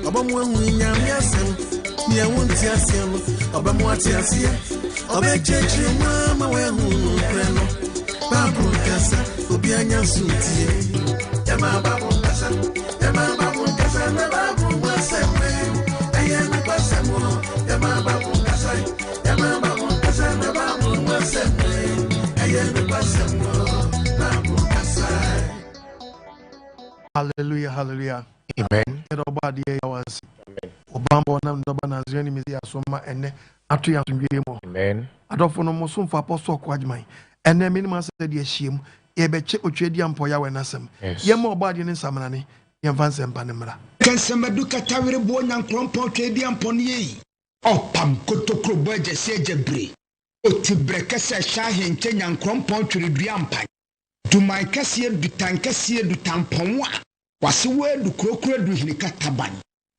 Obamu nyamyasem nya wonti asem obamu ati asie obecheche mama we hunu preno babu kasa obi anya sutie yama babu kasa na babu waseme ayana basemo yama babu kasa na babu waseme ayana basemo babu kasa. Hallelujah, hallelujah. Amen. Amen. Obambo na ndoba na zeni mizi asoma ene atu ya tunwie mo. Amen. Adofo no moso mfa apostle kwajman. Ene me ma se de ahiem e be che otwedi ampo ya we nasem. Ye ma obade ne nsamrane ye mfa nsempa ne mra. Kansamadu katawere bo nyankrompo twedi ampo ne yi. Opam kotokro bo agese agebre. Otibre kese shahe nche nyankrompo twedi ampa. Dumai kase dutan kase dutampon a wase wedu krokro du hinika taban.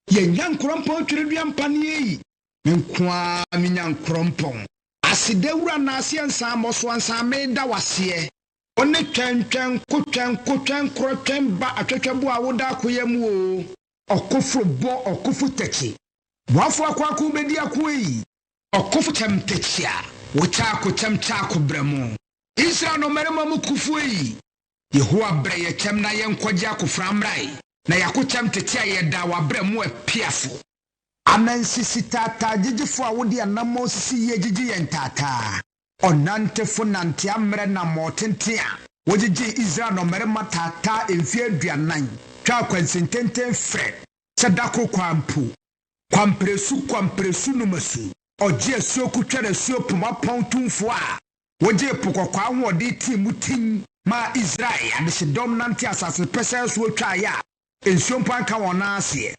Ye nyankrompo twedi ampa ne yi. Nkwa mi nyankrompo. Asidewura na asie nsa moso nsa meda wase. One twentwen kotwen krotwen ba atwetwebo a woda akoyam o. Okofro bo okofu techi. Wafo akwaku bedi akoyi. Okofu temtechi a wocha akotem cha akobremu. Israel no merema mu kufu yi. Yehowa bre ye chem na ye nkwaje akofra mrai. Na yakotem techi a ye da wa bremu apiafo. Anansisi tata jijifo a wodi anamo sisi ye jiji yentata. Onante fo nante amre na motente a wojiji Israel no merema tata emfie aduanan twa kwansententen fre sedako kwampresu numasu oje asoku twere suopu mapon tumfo a woje pokokwa ahode timu tin ma Israel adishedom nante asase pese so twa ya ensiompan ka wona ase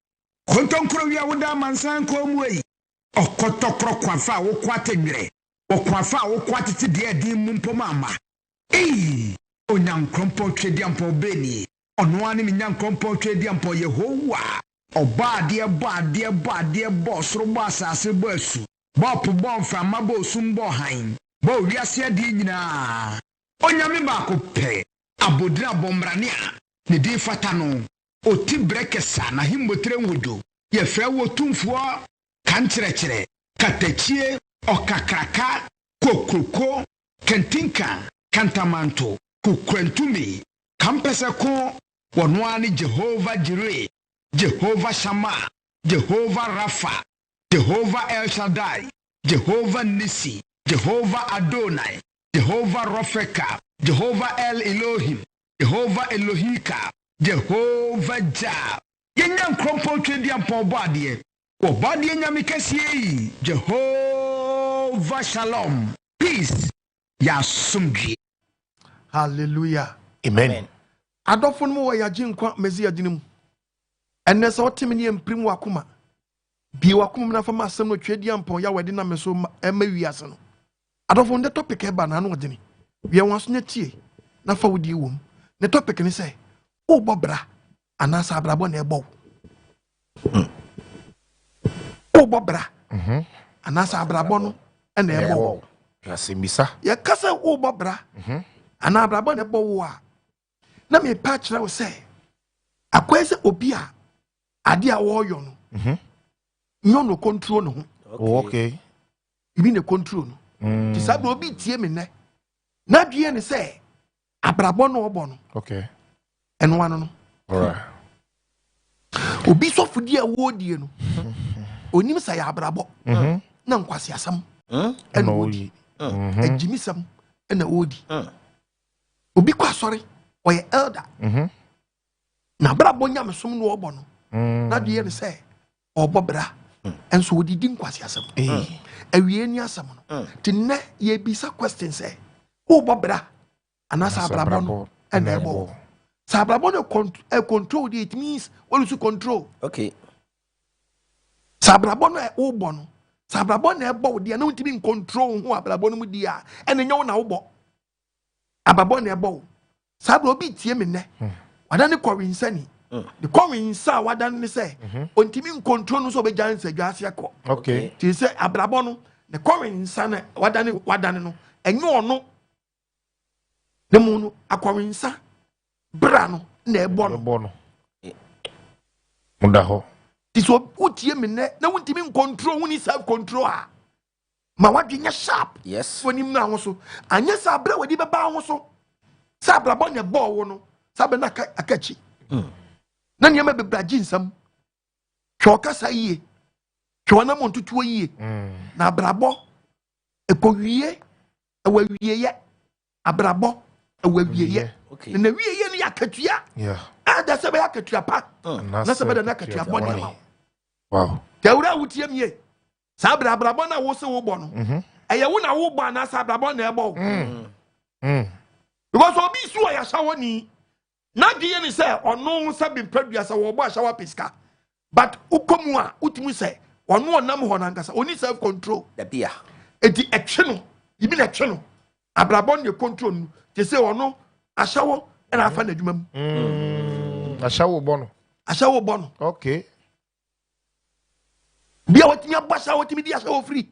kontonkro wi awoda mansan ko muyi okotokro kwafa wo kwatenwere okwafa wo kwatete de din mumpo mama onyankrompo twedi ampo beni ono ani mi nyankrompo twedi ampo Yehowa obaade bo soro bo asase bo asu bo po bo mframa bo sum bo han bo wiase ade nyina onyame ba ko pe abodira bombrane a ne di fata no oti brekesa na himbotre nwodo ye frɛ wo tumfo kankyerɛkyerɛ katachie okakraka kokroko kentinka kantamanto kukwentumi kampese ko wonwani Jehovah Jireh, Jehovah Shammah, Jehovah Rapha, Jehovah El Shaddai, Jehovah Nisi, Jehovah Adonai, Jehovah Rofeka, Jehovah El Elohim, Jehovah Elohika, Jehovah Jah. Yenyan krompo twedi ampo bade obade nyame kase Jehovah Shalom, peace ya sumdwe. Hallelujah. Amen. Adofo no wo ya ginkwa mezi aginim enne se otimi ne emprim wakoma bi wakoma na fama asem no twedi ampo ya wede na meso ema wiase no adofo nde topic e ba na no odini wie wanso nyatie na fa wodi wom ne topic ni say o bobra anasa abrabo na ebo o bobra anasa abrabo no na ebo ya semisa ya kasa o bobra ana abrabo na ebo wo a na me pa kire wo say akwese obi a ade a wo yo no nyo no control no okay ibi ne control no ti sabe obi tie me ne na due ne say abrabo no obo no okay eno ano no alright obi sofudi a wo die no onim say abrabo na nkwase asam eno odi ajimisam ena odi obi kwa sori oye elder na abrabo nyamesom no obo no na due ne say obobra enso odidi nkwase asam awie ni asam no tinne ye bisa question say obobra anasa abrabo no ena ebo Sabrabo no control it means what you control. Okay. Sabrabo no obo no. Sabrabo no ebo dia na untimi control ho abrabo no mu dia. Ene nyo na obo. Ababo no ebo. Sabro bi tie me ne. Wada ne kwinsa ni. The kwinsa wada ne say untimi control no so be janse dwase akọ. Okay. Ti say abrabo no ne kwinsa na wada ne no enyo no. Ne mu no akwinsa Brano ne bono Mudaho so utie me ne na wuntimi control woni self control a ma wadwe sharp yes woni mna ho so anya sa abra wadi beba ho so sa abra bo ne ball wo no sa be na akachi na niam be bra ginsam hwe okasa yie hwe na montutuo yie na abrabo ekowie ewawie ye abrabo ewawie ye okay na wie ye ni akatua ada se be akatua pa na se be da na akatua bo ne wow tawura wutie mie sa abrabo na wo se wo bo no eye wo na wo bo na sa abrabo na ebo because obi su ya shawo ni na die ni se ono se be padua se wo bo shawo piska but ukomu a utimu se ono onam ho na nkasa oni self control da bia eti etwe no ibi na etwe no abrabo ne control no te se ono ashawo na afa na adwuma mu ashawo bo no okay bia wotimi abasha wotimi di ashawo free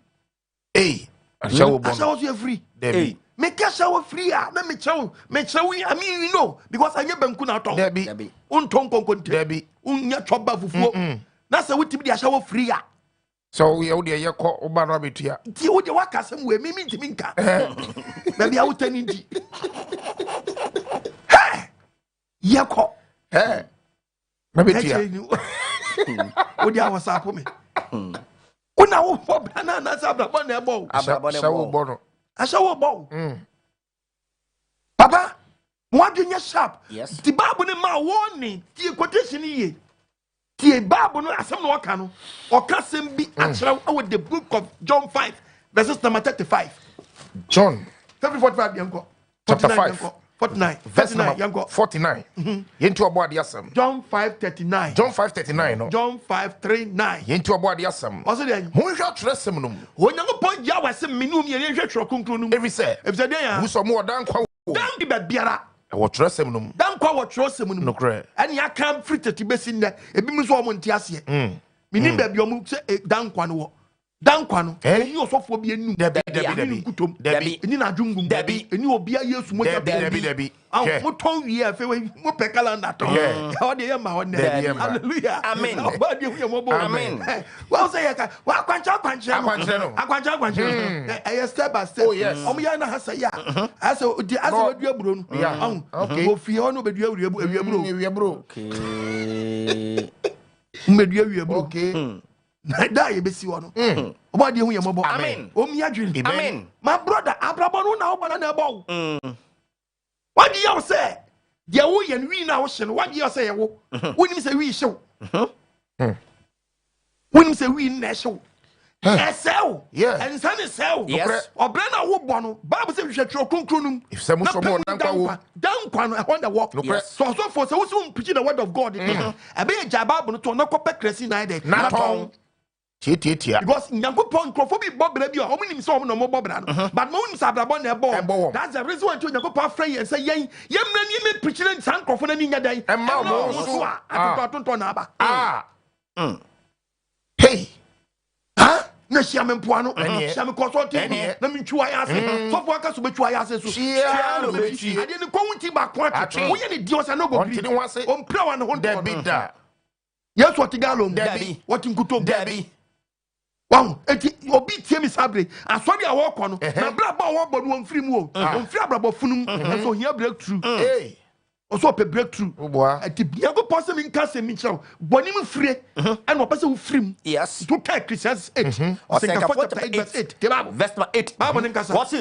ashawo bo no ashawo so free debi me ka ashawo free a na me chew I mean you know because anya banku na ton debi unton konkonte debi unya choba fufuo na se wotimi di ashawo free a so you dey yekọ oba no abetua ti wo de wakasem we me ntimi nka na bia wotani ndi yekọ na betua wo de awasapo me una wo fo bana na sa abrabo na ebo ashawo bo no ashawo bo papa mo adwenya sharp yes ti babu ne ma warning ti quotation ye ti babu no asem no waka no oka sem bi akira with the book of John 5 verses number 35 John 45 yanko chapter 5 49 verse 39 number yanko 49 yentu obo ade asem John 5:39 John 5:39 no John 5:39 yentu obo ade asem also then mo hwa tresem no onyankopon ja wasem minum ye hwe tro konkro no every say efise den ya wo so mo dan kwa dan di ba biara wo tresem no dan kwa wo tro sem no no kre ani aka fritati besi nne ebi mi so o mo nti ase minim ba bi o mo se dan kwa no wo dan kwa no eni osofo bi enum debi kutom debi eni na adwungum debi eni obi ayesu mo debi mo ton wie afa we mo pe calendar to o de ye ma won hallelujah amen ba de hu mo bo amen wa say ya ka wa kwancha no akwancha e step by step o mo ya na hasa ya asa di asa wadua buro no o fi ho no bedua awia buro okay medua awia buro okay na da ye besi wo no o ba de hu ye mo bo amen o mi adwin amen my brother abrabo no na o bana na ebo what do you say dia wo ye nwi na wo hye no what do you say ye wo wonim say wi hyew wonim say wi na hyew esel and san esel obra na wo bo no bible say hwetro konkro num if say mo so mo dan kwa wo dan kwa no e wonder wo so for say wo so preach the word of god e be ja bible no to na kope kresi na de na ton tia because nyankopon crofobia bobra bi o mo nim say o no mo bobra no but mo nim say abrabo na ebo that's the reason why nyankopon afra yen say yen mra ni me preach na san crofo na ni nya dan e ma mo so atonto na aba hey na shia me mpoa no shia me consult na me twua ya ase so for aka so be twua ya ase so shia no be twi ade ni konti ba ko atwe wo ye ni di o sa no go bi o mpra wa no ho da bi da yes what galo dabi what nkuto dabi wow eti obi tie mi sabre asori a wo kɔ no na bra ba wo bɔ no mfiri mu o mfiri abrabɔ funum so here breakthrough also pe breakthrough eti biago pose mi nka se mi kyerɛw bɔni mu fire ɛna ɔpɛ sɛ wo firim yes to kai Christians 8 Second 8 verse 8 Bible nkasa what's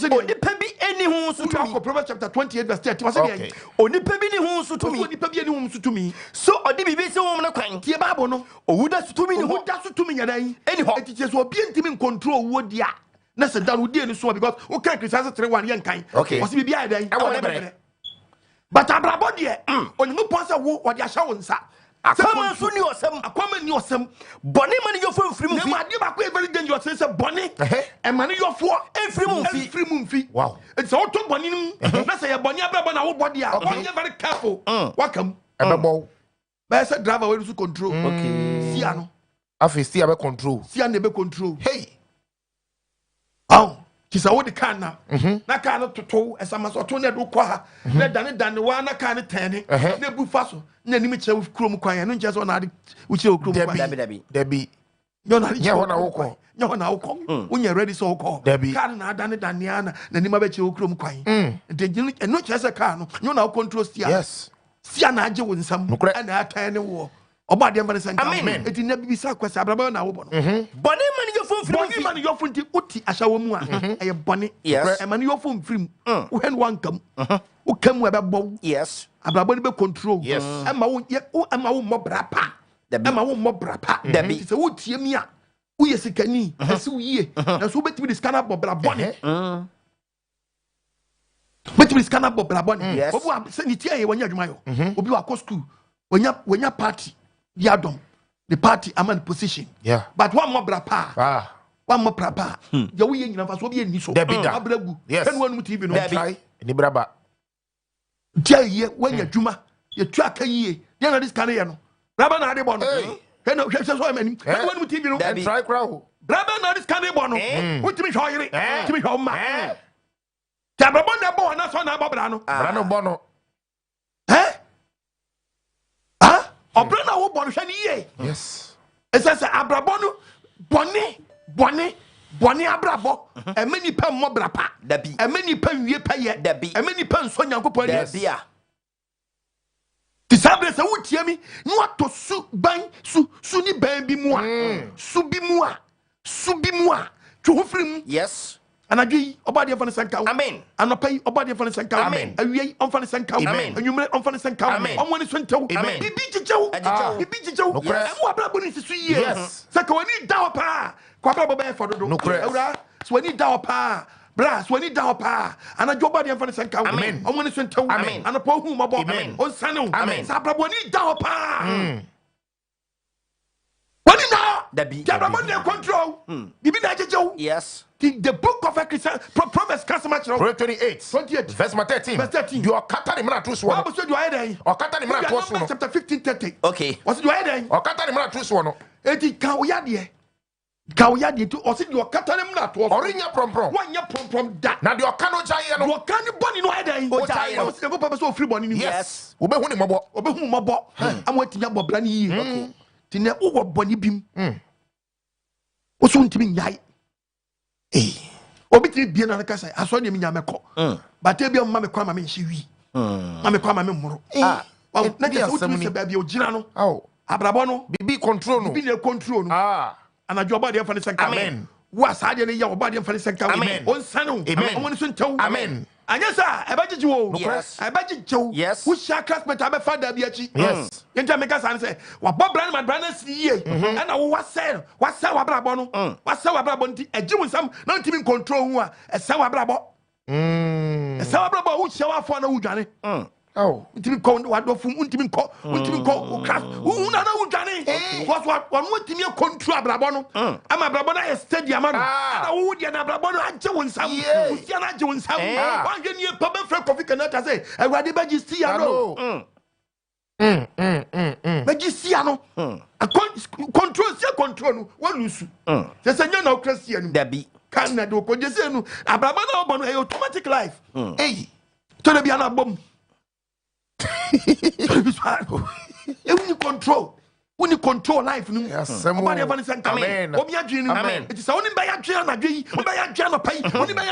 onipa bi eni hu so tumi Proverbs chapter 28 verse 30 what's it onipa bi ni hu so tumi onipa bi eni hu so tumi so odi bibi se wo na kwan tie Bible no owuda so tumi ni hu owuda so tumi nyadan eni ho eti so obi ntimi control wo dia na se dan wo die ni so because o kai Christians 3:1 yɛ nkan what's bi bia dan but abrabɔ deɛ onimu pɔ sɛ wo ɔde ahyɛ wo nsa akwama so ni osem akwama ni osem bɔne ma ne yɔfo mfiri mu fi na ade ba ko very dangerous sɛ bɔne ɛma ne yɔfo mfiri mu mfi wow it's all to bɔne nim na sɛ yɛ bɔne abrabɔ na wo bɔde a wɔnyɛ very careful wakam ɛbɛbɔ bɛyɛ sɛ driver wey so control okay sia no afi sia be control sia na be control hey Kisa wo de kan na na kan no toto esama so to na do kwa ha na dane wa na kan ne tene na bu fa so na nim che krom kwan no nje so na ade wo che krom kwan Debi no na nya ho na wokọ nya ho na wokọ unya ready so wokọ kan na dane ana na nim ba che krom kwan de no che se kan no nyo na control stia yes sia na age wo nsam na atan ne wo oba de mfa ne sanka amen eti na bibisa kwasa abraba na wo bo no bone man yo fon bone man yo fon ti uti ashawo mu a eye bone e man yo fon frim wo hen wan kam wo kam we be bo yes abraba ni be control yes e ma wo mo brapa e ma wo mo brapa dabi se wo tie mi a wo ye sikani ase wo yie na so betimi di scanner bo bra bone betimi scanner bo bra bone obu se ni tie ye wanya adwuma yo obi wa ko school wanya party yadom the party am in position but one more brapa one more brapa ya we nyina fa so be ni so abragu kan wonu tv no try ni braba dia ye wanya dwuma ye twa kan ye dia na this kan ye no braba na ade bo no kan no hwe so amani kan wonu tv no try crowd braba na this kan bo no utimi hwo yire utimi hwo ma ta braba na bo na so na bobra no bo no Obrana wo bonu hwe ni ye yes esese abrabo no boni abrabo emani pa mo brapa dabi emani pa wie pa ye dabi emani pa nso nyankopon dabi a ti sabre se wutie mi no ato su ban su ni ban bi mu a su bi mu a twu ho firim yes anadwi obade fa ne sanka amen anopai obade fa ne sanka amen awie on fa ne sanka amen anwumre on fa ne sanka onwoni so ntew bibi chichew emu abrabo ni sisu yie saka woni da opa kwa abrabo be for dodo ewura so woni da opa bra so woni da opa anadwo obade fa ne sanka onwoni so ntew anopa hu mabo on sanu sa abrabo ni da opa woni na dabi abrabo ni control bibi na chichew yes the book of Ecclesiastes Proverbs Proverbs 28 verse 13 you are cutting the truth one Bible said you are there or cutting the truth one chapter 15:30 okay was it you are there or cutting the truth one eti ka oya de to o se you are cutting the truth orinya prom wanya prom da na de oka no jaye no you can boni no are there o jaye no se go papa so free boni ni yes obehu ni mobo am atinya bobra ni yi okay ti ne wo boni bim o so ntimi nyai obi ti bia na kasa aso ne minya meko but e bia mama me kwa mama nshi wi mama me kwa mama mmoro na je so utumi se ba bia ogina no abrabo no bibi control no bibi ne control no anadwo ba de fa ne sanka amen wa sa de ne ya ba de fa ne sanka on sanu on so ntew amen anyasa e ba gigi wo yes e ba gigi wo wo sha classmate abe fa da bia chi yes yenta me kasa se wa bobra ne madra na si ye na wo wasa wa brabo no wasa wa brabo nti ejimu nsam na ntimi control hu a esa wa brabo esa wa brabo wo hia wa fo na wo dwane ntimi ko wa do fum ntimi ko class wo na na wo dwane was wa no ntimi control brabo no ama brabo na stadium no na wo dia na brabo no anje wo nsam wo sia na anje wo nsam wa hwe ni pa be fre kofi kanata say awade ba gi sia no Magisia no control no one lusu se senya naokrasia no dabi kan do ko jese no abraba na obo no e automatic life to le bia na bom e woni control life no oba de fani sanka obi adwin no it is only by adwin na adwin oba ya adwin no pai only by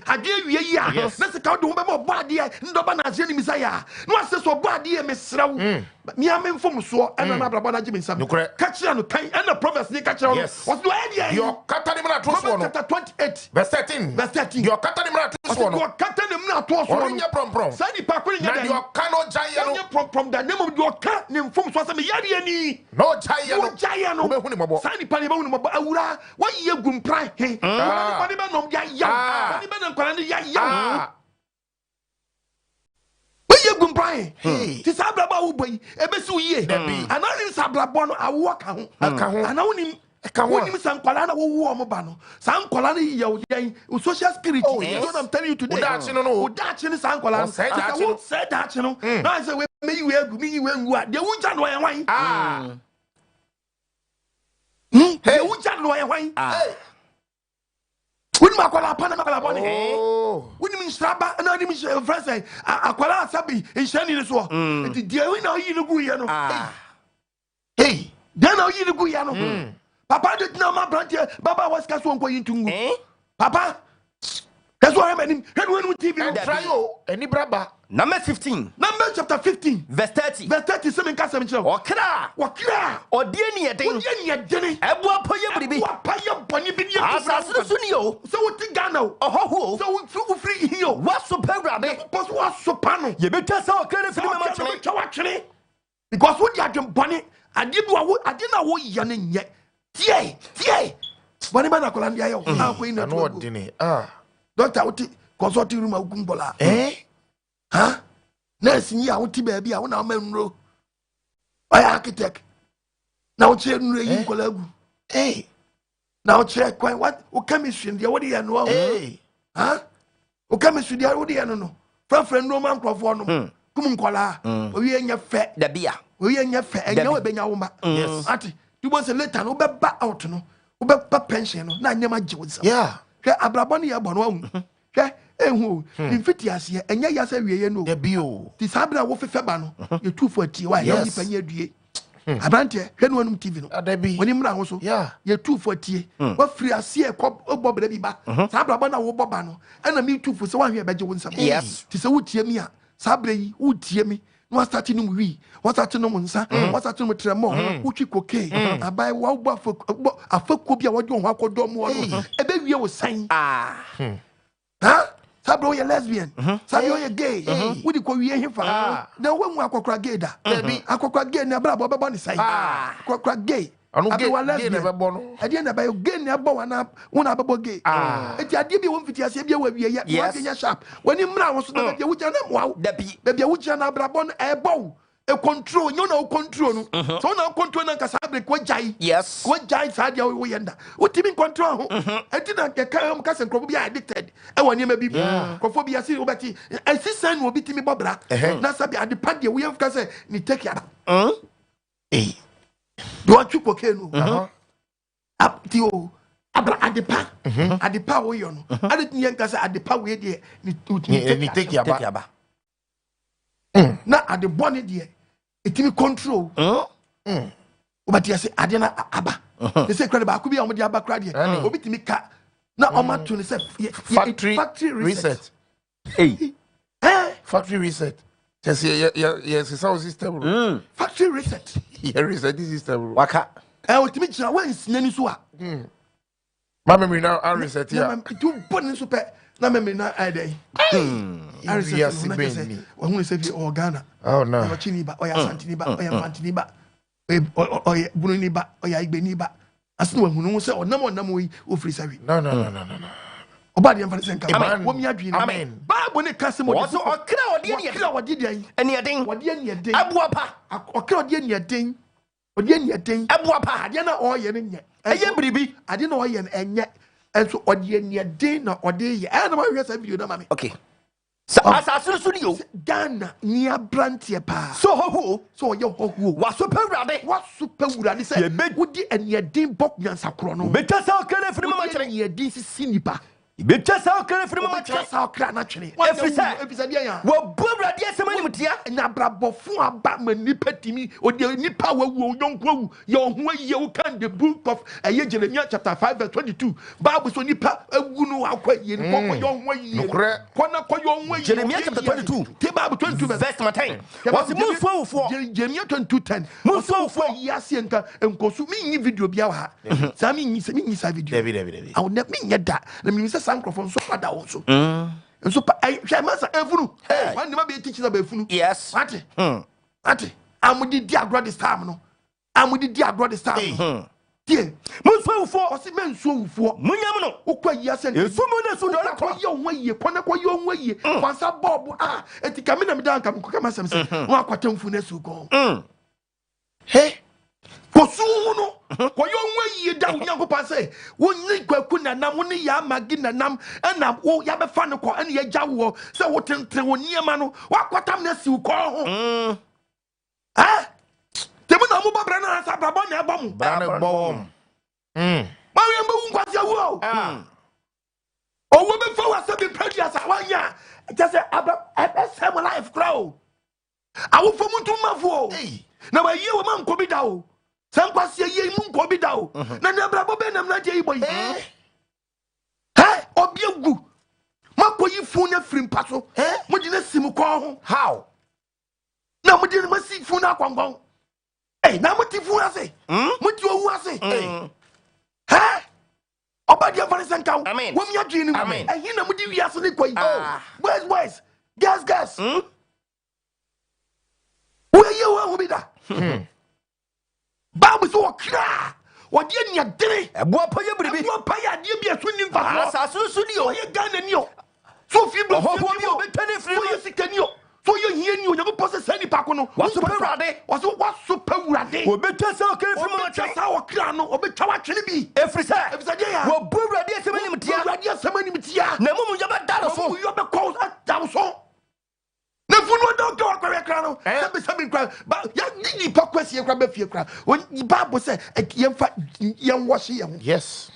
adwin wie yi a na se ka do be mo bo ade ndoba na ase ni misaya no ase so bo ade me srew mi amemfom so ana na brabo na gimi nsam ka kira no kan ana prophets ni ka kira no was do ade your cutting the truth one chapter 28 verse 13 your cutting the truth one your cutting the truth one orinya prom sani pa ko nya your cano jaye no from the name of your car ni mfom so me yade ani no jaye no obehu ni mobo sani pa ni ba hu mobo awura wa ye gumpran he wani ba nom ya wani ba na nkwara ni ya ye gumpran ti sabraba wo boy ebesi wo ye anani sabraba no awo ka ho anawoni woni sankwala na wo mo ba no sankwala ni ye wo yan social security you know what I'm telling you today udachi no sankwala no say that no na say we me we egu me we ngu a de wo ja no yan wan de wo ja no yan wan When Makola Panamaboni, when you straba and I didn't say, Aquala Sabi, and Shani as well. And the dear we know you the Guyano. Hey, then are you the Guyano? Papa did not my brother, Baba was Casson going to Papa. That's why I'm in TV trial. Any braba. Number 15. Number chapter 15. Verse 30. Verse 37 Casamcho. Wakra. Or Diania Ding. Abwa Poyabri. Paya Bonnie. Asasunio. So what the Gano? Oh, so free here. What's so parabe? Post was sopano. You better so actually. Because what you are doing, Bonnie, I didn't know what yanning yet. Tie. Bonnie Manacolandia. I know dinner. Doctor, what consulting room of Gumbola? Huh? Nursing ya, what baby, I want to remember. By architect. Now, children, you collab. Hey. Now, check quite what chemistry in the Odi and well. Hey. Huh? O chemistry, the Odi and no. Friend Roman Crawford. Kumkola. We ain't your fat. The beer. We ain't your fat. And you be your woman. Yes. Auntie, you want a letter, no back out, no. Uber pension, no. Never Jones. Yeah. Abrabani abon hwe ehu infitias ye enya ya sa wiye no bio ti sabra wo fefeba no ye tufo ati wa ye ni panye adue abrante hwe no anum tv no woni mra ho so ye tufo ati wa free ase e ko bobra bi ba sabra ba na wo boba no na mi tufo se wa hwe beje wo nsam ti se wutie mi a sabra yi wutie mi no start no wi what start no nsa what start no tremo wutwi koke abai wa wo afako bia wo ho akodo mo no ebe wie wo san sabro ye lesbian sabro ye gay wudi ko wie hefa na wo mu akokra gay da akokra gay na Abrabo bebo ni sai akokra gay anu gay na bebo no ade na ba yo gay na bebo wana wona bebo gay eti ade bi wo mfiti ase bia wa wie ya wa kenya sharp woni mra wo so na bia wuja na mo da bia wuja na Abrabo no ebo e control you know control no so na control na kasa break ko jai ko jai sa dia wo yenda utimi control ho enti na ke kam kasa nkro bi addicted e woni ma bi ko fo bi ase wo beti assistant wo bitimi bobra na sabi ade pade wo yef kasa ni take ya do atu ko ke no up ti o abra ade pa wo yo no ade tin yen kasa ade pa wo ye ni take ya ba na ade bone de etimi control obati ase ade na aba they say crowd ba ku bi omde aba crowd here obi timi ka na oma to ne say factory reset factory reset just yes sound system factory reset reset this system waka otimi jira wan sinyani so a my memory now I reset here tu bon so pe na memory na I dey I reset ni wa hu se fi organa oh no o chini ba o ya santini ba o ya mantini ba o ya bununi ba o ya igbeni ba asinu wa hunu se onam yi o free sawi no oba de mfa senka wo mi adwi ni amen bible ne kase mo so okra ode ne okra ode de ene eden ode ne eden abuapa okra ode ne eden ode ne eden abuapa ade na o ye ne nye eye bribi ade na o ye enye enso ode ne eden na ode ye na ma hwe sa video na mami okay so asasuru ni yo Ghana ni abrantie pa so hoho so ye hoho wa super wurade say wodi ene eden bok nyansakro no beta sa okra firi mama kire ene eden sisi nipa beta sa okra firi mama kire sa okra na twene efisa dia ya wa bu wurade asema ni mutia na Abrabofo aba ma nipa timi odi nipa wawu yonko wawu ye ho aye wo kan the book of Jeremiah chapter 5 verse 22 Bible so nipa awu no akwa ye ni ko ye ho aye kona ko ye ho aye Jeremiah chapter 22 te Bible 22 verse 10 was munfo Jeremiah 22:10 munfo ye ase nka enkosu mi nyi video bia wa ha sa mi nyi sa video David awu na mi nya da na mi se sankrofo so pada wo so so hwe masa efunu wan ma be teach na be efunu yes ate amudi di agro this time no amudi di agro this time tie munsuufo o si mensuufo munyam no ukwa yi ase esumu na su do la ko ye onwa yi kona ko ye onwa yi kwansa bob etika me na me dan kam ko kama sam se won akwatamfu na su ko ko su no ko ye onwa yi da Onyankopon say won ni kwaku nanam won ya magi nanam na wo ya be fa no ko na ya gya wo se wo tentre wo niema no wakwatam na si ko ho temu na mo babra na sa Abrabo na eba mu bra na gbo ma we mba un kwase wo O wo be fa wa se be prejudice awanya. Just say ebe sem life grow. Awo fo muntu mafo. Na wa ye wo man ko bi da o. San kwase ye mu ko bi da o. Na na Abrabo be nam na je iboyi. Obi egu. Makoyi fu na firi mpa so. Mo di na sim ko ho. How? Na mo di na masi fu na kwangwan. Na mo ti fu ase. Mo ti owu ase. Obadi afanisen kaw. Wo mi adwi ni. Ehin na mo di wi ase ni koyi. Boys. Gas. Wo ye wo hu bi da. Bible so kra. Wodi anya dere. Ebo apaye bribi. Ebo apaye ade bi aso ni mfa. Asaso so ni o. Ye Ghana ni o. So fi bro. Ho bi o be tane free. So ye sikani o. So ye hie ni o. Nyame pose sani pa ko no. Waso pewrade. Waso pewrade. Wo be twa sa o kan fi mo twa sa o kra no. O be twa wa twene bi. Efrisa de ya. Wo bu wrade asema ni mtia. Wrade asema ni mtia. Na mu yo be da so. Yo be ko da so. Na funu do do akwa kra no. Sabi kra. Ba ya ni pa kwasi kra be fie kra. O Bible say yemfa yem wash yem. Yes.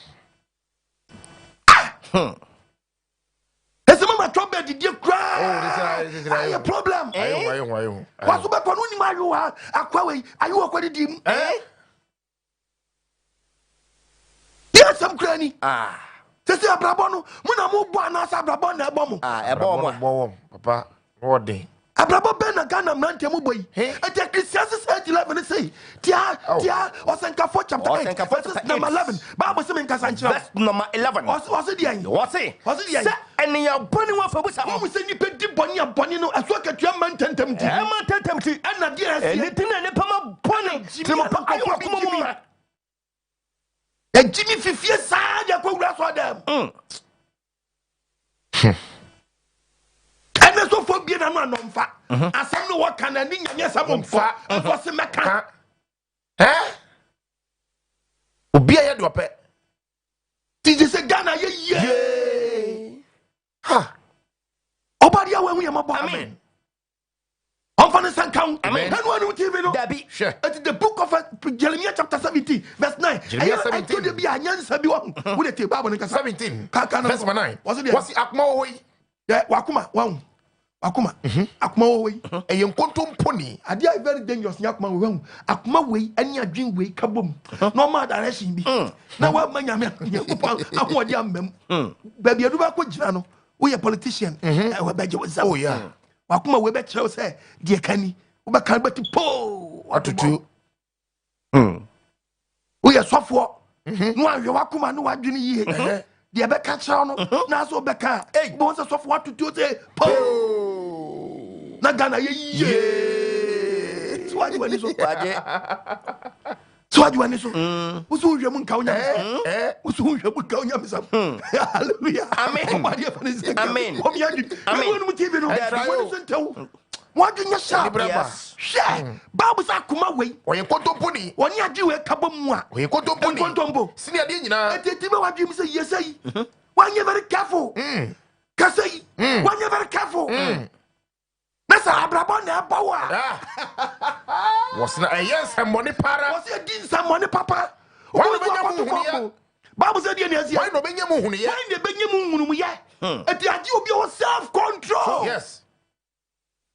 Ese mama trouble di kra. This is a problem. Ayo. Waso be ko no ni ma yo ha akwa we ayo akwa di dim. Yes some krani. Sese Abrabo no mu na mo bo anasa Abrabo na ebo mo. Ebo papa. What day? Abrabo ben na Ghana mrante mu boyi. Ete Ecclesiastes 8:11 say, tia Osenka 4 chapter 8 verse number 11. Bible say menka sanchira. Verse number 11. What's the end? What's it? Say eni ya boni wa fa busa. Wo say ni pe di boni ya boni no eso ketua man tentemti. Man tentemti. Na dia ase. Anything na ne pama boni. Timo pa ayo kuma mu. E Jimmy fifie sa dia ko wura so dem. And so for being a man on fat, as some no what can and yes, I'm on fat, and for some mecca. Ubi a do a pet. Did you say Ghana? Yeah. Ha. Obadi, when we are my boy. On Fanny count. Amen. And one who TV no. Debbie. Sure. At the book of Jeremiah chapter 17, verse 9. Jeremiah 17. I told be a young Sabiwan with a Bible 17. Verse 9. Was it? What's the Akmo way? Yeah, Wakuma. Wow. Akuma Akuma we e yenkontom poni ade are very dangerous yakuma we Akuma we ani adwin we kabom normal direction bi na wa manyame ahode amem ba bi aduba ko gira no we politician we beje we za oh yeah Akuma we be kire say de kani we be kan beti po atutu we sofo no ahwe Akuma no wadwin yiye de be ka kire no na so be ka bo se sofo atutu say po na Ghana ye swaju wani so usu hwe mun kawo nyam usu hwe mun kawo nyam sam hallelujah amen amen o mi adi wonu mu tv no wonu sentaw wadu nya sha she babu sa kuma we oyin kontomponi oni adi we kabom mu a oyin kontompo sini ade nyina etetibe wadu mi say yesai wanye very careful kasai wanye very careful Nasa Abrabo na bawa. Was na yes some money para. Was it din some money papa? Why no benya mu hunu? Bible said yes. Why no benya mu hunu ya? Why no benya mu hunu ya? Eti adi obi o self control. Yes.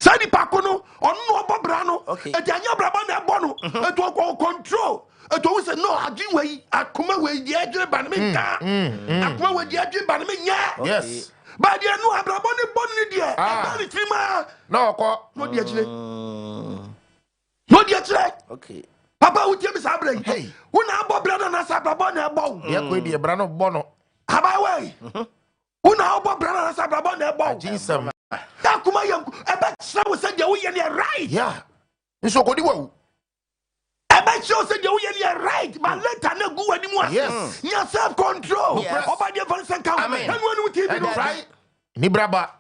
Sadi pakono onu obobra no. Eti anya Abrabo na ebo no. Eti o control. Eti o say no adi we akoma we di adwere ban me ka. Akoma we di adwere ban me nya. Yes. But you know Abrabo ne bonni dia. Abani trima. No ko. No dia chile. No dia chile. Okay. Papa utie mi sabre. Hey. Una abo brada na sa Abrabo na ebo. Ye ko di bra no bono. Aba we. Una abo brada na sa Abrabo na ebo. Jinsam. Ta kuma yanku. Ebe chira wo se dia wo ye ne right. Yeah. Nso ko di wo. Ebe chira wo se dia wo ye ne right. But later na gu wani mu. Yes. Nya self control. Oba dia for sen count. Amen. And when we TV no right. Ni braba.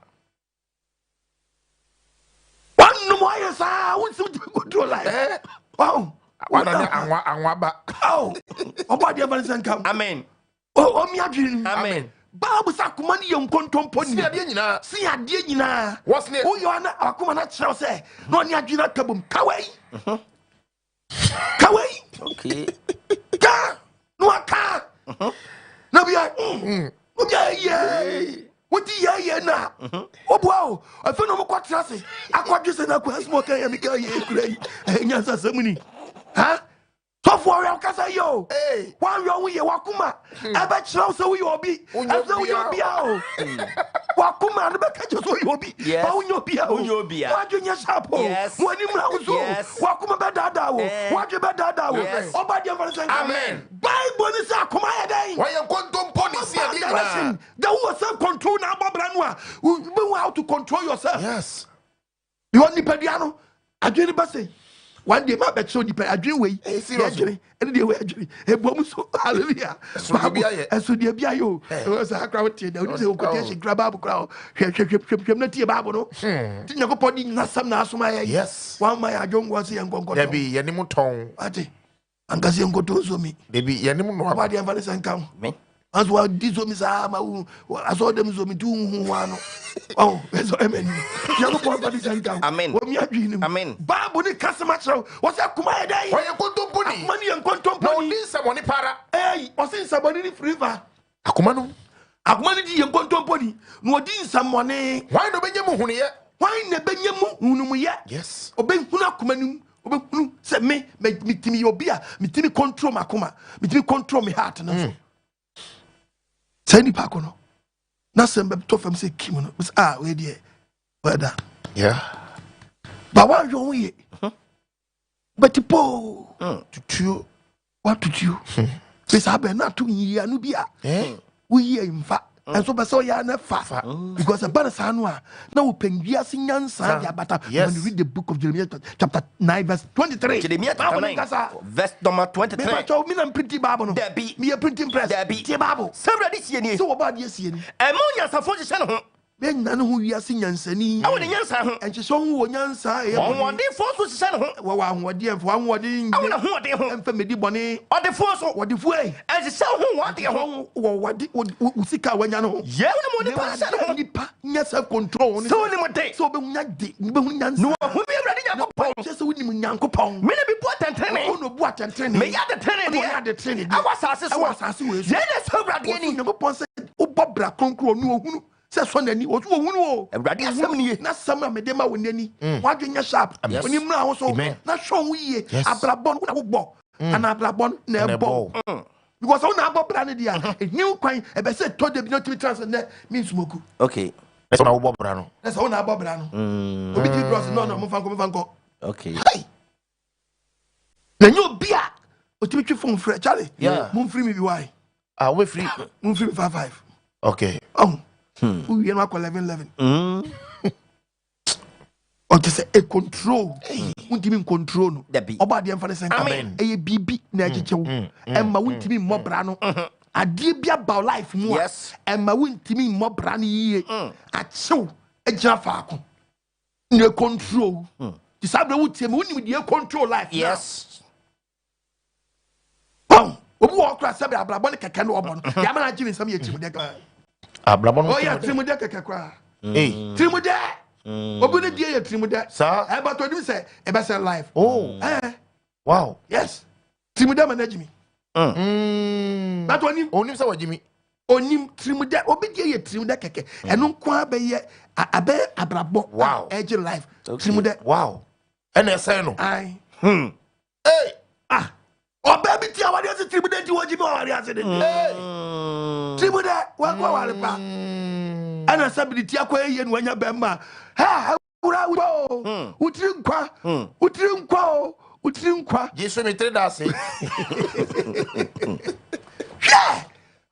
One more yes ah, we see control like. Oh. Wana anwa ba. Oh. Oba dia for sen count. Amen. Oh mi adwin. Amen. Bible sa kuma ni yem kontompo ni. Si ade nyina. What's ne? O yo na akuma na kire say. No ni adwina kabum. Kawai. Kawai. Okay. Ka. No aka. Na bia. Yeah. What the yeah na? Oh wow! I feel no more trust. I quite just an aqua smoke and Mika ye. Nyansa semuni. Huh? So for your casa yo. Hey, one your way wakuma. I bet you so you will be. As though you'll be out. Wakuma and back so you'll be. Yes. You'll be. What you your shop? Yes. When you know so. Wakuma bedada. What you bedada. Oh, by your Amen. Bible is a command. Why you going to policy? There was some control now, Babranwa. We know how to control yourself. Yes. You want Nipediano? I dream about say. One day, my bet so deep. I dream way. Seriously. And they were actually a bomb. So hallelujah. And so dear Biayo. It was a crowd. There was a quotation grab up crowd. Not tea babble. Didn't you go putting Nassam Nasuma? Yes. One my young was young. There be Yanimu tongue. Ati. And Gazian go to me. There be Yanimu no about the Avalis and come. As well, this woman I saw them so me do one. Oh, that's what I mean. You go for this and come. Amen. What me agree. Amen. Babu ni customer show. What's that kumaya day? Why you going to pony? Money and control. No, this someone para. Hey, what's in somebody in river? Akumanu. Akumani and control pony. No, din someone. Why no Benjamin Hunia? Why ne Benjamin Unumuya? Yes. Obey Hunakumanu. Say me timi obia, me timi control makuma, me timi control me heart and say ni pa kono na sem be to fam say kim no we dey whether Yeah. but what you we but po To what to you be sabe na to yi anu bia we yi mfa and so be so ya na fa because a banner sanwa na wo pengia sinyansa ya bata when you read the book of Jeremiah chapter 9 verse 23 Jeremiah chapter 9 verse number 23 me pa me na printing bible no there be me a printing press there be tie bible several this year ni so about this year ni emonya safo hye no ho be nana ho wiase nyansani awo ne nyansa ho enche so ho nyansa e onwode fo so hye no ho wa ahode enfo ahode awo na ho de ho emfa medi bone ode fo so wode fu e enche se ho wode ho wode usika wanya no ye wo ne mo ni pa hye no ho nipa nya self control ni so ni mo de so be nya de be hu nyansa no ho bi awrade nyankopon se wo ni mu nyankopon me na bi bo tantrene o no bu atantrene me ya de trene de ya de trene awa sase so we ye na so awrade ni nyankopon se o bobra konkro no ohunu se so nani o so ohunu o awrade asem ni ye na sam na me de ma wo nani wadwenya sharp oni mra ho so na hwo wo ye abrabon na wo gbo ana abrabon na ebo because on na abo bra ne dia new kwan e be se to de bi no to transfer na me smoku okay That's what I will brano. that's on na abo bra no obi di bros no mo fanko okay na nyo bia o ti twi phone free Charlie Yeah. mo free me bi why We free. mo free me 55 Okay. oh who you know 11 o ti say e control untimi control no oba de emfa ne sen Amen. e bibi na echechewo emma untimi mmobra no ade bia about life mu a Yes. emma untimi mmobra no yie achew egira faako ne control ti sabre wutie me unim de control life now. yes Bon, obi wo kra sabre abrabo ne keke no obo no ya mana jimi sam ye timu de ka Abrabo. oh ya timu de keke kwa Hey. timu de obi ne die ye timu de Sir. e but odim say e be say life Oh. Wow. yes timu de manage but onim Onim say what Jimmy. onim timu de obi die ye timu de keke eno kwa be ye abe abrabo Wow. edge life timu de Wow. And they say no. ai Hey. oba bi ti awade ase timu de ti woji bi awade ase de timu de wa kwa wale pa ana sabiti akwa ye no anya be ma ha ura wo utiri nkwa Jesus me trade us.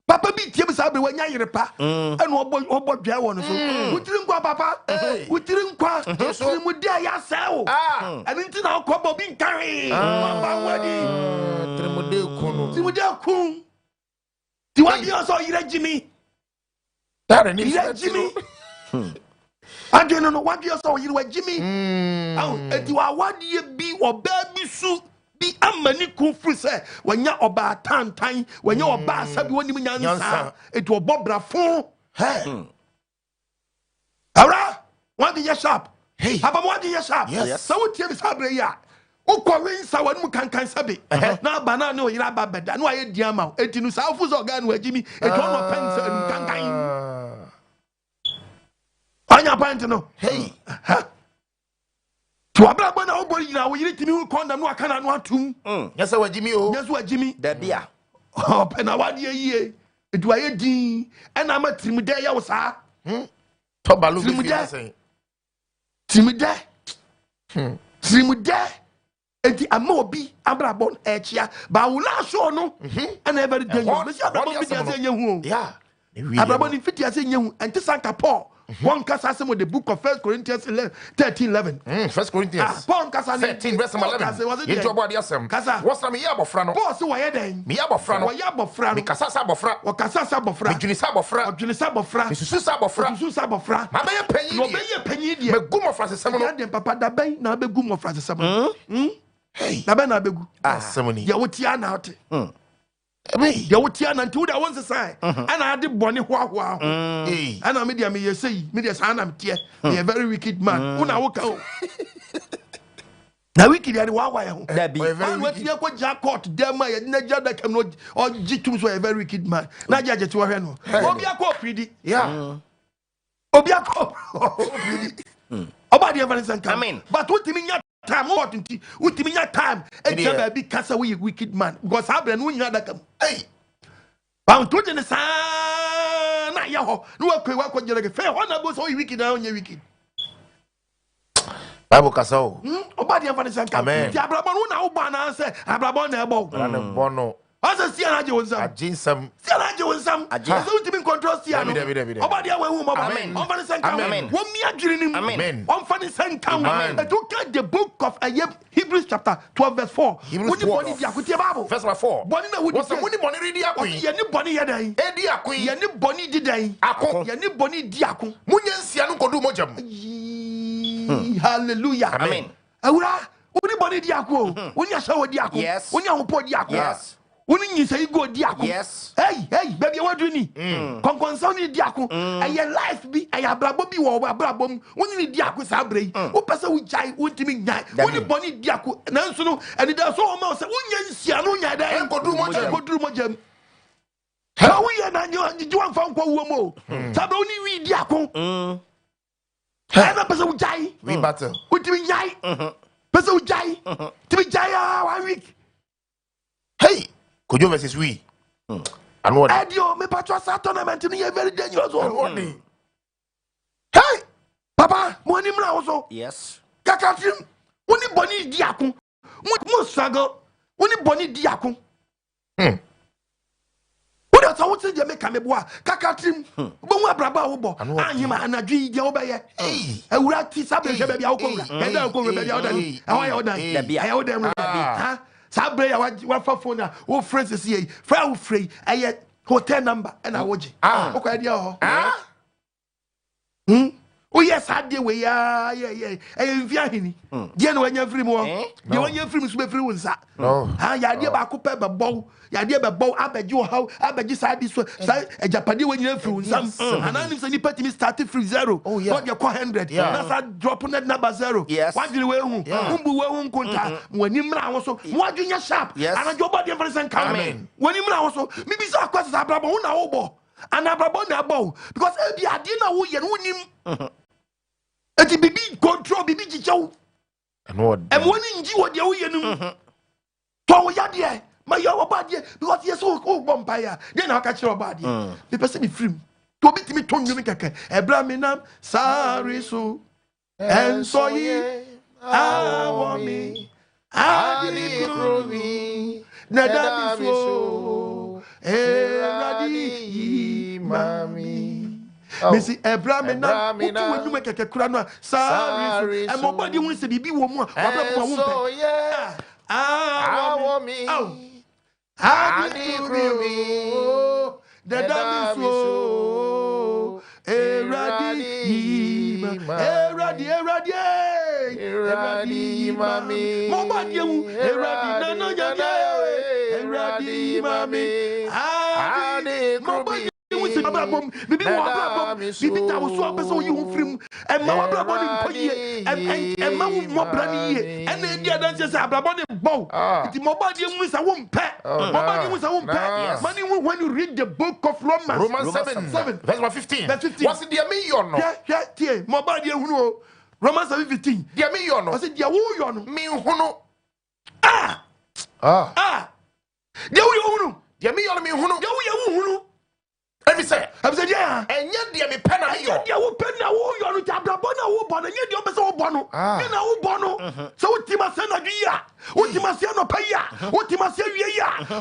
papa bi tie bi sabe wanya yire pa eno obo dwa wo no so utiri nkwa papa utiri nkwa utiri mu de ya sawo ani nti na ko bo bi nkare papa wadi Tremode kunu. ti mu de kun ti wadi so yire jimi That need yire jimi ade no wadi so yire wa jimi aw eti wa wadi bi oba bi su bi amani kun furu se wanya oba tantan wanya oba sabi woni nyansa eti obobra fon Hey. ara wadi ya sharp Hey. papa wadi ya sharp Yes. so wo tie bi sabre ya Ukwa sawa mu kankan sabe. Na bana no yira ba beda. No aye diama. Enti no sa ofu so gan no agimi. E to no pen kankan. Anya pant no. Hey. To Abrabo na obori na wo yiri timi hu condom no aka na no atum. Yes wagimi o. Yes wagimi. Da bia. Oh, pena wade yie. Edu aye din. E na ma trim de ya wo sa. To balu bi fi say. Trim de. Trim de. Enti ama obi Abrabo echia ba wo la so no. And every day. Me si Abrabo bi dia say nyehu. Yeah. Abrabo ni fit dia say nyehu. Enti sanka Paul. One kasa say the book of 1 Corinthians 13:11. 1 Corinthians. Paul kasa 13 verse 11. You talk about yourself. What's na me ya bofra no? Paul say why den? Me ya bofra no. Why ya bofra? Me kasa sa bofra. O kasa sa bofra. Me dwuni sa bofra. O dwuni sa bofra. Me susu sa bofra. Susu sa bofra. Ma be ye panyin. No be ye panyin die. Me gumo frase sem no. Ya den papa da ben na be gumo frase sem. Hey. Na ben na be gu. Semoni. Ya wotia na ote. Ya wotia na nti wo da won sesai. Ana ade bone hoahoa. Ana me dia me ye sei, me dia sa na me tie. You a very wicked man. Una wo ka o. Na wicked ya de wa ya ho. Da bi. Man wetin ko ja court dem ma ya na ja da kam no o jitum so a very wicked man. Na ja je to hwe no. Obi akọ pridi. Yeah. Obi akọ pridi. Oba de evangelist kan. Amen. But what me nya time what nti utimi nya time e je ba bi kasa we wicked man because abre no nya da kam. Hey. Ba to je ne sa na ya ho. No wa ko jere ke fe ho na bo so wicked na onye wicked. Bible kasa o. Oba de evangelist kan. Ti Abrabo no na wo ba na say Abrabo na e bo. Na ne bo no. Asa si ana je wonsam. Ajinsam. Si ana je wonsam. Asa utimi control si ano. Oba de we hu mo ba. On fa ne sanka. Wo mi adwiri nim. Amen. On fa ne sanka. And look at the book of Hebrews chapter 12 verse 4. Wo di boni di akotie Bible. Verse 4. Boni na wo di. What's the money money ready akun? Ye ni boni ye dan. E di akun. Ye ni boni di dan. Akun. Ye ni boni di akun. Munye nsia no kodu mojam. Hallelujah. Amen. Awura, wo ni boni di akun. Wo ni asawo di akun. Yes. Wo ni ahopo di akun. Yes. Woni nyisa yi go di akun. Yes. Hey, baby what do ni? Konkonso ni di akun. Aye life bi, aye Abrabo bi wo Abrabo mu. Woni ni di akun sa abre yi. Wo pese wo jai, wo ntimi nyai. Woni boni di akun. Nanso no, eni da so o ma say wonya nsia no nya da. Koduru mojam. Ha wo ye na nyo anji wan fa nkwa wo mo. Sabra woni wi di akun. Ha na pese wo jai. We battle. Wo ntimi nyai. Pese wo jai. Ntimi jai 1 week. Hey. Kojo versus we. And what? Edio, me patro sa tournament ni very dangerous one. Hey! Papa, mo ni mra wo. Yes. Kakatrim, woni boni di akun. Mo struggle. Woni boni di akun. What else I want to say make me boa. Kakatrim, bo mu Abrabo wo bo. Anyima anadwi dia wo be ye. Ewura ti sabe hwe be bia wo ko wura. E da ko wura be bia wo dan. E wa ye wo dan. E wo dan. Ha? Sabre ya wa fa phone na wo friends see yi fra wo free aye hotel number and awoje o ko dia ho o yes ade we ya mfia hini die no wanya free mo die wanya free so be free wonsa ha ya de ba ko pe be bow ya de be bow abeji wo how abeji side so ejapade we nyina free wonsam ananim se ni patimi start free 0 so de ko 100 na sa drop net number 0 wadwiri we hu umbu we hu nkonta wani mra wo so wadwunya sharp anajo body everything come wani mra wo so mi bi sa kwasa Abrabo hu na wo bo ana Abrabo na bo because e bi ade na wo ye no nim eti bibi control bibi jijaw And what? And when in Jiwa, the Oyen, to Yadia, my your body, because yes, oh, vampire, then I'll catch your body. The person be free. To beat me, Tony Mikaka, Abraminam, Sarisu, and so ye, I want me, I need me, Nadamiso, Eradi, Mammy. Missy Abraham, you make a crana, sorry, and nobody wants to be woman. I want me. Oh, I need me. The dam is so. Eradi, mami. Nobody, Eradi, no, Eradi, mami. I need Abrabo, bibi wo Abrabo, bibi ta wo so abeso yi ho frim and my brother and my brother and the idea that says Abrabo the bow. The mobile was a womb pet. Mobile was a womb pet. Money when you read the book of Romans 7 verse 15. What's it dear me or no? Yeah, mobile dear Romans 7:15. Dear me or no? I said dear who me who dear who dear me or me who every say, yeah, and yet, dear me, pen, I will pen now, you are Abrabo, who born, and yet you are so bono, and now bono. So, Timasana, Utimasano Paya, Utimasia,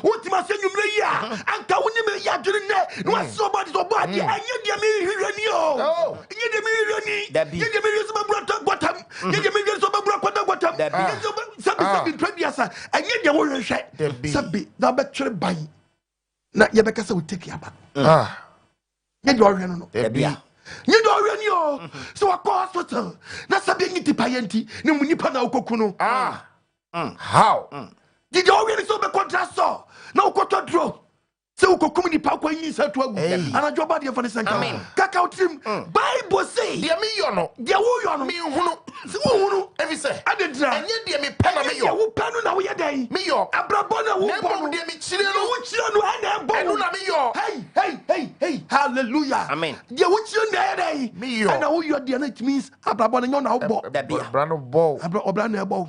Utimasia, and Kawunimia, Junior, no somebody so bad, and yet you are me, you get me, some brother, bottom, you get me, some brother, bottom, something, and yet you were shut, Sabby, now better by. Na yebekasa will take you back. You do already know. You do already know. So I call hospital. Na sabi ngiti payenti. Ni munipa na ukokuno. How? Did you already so be contrast so? Na ukoto draw. Se ukokumu ni pa kwa yin sa to agu. Ana joba de for the sanka. Kaka utrim. Bible say. Dia me yo no. Dia wo yo no. Me hunu. Se wo hunu. Every say. Adedra. Enye dia me pen na me yo. Dia wo pen na wo ye dai. Me yo. Abrabo na wo bo. Dia me chire no. Wo chire no ana bo. Enu na me yo. Hey. Hallelujah. Amen. Dia wo chire na dai. Me yo. Ana wo yo dia na it means Abrabo na na wo bo. Brano bo. Obra na bo.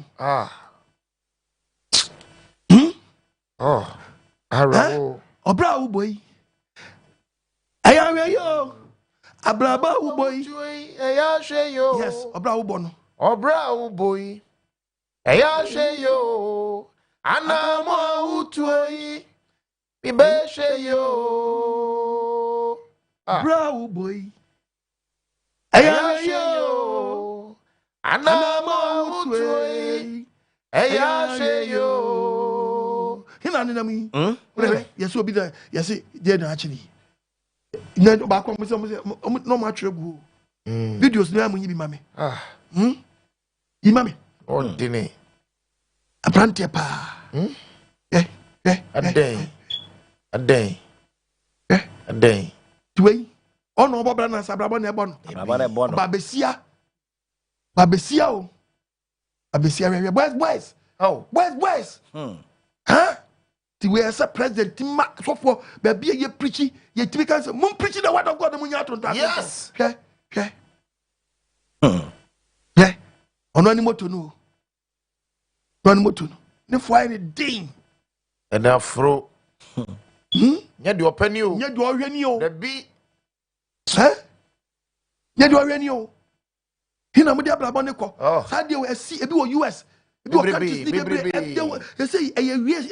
Arabo. Obra wo boy. Ayawe yo. Abraba wo boy. Yes, obra wo bo no. Obra wo boy. Eya she yo. Anamo utoi. Bibe she yo. Obra wo boy. Eya she yo. Anamo utoi. Eya she yo. Hina nina mi. Yes, obi da. Yes, dey na actually. Na ba kwa mo say no ma twerɛ gu. Videos na amunyi bi mame. Yi mame. Ordine. Aprante pa. Aden. Tuwei. Ono obobra na sabrabo na ebo no. Ba besia o. Abesia we boys. Oh. Boys. Huh? The way as a president ma so for baby ye preachy ye typical say mun preach the word of God mun ya to. Yes. Okay. Yeah. Ono ani moto no. Ne fo any din. And afro. Nya de opani o. Nya de ohwani o. The be. Nya de ohwani o. Hina mo de Abrabo ne ko. Sa de o esi ebi wo US. Ebi wo countries ni bebre. They say ewie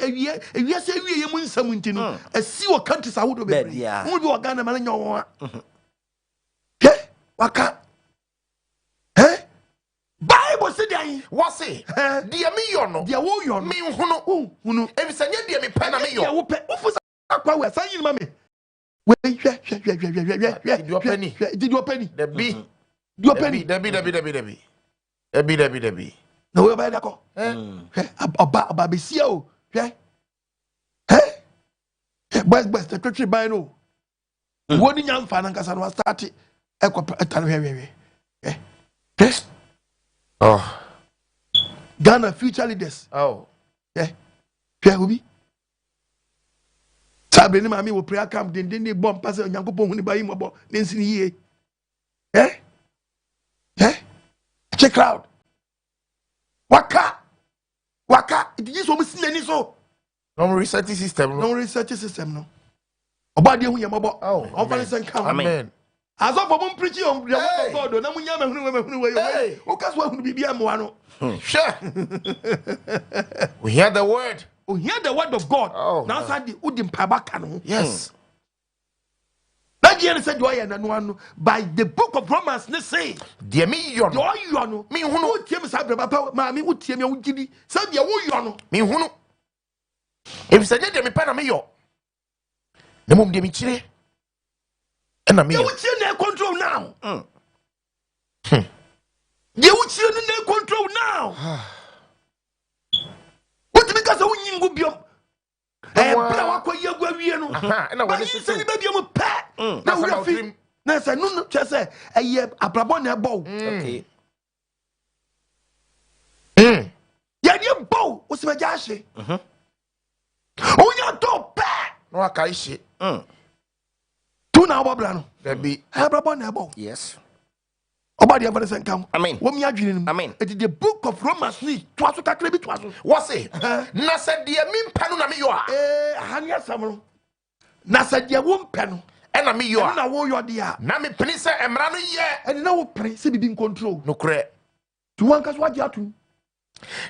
say ewie mu nsam nti no. Esi wo countries awodo bebre. Mo bi wo Ghana ma nya wo. Waka. Bible say dey. What say? Dia me yo no. Dia wo yo no. Me hunu. Ebi say nya dia me pe na me yo. Dia wo pe. Wo fusa akwa we san yin ma me. We hwe. Did you penny? Did you penny? The be. You penny. Debi. No we ba da ko. Oba besia o. Hwe. Boys the country buy no. Woni nya mfa na nkasa no start ekwa hwe. Oh. Ghana future leaders. Oh. Hwe obi. Sabre ni mami wo prayer camp den dey bomb pass Nyankopon hu ni bayi mo bo nensi ni yie. Check crowd. Waka. It is so much nani so. No research system no. Oba de hu yamabo. Oh. On fa sen come. Amen. As of mum preaching on the word of God, na munya mahunu we. O kaso hu bibia mo ano. Sure. We hear the word. We hear the word of God. Oh. Now say the udim pabaka no. Yes. That year said you are no by the book of Romans ne say. Dia me yo no. You no. Me hunu utiem sabre papa ma me utiem ya ugidi. Say dia wo yo no. Me hunu. If say dia me pa na me yo. Na mum dia me chire. Na me yo. You chire na control now. You chire na control now. What because who nyingu biom. Bra wa kwa yegwa wie no. Na Ba yin se ni ba biom pa. Na we fi. na say no che say eye abrabo na ebo Okay. ya die bo o se be ja hye onya to pe no aka ishi tu na obobra no there be abrabo na ebo Yes. obadi ever say nkam Amen. wo mi adwene nim Amen. it is the book of Romans ni to aso kakra bi to aso what's it na said the mimpa no na me yo a ahani asam no na say de wo mpe no e na me yo na a wo yo de a na me peni se emra no ye and na wo pre say bibi control no kre tu wan kaso agi atum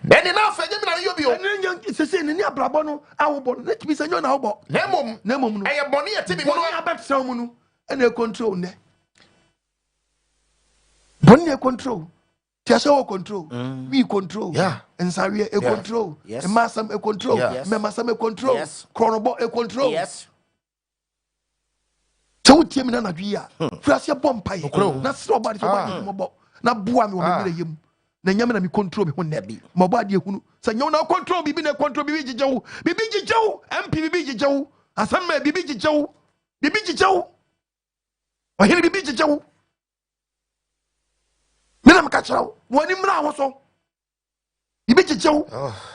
then na fa je me na yo bi o and nya se se ni abrabo no awobo na tibi se nyo na awobo na mom no e ye bone ye tibi mo bono ya bet se mu no e na control ne bono ya control ti ase wo control we control Yeah. ensawe e control Yes. e masam e control Yeah. me masam e control Yes. chronobo e control Yes. so wo tie mi na nadwi a frase bom pai Okro. na se obade so obade mo bo na boa me wo me yem na nyame na me control me ho ne mo obade ehunu se nyawo na control bibi na control bibi gijewo mp bibi gijewo asam ma bibi gijewo ohiri bibi gijewo me na me ka chirawo woni mra wo so bibi gijewo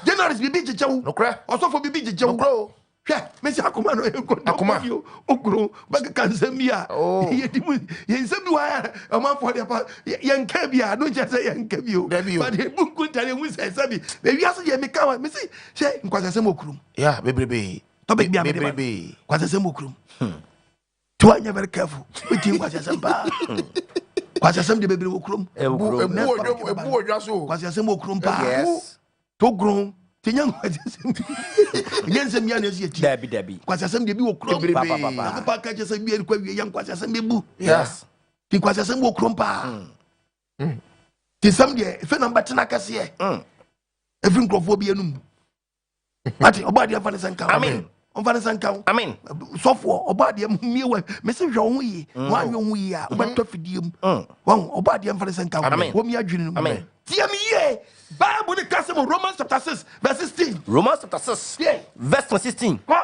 generous bibi gijewo no kre osofo bibi gijewo bro hwɛ mesi akoma no ɛnkɔdɔ Akoma. okuro bɛka ka nsɛm bi a Oh. yɛdimu yɛnsɛm bi wɔ a ɔmanfoɔ deɛ pa yɛnka bi a no nkyɛ sɛ yɛnka bi o Dabi o. but yɛbu nkontare hu sɛ sɛ bi baawiase deɛ meka wa mesi hyɛ nkwasasɛm okurom yeah bebrebe topic bi a mede ba bebrebe nkwasasɛm okurom to anyɛ very careful wetin nkwasasɛm paa nkwasasɛm deɛ bebree wɔ kurom ebu odwa so nkwasasɛm wɔ kurom paa Yes. to gron tinya nkwasasɛm nyɛ nsɛm ya na ɛsi akyi Dabi. nkwasasɛm deɛ bi wɔ kurom Bebrebe. na papa ka kyɛ sɛ bi ɛrekɔ awie yɛ nkwasasɛm bɛbu yes ti nkwasasɛm wɔ kurom paa ti nsɛm deɛ ɛfɛ na mbɛtena kɛseɛ ɛfiri nkurɔfoɔ bi anum ate ɔbaadeɛ mfa ne sɛ nka wo. Amen. ɔmfa ne sɛ nka wo. Amen. sɔfoɔ ɔbaadeɛ mie wa mɛsɛ hwɛ wo ho yie woanyɛ wo ho yie a wobɛtɔ fidie mu wahu ɔbaadeɛ mfa ne sɛ nka wo. Amen. wɔmi adwene no mu Amen. tie me yie bible ne ka sɛ mu Romans chapter 6 verse 16 Romans chapter 6, tie verse 16. kɔ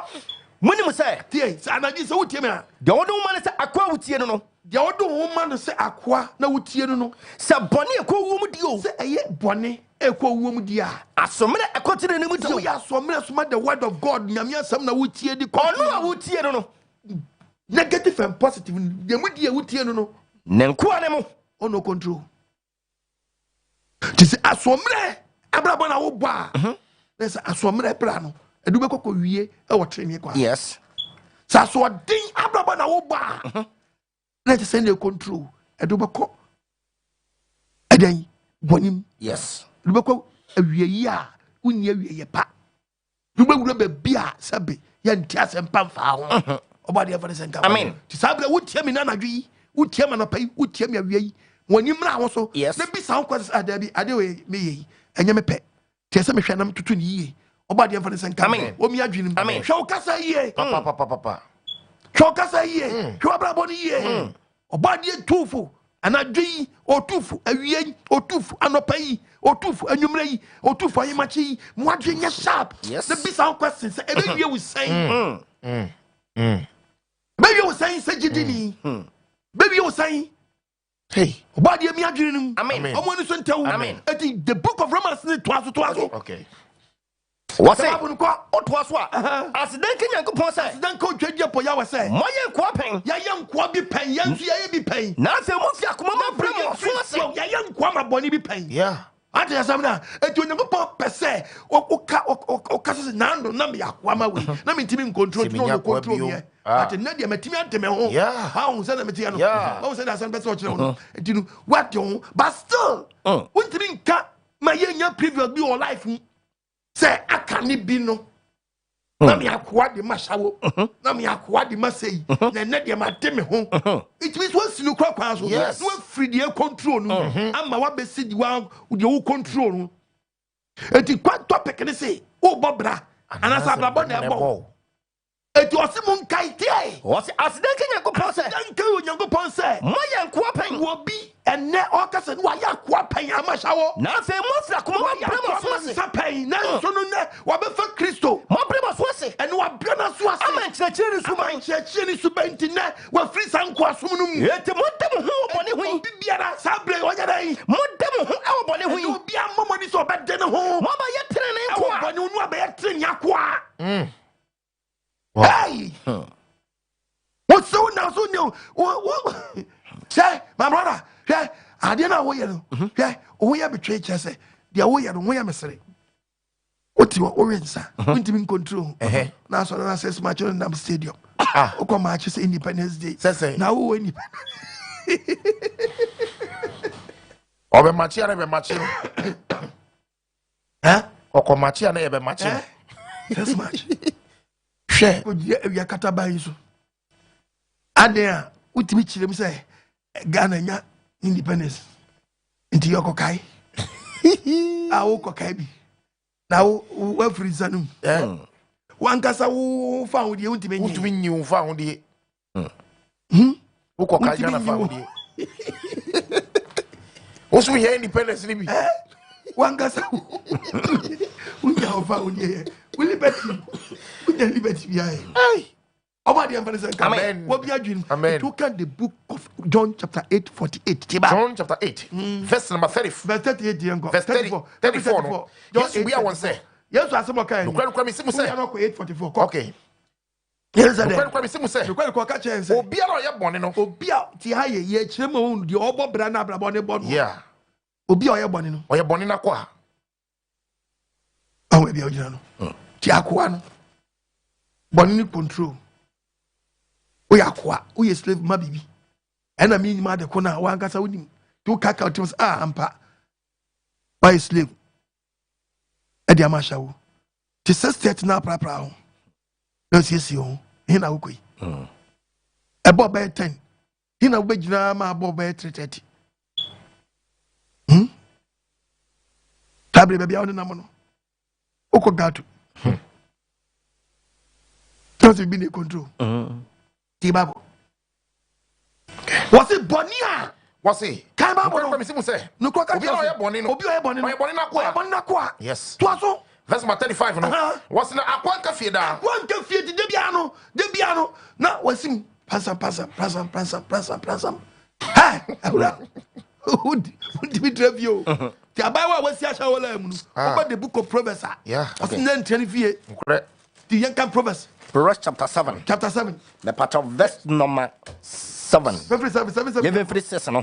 Munim say, tie sɛ anagye sɛ wotie me a the only woman say akwa wutie no no. deɛ wode wo ma no sɛ akoa na wotie no no Say bone ekwa wu mu di o. sɛ ɛyɛ bɔne ɛkɔ wuo mu di a Asomre ekotire ne mu di sɛ o. woyɛ asɔmmerɛ soma the word of God nyame asɛm na wotie di Ono a wutie no no. negative and positive deɛ mu die wotie no no Ne nkoa ne mu. ɔno control nti sɛ asɔmmerɛ abrabɔ na wobɔ a na sɛ asɔmmerɛ bra no ɛde wobɛkɔkɔ wie ɛwɔ trenee kwa Yes. sɛ asoɔden abrabɔ na wobɔ a na ɛte sɛ ne control ɛde wobɛkɔ ɛdɛn bɔnem Yes. ɛde wobɛkɔ awieyi a wonni awieyɛ pa de wobɛwura baabi a sɛbe yɛnte asɛm pa mfaa ho ɔbɔdeɛ fa ne sɛ nka Amen. nti saa berɛ wotia me na anadwo yi wotia me anɔpa yi wotia me awia yi wɔni mmra wo so Yes. na bisa wo kɔ sɛ adaabi ade wɔ meyɛ yi ɛnyɛ me pɛ tiɛ sɛ mehwɛ na metoto ne yie ɔbɔdeɛ fa ne sɛ nka Amen. ɔmi adwene mu Amen. hwɛ wo kasa yie papa hwɛ wo kasa yie hwɛ wabrabɔ no yie ɔbɔdeɛ tuufo anadwo yi ɔtuufo awia yi ɔtuufo anɔpa yi ɔtuufo anwummerɛ yi ɔtuufo ayemakye yi moadwe nyɛ sharp Yes. na bisa wo question sɛ ɛbɛwie wo sɛn bɛwie wo sɛn sɛ gyidini bɛwie wo sɛn hey ɔbɔdeɛ mi adwene no mu Amen. ɔmo ani so ntɛw Amen. ɛti the book of Romans ne toa so okay What say? Bible no kɔ Otoa so a. Asiden ke Nyankopon say. dan ka otwa dia po ya wɔ sɛ Moye nkoa pen. yɛyɛ nkoa bi pɛn yɛn nso yɛyɛ bi pɛn Na afei mo fi akoma ma bra mo so ase. yɛyɛ nkoa ma bɔne bi pɛn yeah ate asɛm no a ɛti onyankopɔn pɛ sɛ woka sɛ sɛ nando na meyɛ akoa ma wei na mentimi nkontrol Sɛ tumi menya ɔno akoa kontrol bio. meɛ Ah. ate nnɛ deɛ matumi ante me ho Yeah. ahu sɛ na meteɛ no Yeah. ahu sɛ de asɛm pɛ sɛ ɔkyerɛ wo no ɛnti no woate ho but still wontimi nka ma yɛnya previous bi wɔ life mu sɛ aka ne bi no na me akoa de ma hyawo na me akoa de ma sei na ɛnɛ deɛ mate me ho it means woasi no kora kwaa so Yes. na woafiri deɛ control no ama woabɛsi deɛ wo control no ɛnti kwa topic ne se wobɔ bra anaasɛ abrabɔ na ɛbɔ wo Eti osimu nkaite. What's accident in Yankopon say? Danke Onyankopɔn sɛ. Moya nkuapen. Wobi ene okase no waya kwa pen amashawo. Na fe mo fra kuma mo brema so ase. Sa pen na so no ne wabefa Kristo. Mo brema so ase. Ene wabia na so ase. Amen chirechire ni suban. Chirechire ni suban ti na wa free sanko asom no mu. Eti mo dem ho bone hu. Bibiara sabre onya dai. Mo dem ho e bone hu. Obi amomoni so obede ne ho. Mo ba ye trene ne nko a. Bone unu abe trene akoa. Wow. Hey! What's so now? So new. Say, my brother, yeah, I didn't know what you know. Yeah, we have betrayed you. Say, the way you know, we are missing. What you are orange, sir? Intimate control. Now, so I says, my children, I'm stadium. Oh, come on, just Independence Day. Say, now, who independent? Obe machi ana be machi. Huh? Oko machi ana be machi. That's much. Hwe. Ya kataba yiso. Ade a utimi chire mi say Ghana nya independence. Inti yoko kai. Awo ko kai bi. Na wo free sanum. Wankasa wo fa wo de utimi nyi. Utimi nyi wo fa wo de. Wo ko kai Ghana fa wo de. Wo so ye independence ni bi. Wankasa wo fa wo de. We liberty. We the liberty bi ai. Hey. Obadi am say Amen. What be adwin? Amen. Look at the book of John chapter 8:48. John chapter 8. Verse number 30. Verse 38 yengo. Verse 34 no. Yes, we are one say. Yes, I say okay. No kwa mi simu say. 8:44. Okay. Yes, I No kwa mi simu say. no kwa ka che say. Obi ara ye bone no. Obi a ti ha ye kire ma won de obo bra na Abrabo ne bo no. Yeah. Obi a ye bone no. Oye bone na kwa. Awo bi a ojina no. Ti akoa no. Bone ni control. Oya kwa, oye slave ma bibi. Ena mi ma de kona wa nkasa wonim. Tu kaka otim ampa. By slave. E dia ma shawo. Ti 60 na pra ho. Na siesie ho. He na wokoi. E bo be 10. He na wo begina ma bo be 330. Tabre be bia won na mo no. Oko gato. Just be in control. Bible. Was it Bonia? Was it? Kai Bible No kwa mi simu say. No kwa ka Obi ara ye bone no. Obi oye bone no. Oye bone na kwa. Oye bone na kwa. Yes. Tuaso. Verse number 35 no. Was na akwa nka fie da. Wan ka fie de bia no. Na wasim pasam. Hey, awura. Would be review. The Bible was ya sha wala mu no. Over the book of Proverbs. Yeah. Okay. Then 20 fie. Correct. The young Proverbs. Proverbs chapter 7. Chapter 7. The part of verse number 7. 7. Give free session.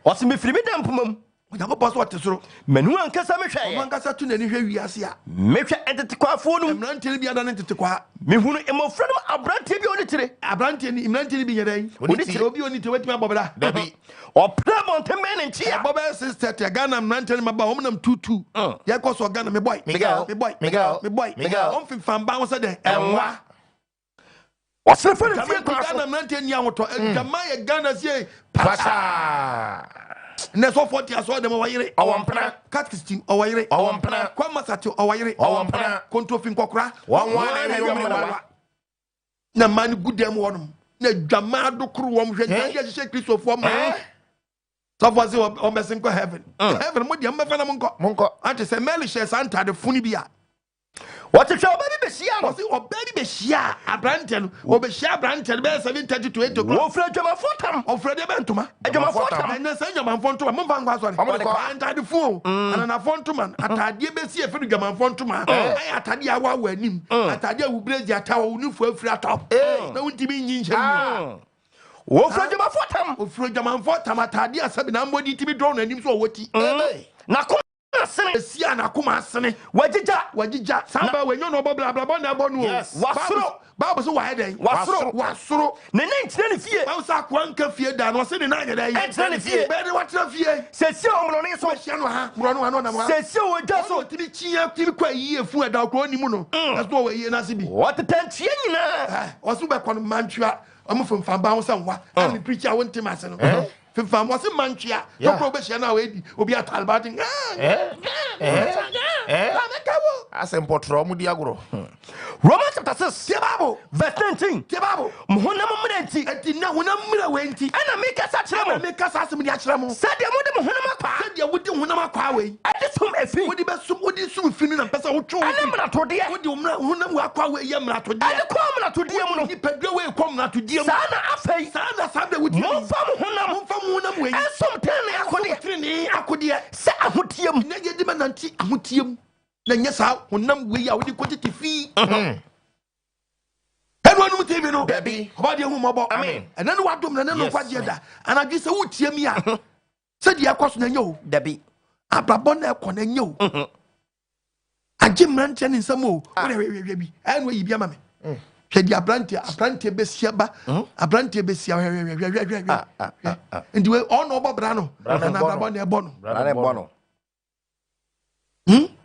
What's me free me dampum? Oyago boss what tesoro. Menu ankasa me hwɛ. Omankasa tu nani hwɛ wiase a. Me hwɛ entete kwafo no. Mrantie bi ada ne tete kwa. Me hunu emofra no abrante bi oni tire. Abrantie ni mrantie bi nyɛdan. Oni tire obi oni tire wetumi abobra. Dabi. Ɔpra montem me ne ntia. Aboba sister te Ghana mrantie ni maba omnam tutu. Ye kɔ so Ghana me boy. Miguel. On fi famba wo se den. Enwa. Ɔsɛ fa ne fie Ghana mrantie ni ahoto. Jama ye Ghana sie. Pasha. Ne so 40 aso dem wayire. Owampena. Catechism owayire. Owampena. Kwa masate owayire. Owampena. Kontrofin kokora. Wanwa na yo me wala. Na man gudem wonum. Na dwama do kro wom hwe dan ya hye Christopher ma. So for say o mesin ko heaven. Heaven mo dia mbefa na monko. Ante say Mary share santa de funi bia. What if your baby be shia no? Say o baby be shia abrante no. O be shia abrante be 7:30 to 8 o'clock. Wo fra dwama fotam. O fra de bentoma. Dwama fotam. Na say dwama fontoma mo fa ngwa sorry. Anta de fu. Ana na fontoma atade be si e fi dwama fontoma. Ai atade awa wa anim. Atade awu brezi atawa unu fu afiri atop. Na wunti bi nyi nhye. Wo fra dwama fotam. O fra dwama fotam atade asabi na mbodi ti bi do na anim so woti. Na ko asene sia na kuma asene wagija samba wenyo no bobla bla na bonu wasoro Bible so wa den wasoro ne ntina ne fie wa sa kwanka fie da no se ne na nya den ntina ne fie be de watra fie sesi omro ne so hia no ha bro no na ma sesi o ja so tiri chia tiri kwa yie fu da kro ni mu no aso wa yie na se bi what tantie nyina o so be kwa no mantwa am fam ba ho sanwa and preacher won tim ase no fam was mantwa no pro be hia na we di obi atalba din Asem potro mu di agro. Romans chapter 6 Tie Bible. verse 19. Tie Bible. Mohona mumrenti. Enti na honam mra wenti. Ana make us a Na chemo. me kasa asem di akyerɛ mo. Said the mother mohona makwa. Sɛdeɛ wodi honam akwa wei. I just some a thing. Wodi bɛsum wodi sum fini na pɛsɛ wotwe wo. Ana mra to dia. Wodi honam akwa wei yɛ mra to I deɛ. just come mra to dia mu no. Nipadua wei kɔ mra to deɛ mu. Sana afei. Sana sabe wodi. Momfa mohona. Momfa honam wei. Ensom tene akode. Trini akodeɛ. Se ahotiem. Na yɛ di mananti ahotiem. Na nyɛ saa honam wei a wodi kɔtete fi. Everyone TV no Baby. About the home Amen. And then what do na no Yes. kwaje da. And I just say wo tie mi a. Said the akwas na nyo. Dabi. Abrabo na ekɔ na nyo. Agye mrantie ne nsam o. Wo hwehwehwe bi. Anu yi bia ma me. Hwɛ di abrante besia ba. Abrante besia hwehwehwe. Ndi we on obo bra no. Na abrabo na ebo no. Brother Bono.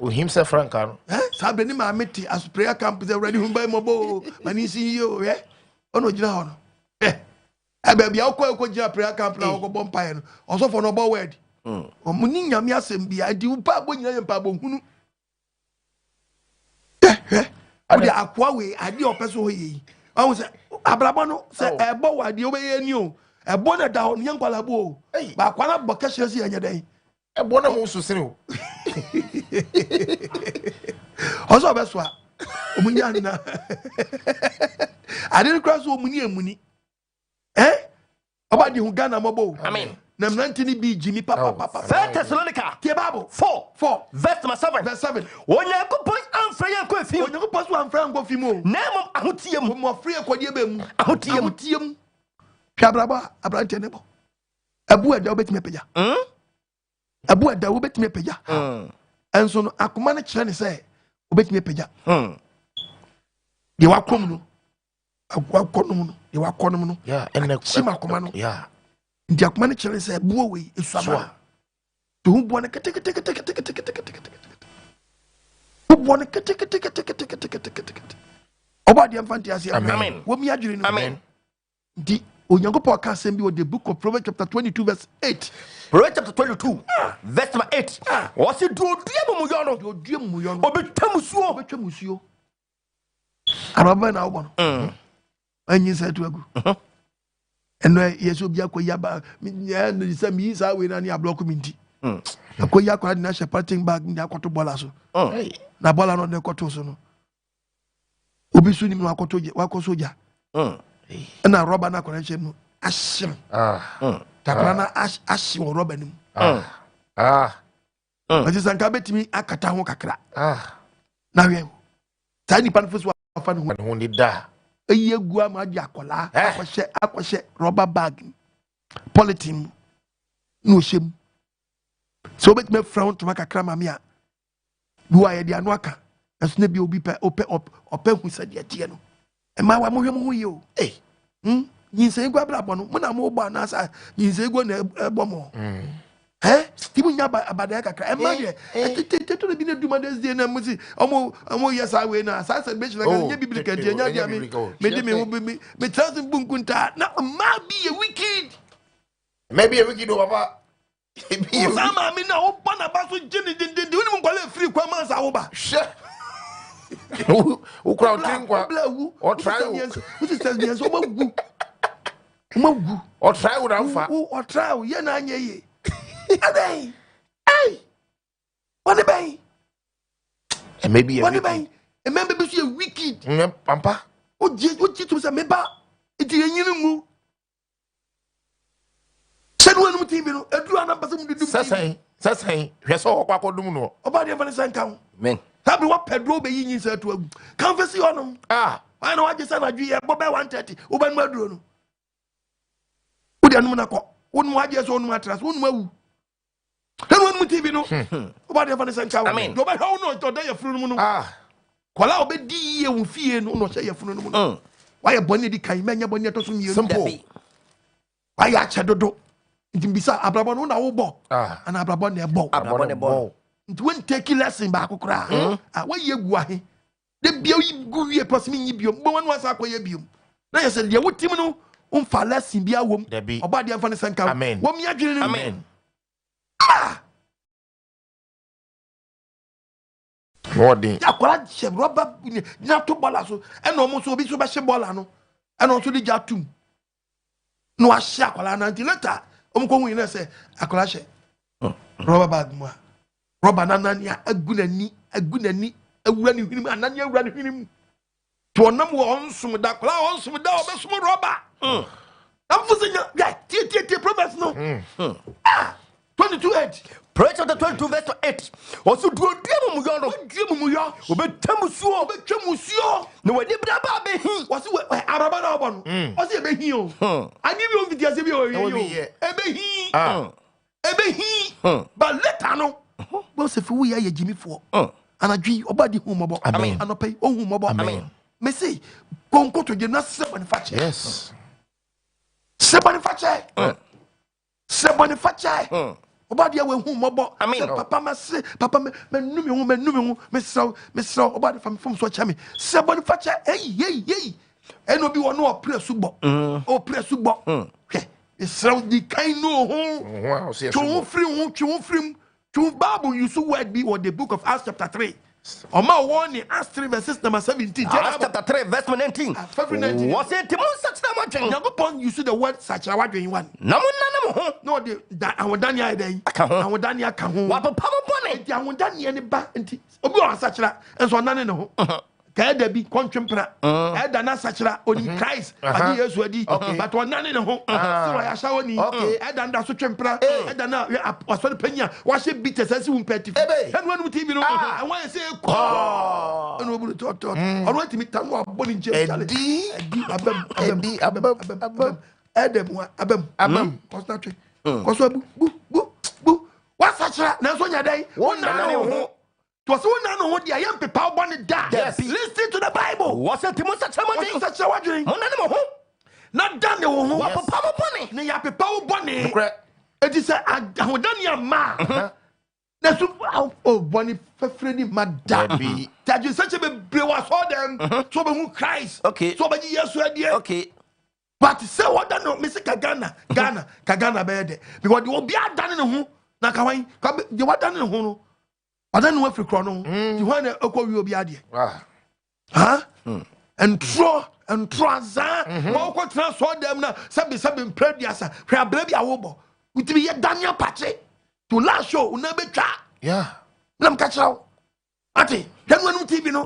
O himself Franca. Sabe ni ma meti as prayer camp is already hum by mobo. Mani see you, eh? Ono gina ho no. Ebe bia ko gina prayer camp na ko bompa no. Oso for no bo word. O muni nyame asem bia di upa bo nyina yempa bo hunu. O di akwa we ade opeso ho yi. O se abrabo no se ebo wade obeye ni o. Ebo na da ho nyankwala bo o. Ba akwa na bo kehye si anya den. Ebo na mo so sere o. Also beswa omunya na ade cross omuni oba di hu Ghana mobo Amen. na mnanti ni bi jimi papa 1 Thessalonica tie Bible 4 verse 7. verse 7 Onyankopon amfra yan ko afim. onyo pasu amfra ngo fimo Na mom ahotiem. mo free ekwadie be mu Ahotiem. hwa braba abrante ne bo abu ada obetime peja abu ada obetime peja enso no akoma ne kire ne se obetime peja de wakom no akwakonom no de wakonom no Yeah, and chima akoma no yeah. ndi akoma ne kire se buo we esuama to hu buo ne kete hu buo ne kete oba de mfanti ase Amen. wo mi adwiri no Amen. di onyankopɔn ka asɛm bi wɔ the book of Proverbs chapter 22 verse 8 Proverbs chapter 22 verse 8. What's it do mu yo no? odua mu yo no Obetam suo. obetwa musuo araba na wo no anyi sa tu agu eno yeso bia ko yaba nya no sa mi sa we na ni ablok mi nti akoya kwa na shepating bag ndi akoto bola so na bola no de koto so no obi su ni mu akoto je wakoso ja na roba na kona chem no ashim takra na ashim roba nim ati sanka betimi akata ho kakra na we ta ni pan fosu afa no Ho ni da. eyi egu ama di akola akɔhye rubber bag polythene no shem so bet me frown to makakra mame a bi wa ye di anu aka ɛso na bi obi pɛ opɛ hu sɛ de tie no e ma wa mo hwɛ mo hu yi o nyinse egu abrabɔ no mo na mo bɔ na sa nyinse egu na ɛbɔ mo ti mu nya abada kakra e ma ye teto na bi na duma des dey na mo si omo yes awe na sa be chira ga nya biblical dey nya dia me de me trans bunkunta na ma bi ye wicked Maybe a wicked papa. o sa ma mi na o ba na ba so jini din uni mo kwale free kwa man sa wo ba She. O crowd drink kwa. Or try. What is that so magu Or try with alpha. o try ye na anya ye adai ai wani bai And maybe a wani wicked. bai e membe be so wicked Pampa. o je to say meba enti yenyini mu sedu anu timbi no edu ana basa mu dudum Sasai. Hweso kwa kodum no. oba de fane sankan Amen. sabi wa pedro be yin sa to agu kan fesi hono why no waje sana dwi e bobe 130 oba nu aduro no udi anu na ko wonu waje so onu atras wonu awu dan wonu timbi no oba de fane sankan Amen. do ba hawo no to da ya furu no kola obedi ye wo fie no no hye ye funu no no why boni di kan menya boni to so mi Simple. why ya che dodo nti bisa abrabo no na wo bo ana abrabo na e bo Abrabo ne bo. nti won take lesson ba akokora why ye gu ahe de bia yi gu wie pos mi nyi biom bo wonu asa akoye biom na ye se de wo tim no umfa lesson bia wom oba de amfa ne sanka wo mi adwene no Amen. Wodi. Akwala che rubber na to bola so e no mo so obi so be hye bola no e no so di jatum no ahye akwala na nti later omko hu ina say akwala hye rubber bag mo rubber nanania agunani awura ni hwinim anania awura ni hwinim to onam wo onsum da akwala onsum da obesum rubber am fusinya ya tie promise no 22:8 Praise chapter 22 verse 8. Also do mu yo. Obetwamusuo. No we libra ba be hi. Wasi we araba na obo no. Wasi e be hi o. Ani bi o video se bi o yi. E be hi. But later no. Bo se fi we ya Jimmy fo. Anadwi obadi hu mobo. Anopai o hu mobo. Me say konko to je na se manufacture. Yes. Se manufacture. Obadi we hu mobo. Papa ma se papa me numi hu me so obadi fam so cha me. Se manufacture hey. Eno bi wono opre subo. Opre subo. Hwe. E sound di kind no hu. Wow, see. Twu frim. To Bible you so word be or the book of Acts chapter 3. Oma 1 Acts 3 verses number 17. Acts chapter 3 verse 19. Was it Timon such na madwen? Yakopon you see the word such a wadwen one. Na mo ho. No the awodania den. Awodania ka ho. Wa papa mo bone. Enti awodania ne ba enti obi o sachira enso nane ne ho. Ka da bi kontwempra. E da na sachira oni Christ. Adi Yesu adi. But onane ne ho. So wa ya sha oni. E da nda so twempra. E da na wasori panya. Wa she bitter sase won peti. Enu anu TV no. Anwa say ko. Enu obu to. Onu ati mi tan wa boni nje chale. Edi abem. Abem. Kosta twe. Koso bu. Wa sachira na so nya dai. Onane ho. Was one no dia yam pepa obone da. Listen to the Bible. Was it Timon such a wadwen? Monane mo ho. Na dan ne wo ho. Wa papa mo bone. Ne ya pepa obone. Eti say ahodania ma. Na so obone fefre ni madabi. Taju such a be was all them. So be hu Christ. Okay. So be Yesu adie. Okay. But say what no me say Ghana be there. Because the obi adan ne ho na kawan. The wadan ne ho no. I don't know if you chrono. You want to echo you be idea. Huh? And throw za. What transfer them now? Sabi prediasa. Where baby a wobo. We be a Daniel Pache. To last show, never try. Yeah. Lam catch out. Ati. Then when TV no.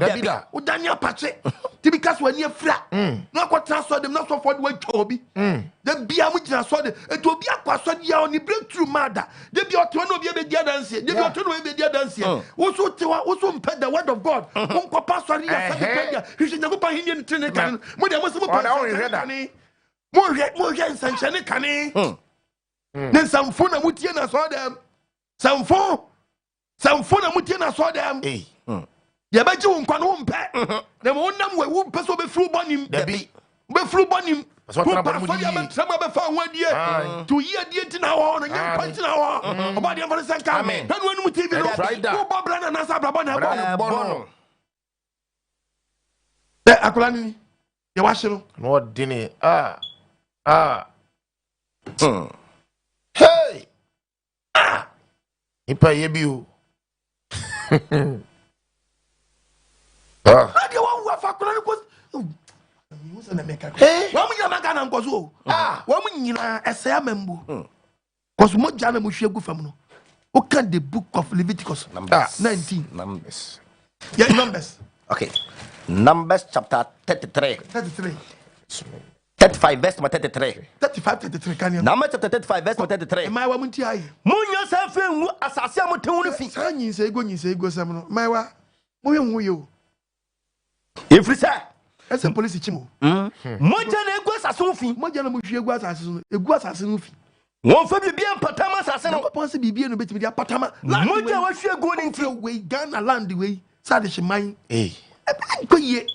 Daniel Pache. Because when you're flat. Not what transfer them, not so for the way Toby. Then be a much transfer. It will be a question ya on the breakthrough mother. They be autonomous be a dear dance. They be autonomous be a dear dance. Also impede the word of God. Uncle Pastor, you should never buy Indian Trinity. More than most more sanction canny. Then some phone and Mutiana saw them. Some phone and Mutiana saw them. Ya ba ji won kwa no mpe na mo nam we wo mpe so be fru bonim be fru bonim so pa so ya be trama be fa ho adie to yi adie ti na ho no nya pa ti na ho oba de fa sanka amen na no TV no wo bobla na na sa Abrabo na bo akola ni ye wa hye no odini hey ipa ye bi o Ade wa wa fa kola ni ko you say na make wa mu nyama ga na nkoso wa mu nyina ese amambu cause mo jana mo hwe gu fam no o can the book of Leviticus 19 Numbers. Yeah, Numbers. Okay. Numbers chapter 33. 35 verse 33. 33 can you? Numbers chapter 35 verse 33. My wa munti ayi. Munya sa fe wu asase amoten fi. Sa nyin se ego sam no. My wa mo hwe yo. Efrisa. Ese police chimo. Moja na egu asase fi. Moja na mo hwe egu asase no. Egu asase no fi. Won fa bibia empatama asase no. Pon se bibia no betimi dia patama. Moja wa hwe egu ni nti we Ghana land we. Sa de hyeman. Ko ye.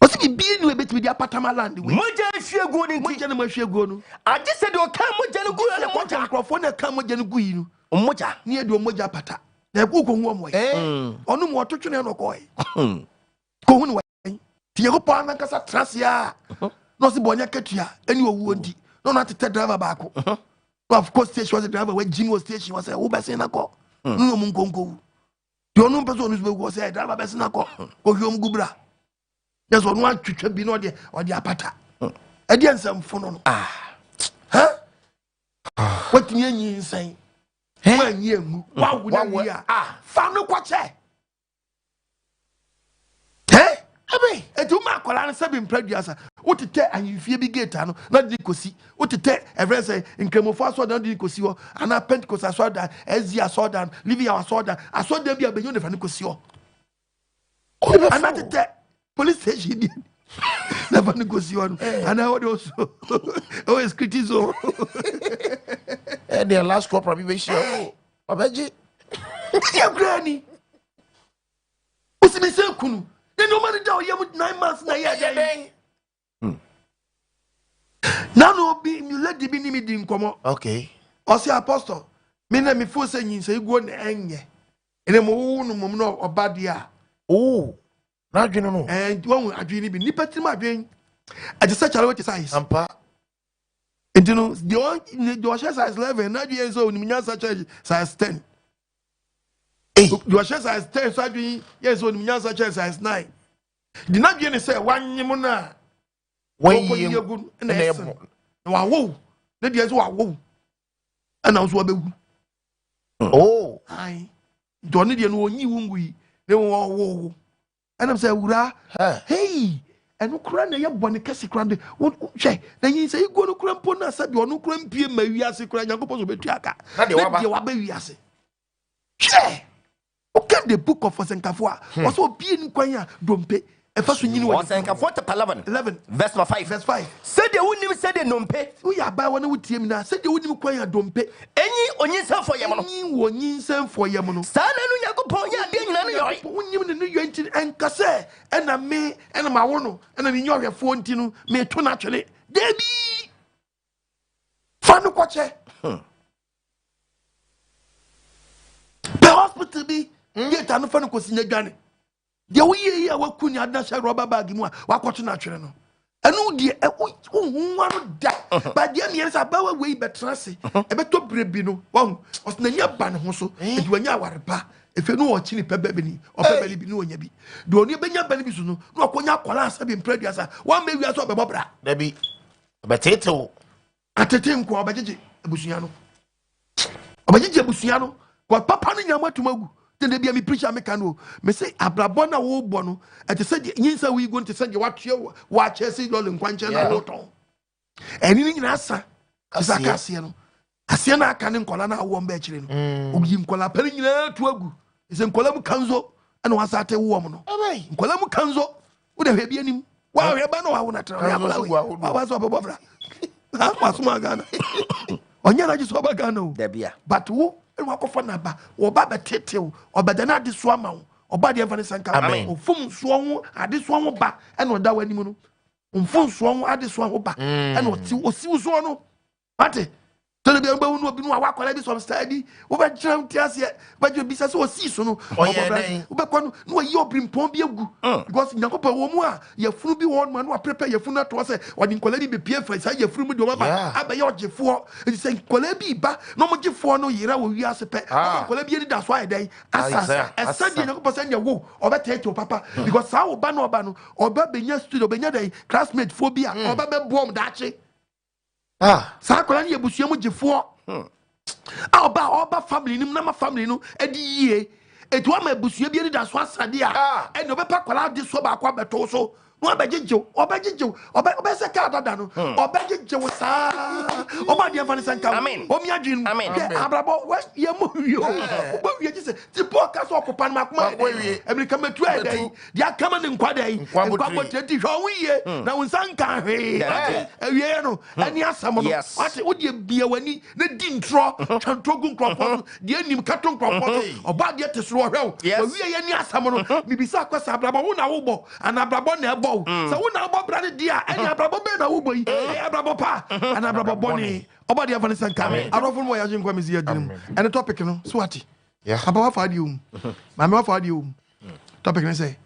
Osi bibia no betimi dia patama land we. Moja hwe egu ni nti. Moja na mo hwe egu no. Aje se de o kan moja no gu na moja mikrofon na kan moja no gu yi no. Moja. Ni e de moja pata. Na ku ko hu omo ye. Onu mo ototwene no ko ye. Ko hu no we. Ti ye ko pa na kasa trasia. No si bonya ketua eni owu ndi. No na tete driver back. Of course station was the driver when Jimmy was station was say wo be say na ko. No mo nkonko. the only person who was said, I'm a person go home gubra. There's one to be no there or the apata. Again, some phone. Huh? What you saying? When you, what would we are? Found no quache. Eh? Abe, e do ma kwala na sabin producer. What to tell and you fear big gate no, not the kosi. What to tell every say in Kremofo so down the kosi o, and a Pentecost so down, Ezia so down, Livia so down. I saw them be a benyo ne kosi o. And not to tell police station. Never negotiate, and I would also always criticize. And their last crop probably show. Abeji. Dear granny. What's the mistake? Kunu? Then no matter how you 9 months na ya. Now no be you let the be me din komo. Okay. O say apostle. Me na me fo say yin say go na enye. Ene mo wo no mom no obadia. Oh. Na adwene no. And one adwene bi nipa tim adwen. I just search what size. Ampa. And you know the one size 11 na adwen so ni nya size 10. You are size 10 so adwen yes so ni nya size 9. The na adwen say wan nyim na When you na wa wo. Na dey so wa wo. Ana so abewu. Oh. Ai. Do ne dey no onyi wungui. Ne wo. And I'm saying, Ura, hey, and Ukran, na bone kesi krande. Che, na yin say go no kran pona sabi onu kran pie ma wiase kran Yankopon so betuaka. Na de waba wiase. Che. Okay, the book of Osenkafo a. Also pie ni kwan ya dompe. E fa so nyini wo. Osenkafo chapter 11. Verse 5. Verse 5. Say the unim say the nompe. We ya ba wona wutiem na. Say the unim kwan ya dompe. Enyi onyinsa for yem no. Enyi wonyinsa for yem no. Sa na nu Yankopon ya de nyina no yoy. Wonyim ne no yoy nti enkase ena me ena ma wo no ena ni nyohwefo nti no me to na twele. Debi. Fa no kwache. Be hospital bi. Yeta no fa no kosinya dwane. Dia wo ye ya waku ni adasha rubber bag mu a wakoto na twere no enu die ohunwa no da ba dia mi yesa ba wa we betrase e beto brebi no wo osnanya ba ne ho so e duanya awarepa efe no wo chini pebe bi ni opebe bi no onya bi do oni benya ba ne bi so no no akonya akola asabi mpraduasa wa ma wiase obebobra da bi beteto atete nko obagege abusuya no obagege abusuya no ko papa no nyama tumagu then be me preacher me can me say Abrabo na wo bo no e te say yinsa we go to say watwe wa chese lolin kwanche na wo ton eni ni nyina asa aka ase no ase na aka ne nkola na wo mba akire no obi nkola pare nyina tu agu ise nkola mu kanzo ana wasa te wo mo no nkola mu kanzo wo de hwe anim wa hwe ba no wa wo na tra wa ba so bobra ha wasuma gana onya na ji so ba gana o but wo wakofa na ba oba betetew obada na ade so ama wo oba de evane sanka ofum so ho ade so ho ba e na oda wani mu no ofum so ho ade so ho ba e na osiw so no ate tele bi ngba wonu obi no awakola bi so study wo ba jam tiase ba jo bi sase osi so no wo ba kwa no no yi obrim pon bi agu because nyakopa wo mu a ya funu bi won ma no prepare ya funu to se wadi nkola bi be pie fra sa ya funu mu de ba abaye ogefo e se nkola bi ba no mo gefo no yira wo wi ase pe nkola bi ni da so ayi asa esa di nyakopa se nya wo obeta eto papa because sa wo ba no oba benya studio benya dai classmate phobia oba be bom dache sa kola ni ebusuam gifo oba family nim na ma family no edi yie etu ama ebusua bi da so asade a eno be pa kola de so ba kwa beto so no obajejew obese ka dada no obajejew sa oba de fani sanka omi adwin Abrabo ye mo wio oba wie ji se ti podcast okopa na makoma America metu e dai dia kama ne nkwa dai nkwa boteti hwo wie na unsanka hwe awie no ani asam no ate wo de bia wani na di ntro twantogu nkropo de anim kato nkropo oba de tesoro hwe wie ye ni asam no bibisa akwasa Abrabo wo na wo bo ana Abrabo na ebo so wo na bo brade dia eni Abrabo be na wo boyi Abrabo pa ana Abrabo boni oba dia fani sanka arofo mo ya jin kwa mezi adinim ene topic no so ati abawa fa adium ma me wa fa adium topic ne say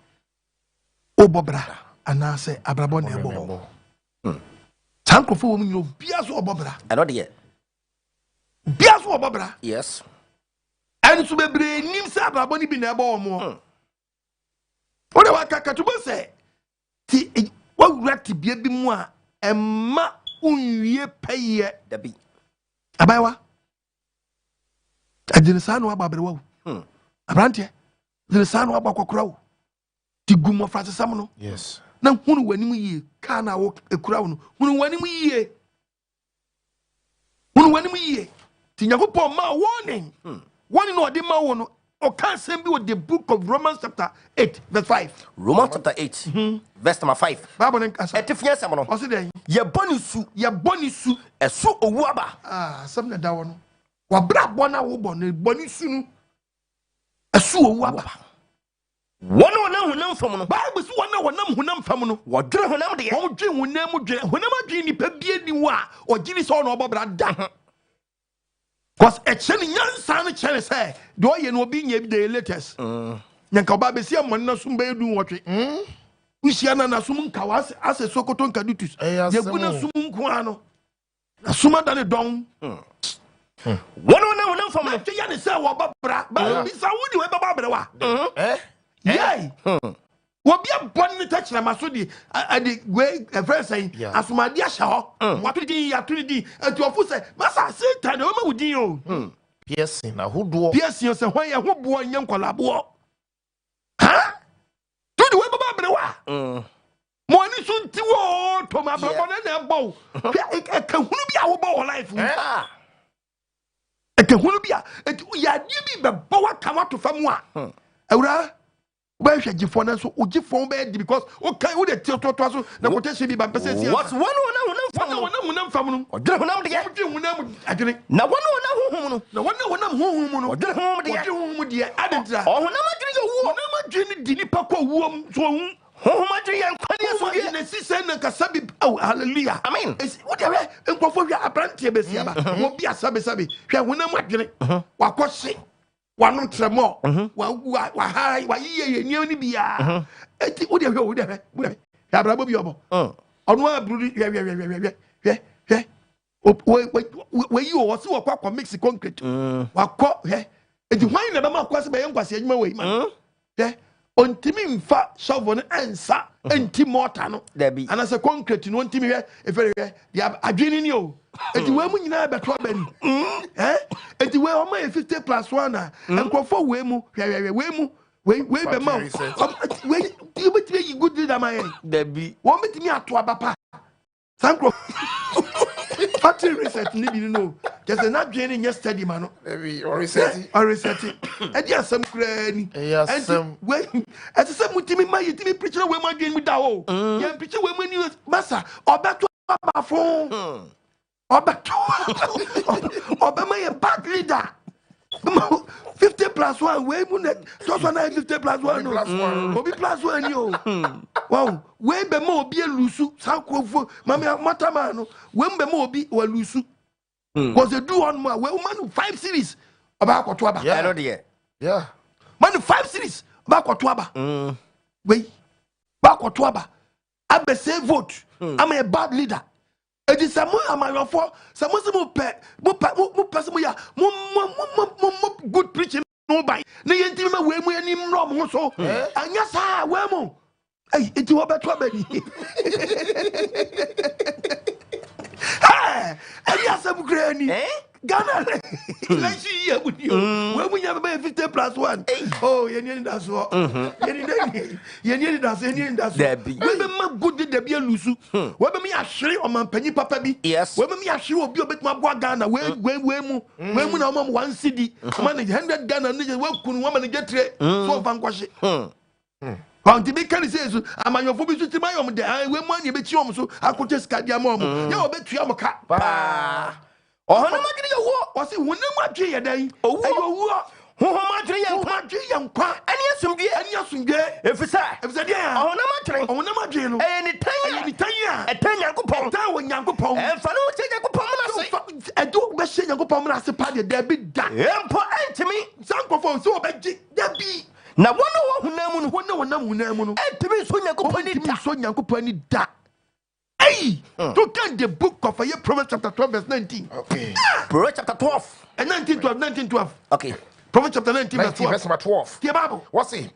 obobra ana say Abrabo na ebo tankrofo wo mu bia so obobra I know the bia so obobra yes and so bebre nim sa Abrabo ni bi na eba omo ode wa kakatubo se ti wa wura ti bia bi mu a emma unwie peye Dabi. Abawa adine sa no aba berewa abrante adine sa no aba kokora wo ti gumo frase sam no Yes. na hunu wanim yie ka na wo ekura wo no hunu wanim yie ti Yakobon ma warning warning no de ma wo no o kan sem bi with the book of Romans chapter 8 verse 5 Romans chapter 8 verse number 5. Bible nen kasa Etifia sam no. o se den Ye boni su esu owu aba. sam na da wo no wa bra bona wo boni su no esu owu aba One honam fam no. Bible so wonam honam fam no Wodre honam de. won dwe honam adwe ni pa bie ni wo a o giri so no obobra da cause e chene nyansa no chene say do ye no obi nya bi the latest nyanka oba be sia mon na sum be du wotwe usia na sum nka wa ase sokoto nka dutus ye bu na sum nko ano na sum da ne don One honam fam no. twa ya ne say wo babra ba bi sa wo di we babra wa yai Wobi abon ni touch na maso di adi we friend say asumadi ahya ho wato di ya to di ati ofu say masa satan o ma wudi o Piercing na hodo. piercing say hwan ye ho bo nya nkolabo ha to di we baba brewa mo ani so nti wo to ma baba na ebo e ka hunu bi a wo bo life e ka hunu bi a ya di bi be bo wa ka wato fam a awura where should you phone so uji phone be because okay who the to so na quotation bi ba pese sia What one honam fam no. Odre honam de. adwene Na one honam no. na wonam honhum no Odre honam de. honhum de adentra Honam adwene ye wo. wonam adwene di ni pa kwa wuom so hu Honam adwene ye nkwane so so ye. na sisen na kasabi oh hallelujah Amen. what the nkofo hwa abrantie be sia ba wo bi asabe hwa honam adwene wakose wanu tremo wa hai wa yiye ni bia eti wo de hwe Abrabo bi obo onu abru hwe we yi o si wo kwa mix concrete wakọ eti hwan na be ma kwase be yenkwase adwuma we ma ontimi mfa shovel no ansa enti mortar no Dabi. anase concrete no ontimi hwe efere ya adwini ni o eti we mu nyina be to bani eti we o ma 50 plus 1 enkrofo we mu hwe we be ma we you betime yi good leader man Dabi. wo betime ato abapa sankro party reset ni bi no just na dwene nya study ma no Maybe or reset. e di asem kura ni Asem. we ati se mutimi ma yitimi preacher we ma dwene mi da o ya preacher we ma ni masa obeto abafo obeto obema ye bad leader 50 plus 1 we mu just one 50 plus 1 no obi plus 1 ni o wow we be ma obi elusu sankrofo mama matama no we be ma obi wa lusu cause they do one more we man 5 series aba akoto aba I know there. Yeah. man 5 series aba akoto aba we ba akoto aba abe say vote am a bad leader edi samu amayofo samu simu pe mo pese ya mo good preaching no by na yenti ma we mu ani mro mo so anya sa we mu ei eti wo beto abani ha ani asem grani Ghana like she here with you we mu nya be 50 plus 1 oh yeni da so yeni da so Dabi. we be ma good de bia lusu we be me ahwere o man panyi papa bi Yes. we be me ahwere obi obetima boa Ghana we mu na o mam 1 cedi man 100 Ghana ni we kunu wo man getre so van kwahye Kwanti bi kan say so amanyofo bi so ti mayom de we mu anya be chi om so akote skadia ma om ya obetua mo ka Honam adwene ye wo. o se wonam adwe ye dan Owu. ayo Honam adwene ye nkwa. adwe ye nkwa Ani asumdwe. efisa Efisa dia honam adwene. wonam adwe no Ni tan. ni tanya Etan Yakobon. ta wo nyankopon Emfa no che Yakobon na se. edo be hye nyankopon na se pa de da bi da Empo antimi. sankofo so obegye da bi Na wono wo honam no. wonam hunam no Antimi so Yakobon ni da. so nyankopon ni da hey to can the book of Proverbs chapter 12 verse 19 Okay. Proverbs chapter 12. and 19 12 Okay. Proverbs chapter 19 verse 12. Verse number 12. The Bible. What's it?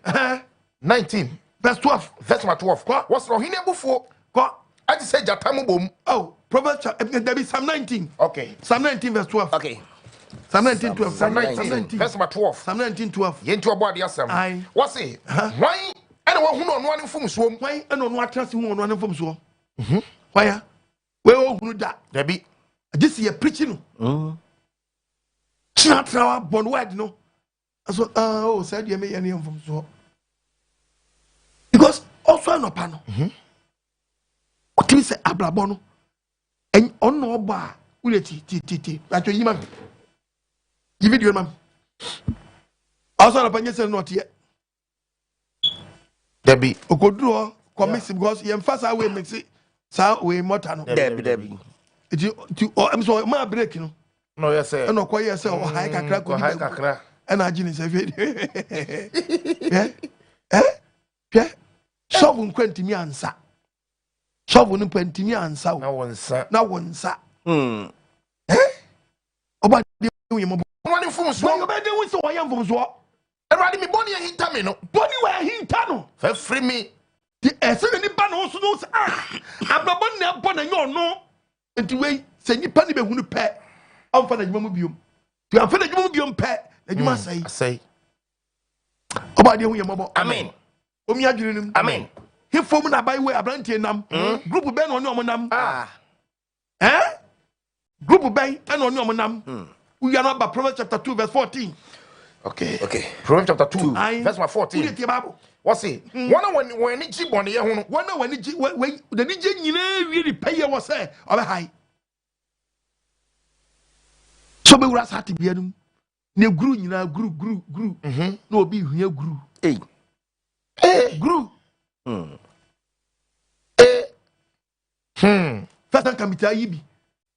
19. Verse 12. Verse number 12. What's wrong? He never before. I just said Jatamu boom. Oh, Proverbs there be Psalm 19. Okay. Psalm 19 verse 12. Okay. Psalm 19 12. Psalm 19. Verse number 12. Psalm 19 12. Yentu abodi asem. Aye. What's it? Why? And one who no one from swim. Why and on what trust who on from so? Why? Where who that? There be. This is preaching. Chatra born word no. So oh said you may any from so. Because also no pano. What you say Abrabo no. And on no bar. Uleti. That's your man. Give it your man. Also no panya say not yet. Debbie. Okoduro commix because you emphasize how we mix it. So we mortar no. Debbie. I'm sorry, my break you know. No, yes, sir. No, quite yes, or high crack. And I didn't say, yeah. Shovel quentin me answer. Shovel quentin me answer. Now one, sir. Now one, sir. About the one from so you better win so I am from so. Everybody me bonnie and tamino. Bonnie where he tano. For free me. The essence in the ban also knows. Abrabo na born and you no. And to wait, send you penny be who pet. I'm for the mubium. You are for the mubium pet. And you must say. About the way mobile. Amen. Amen. He formed a byway a brandy nam. Group of Ben on your nam. Group of Ben and on your nam. We are not by Proverbs chapter 2, verse 14. Okay. Proverbs chapter 2, verse 14. What's it? When it's cheap on the year, when the Nijan really pay was say, or high. So we were at the beginning. Ne grew, you know, grew. No be here grew. Grew. First time can be tell you.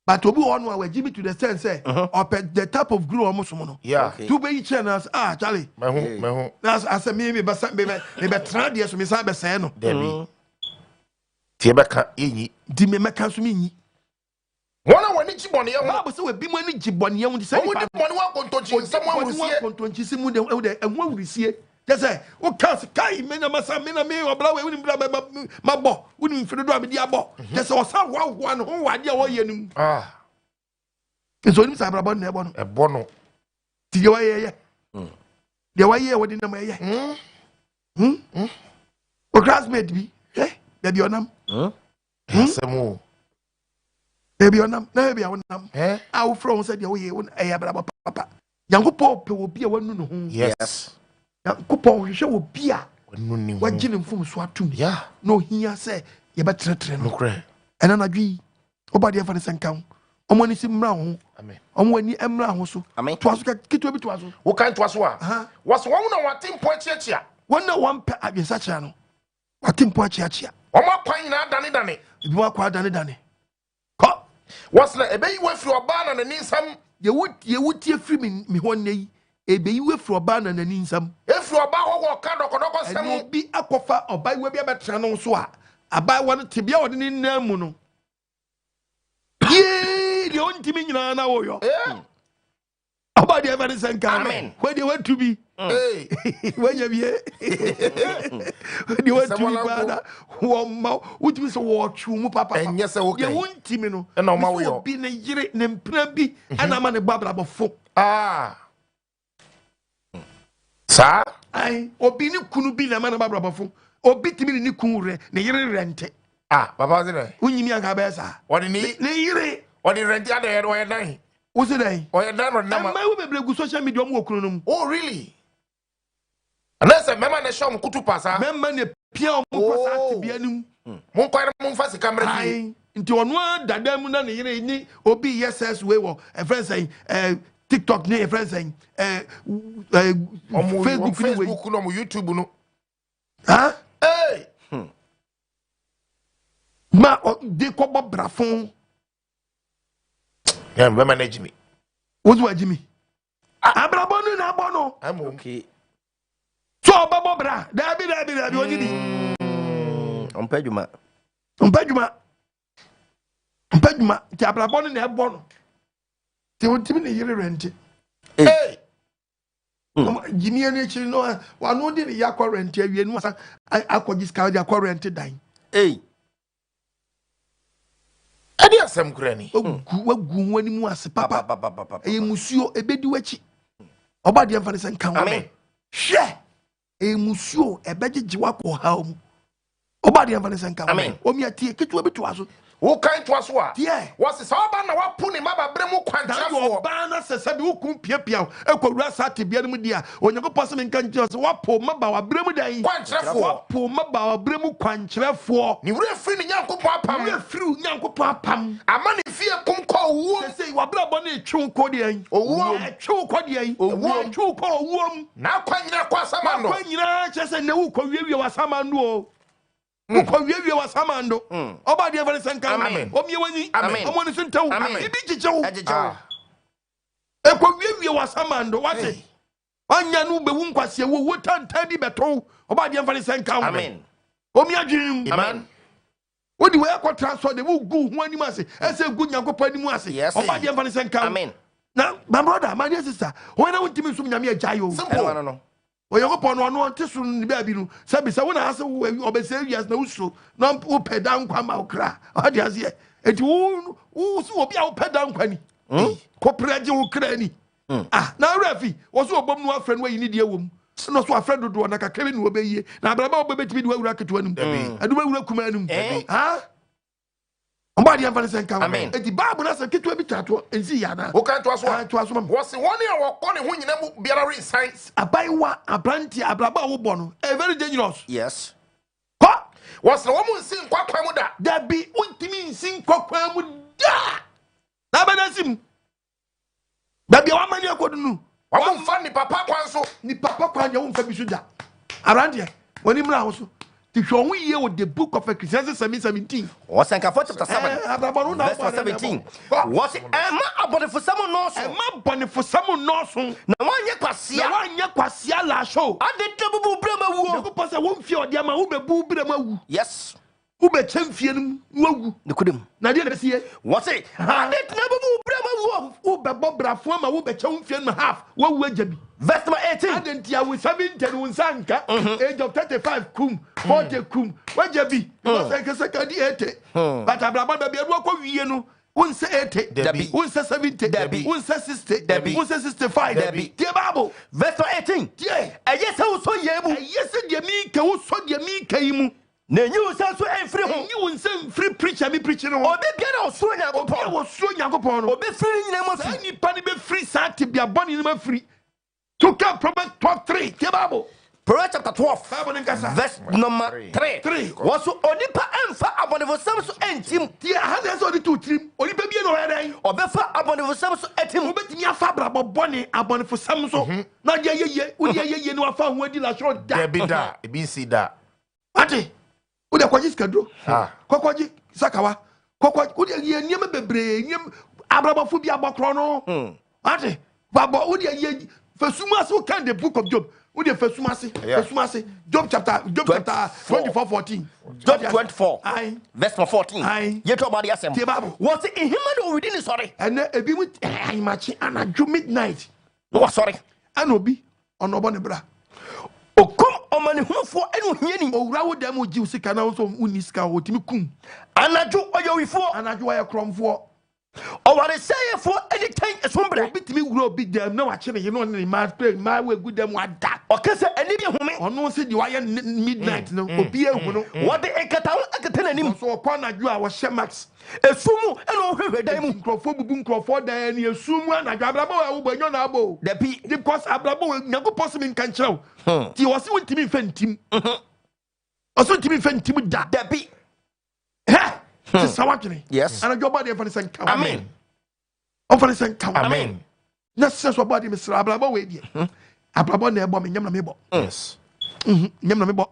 But to be on where Jimmy to the sense say, or the type of grew almost mono. Yeah. To be channels, Charlie. My home. That's as a maybe, but some baby, tried yes, Miss Abessano. Debbie. Tiebeka, Dimmy Macasumi. One when it's on the year, but so a bim when it's Bonnie on the same one. Someone was going to see and one will see it. Just say, oh, can't Kai, Menamasa, Mename, or Blow, my bo, wouldn't for the drum, the abo. Just saw some one who I dear way. It's only Abrabo never a bono. Do you hear? The way you wouldn't know. Or classmate be, eh? There be on them. Some more. There be on them, maybe I want them. Our friend said, oh, you wouldn't Abrabo papa. Young Pope will be a one. Yes. Couple show beer. What Jim from Swatu? Yeah. No, here say, you better train. No cray. And an agree. Obody for the same count. When it's in brown. Amen. When you am brown also. Amen. Twas get to be to us. What kind was one? Was one on what team point here? One pet at your such channel. What team point here? One more pine out Danny. You are quite Danny. What's the bay went through a barn and the need some? You would tear free me one day. A bay way for a barn and the need some. If you are about what and will be a coffer or buy webby about channel so I buy one to be out in Namuno. Yea, the only team in an hour. About the evidence and coming. Where they want to be. Hey, when you be when you want to be brother, which was a war true, Papa. And yes, okay. You won't team, and no more be a year named Prebby, and I'm on a Abrabo folk. Sir, I obini kunu bi na man Abrabo folk. Obitimi ni kunre, ne yere rente. Papa, Unyimi akabesa. What in ne yere? What in rent other or nine? What's it day? Or a number. My social media work. Oh, really? Unless a member the show kutu pasa. Member Pia Mupasa be a new Monfasi camera. Into one word that them ni obi yes way a friend saying TikTok near a friend saying Facebook no YouTube no. Huh? Hey. Ma de kobo brafon. Yeah, we manage me. What's what Jimmy? Abrabo no na bono. I'm okay. So babo bra, dabi ojidi. Ompejuma. Ti abrabo no na bono. Ti ontimi na yire rent. Hey. Jimmy and H, no, one no did yakwa rent here. You know, I could discard yakwa rented dying. Hey. Adi asem kurani. Wagu when you was papa. A musio, a beduechi. Oba the emphasis and count. Amen. Share a musio, a beji jiwako home. Oba the emphasis and count. Amen. Omi a tea, get to a bit to us. Who kind to us what? Yeah. Was it all about now? Puni maba bremu kwancha for Bana se sabi ukum pia e ko rasa te bia mu dia onyango poso men kan just wa po maba wa bremu dan kwancha for po maba wa bremu kwankyerefo ni wure firi ni nyankopon apam wure firi nyankopon apam amani fie kum ko wo say wa bra bo na etwu ko de an owo etwu ko de an owo etwu ko owom na kwanyina kwa samando kwanyina chese ne wo ko wiewie wa samando o ko wiewie wa samando oba de every senka o mie wani omo ni suntaw ibi chichew e ko wiewie wa samando wate anya no be wu nkwase wo tanta bi beto oba de every senka amen o mie adwin amen wodi we ko transfer de wo gu hu anim ase ese gu nyankopɔ anim ase oba de every senka amen na my brother my dear sister when I want to sum nyame agyayo simple no Oyakopon no antisu ni baabi no sabi sa wona ase obese wias na uso na wo peda nkwa ma okra ade ase enti wo so obi a wo peda nkwa ni ko preje wo kra ni na rafi wo so obom no afre no yi ni de awom no so afre dodo na kakra ni wo beye na abraba wo betimi de wura keto anum adu wura kuma anum Omba di amfani sen kan. Eti Bible na se keto bi tato enzi ya na. Wo kan to aso. To aso mam. Wo se woni a wo kɔ ne ho nyina mu biara resign. Abaiwa abranti abraba wo bɔ no. Very dangerous. Yes. Ko. Wo se wo mu nsin kwakwa mu da. Da bi untimi nsin kwakwa mu da. Na banasim. Da bi wa mani akodu nu. Wa mu fa ni papa kwan so. Ni papa kwan ya wo mfa bi so da. Abranti woni mra ho so. Tishon we here with the book of Ecclesiastes 17. What's in chapter 7? Verse 17. What's Emma abode for someone knows? Emma bonne for someone knows. Na wanye kwasia. Na wanye kwasia la show. Ade tebu brema wu. Na ko pasa wo mfie odiama wo bebu brema wu. Yes. Wo be chamfie num wu. Nikudem. Na de na sie. What's it? Ade tebu brema wu. Wo be bobrafo ma wo be chamfie num half. Wo wu ajabi. Verse 18. Adentia we 70 unsanka age of 35 kum 40 kum wajabi because I can say 80 but abraba be biaru akọ wiye no unse 80 unse 70 unse 60 unse 65 tie Bible verse 18 tie eye se wo so yebu eye se de mi ka wo so de mi ka yimu na nyu se so enfri ho nyu unse free preacher mi preach no obe bia na osoro nyankopon wo so nyankopon no obe free nyina mo free ni pa ni be free sa te bia boni ni ma free to come Proverbs 12:3 tie Bible Proverbs chapter 12 verse number 3 was onipa emfa abonefosam so entim tie hana so di to trim onipa bie no hedan obefa abonefosam so etim obetimi afa brabo bone abonefosam so na de yeye udi yeye no afa ho adi la show da be da e bi si da ate udi kwaji skadro kokwaji sakawa kokwaji udi ye niam bebre niam abrabofo bi abokro no ate babo udi ye Fesuma so can the book of Job. Who the Fesuma say? Job chapter 24:14. Job 24. Verse 14. You talk about the assembly. What's it in him or within his sorry? And a be with matching and at midnight. Oh, sorry. And obi on Obonebra. O come on many who for any o rawo dem o jiw sika na so uniska o timi kum. Anaju oyo wifo. Anaju aye kromfo. O ware say for anything esombre bitimi wuro bi dem na wa kye ne no ne ma we good dem wada o kese ani bi home ono se di wa ye midnight no obi ehu no what the ekata nanim so ko anaju a wo hye max esumu e no hwehwe dan mu nkrofo bubu nkrofo dan ne esumu anaju abrabo a wo banyo na abo the bi because abrabo nyago possible nkan kyerɛw ti wo se wontimi fantim o so ntimi fantim da the bi yes. And your body for the same count. Amen. For the same count. Amen. That's your body, Mr. Abrabo. Abrabo never me Yamabo. Yes. Yamabo.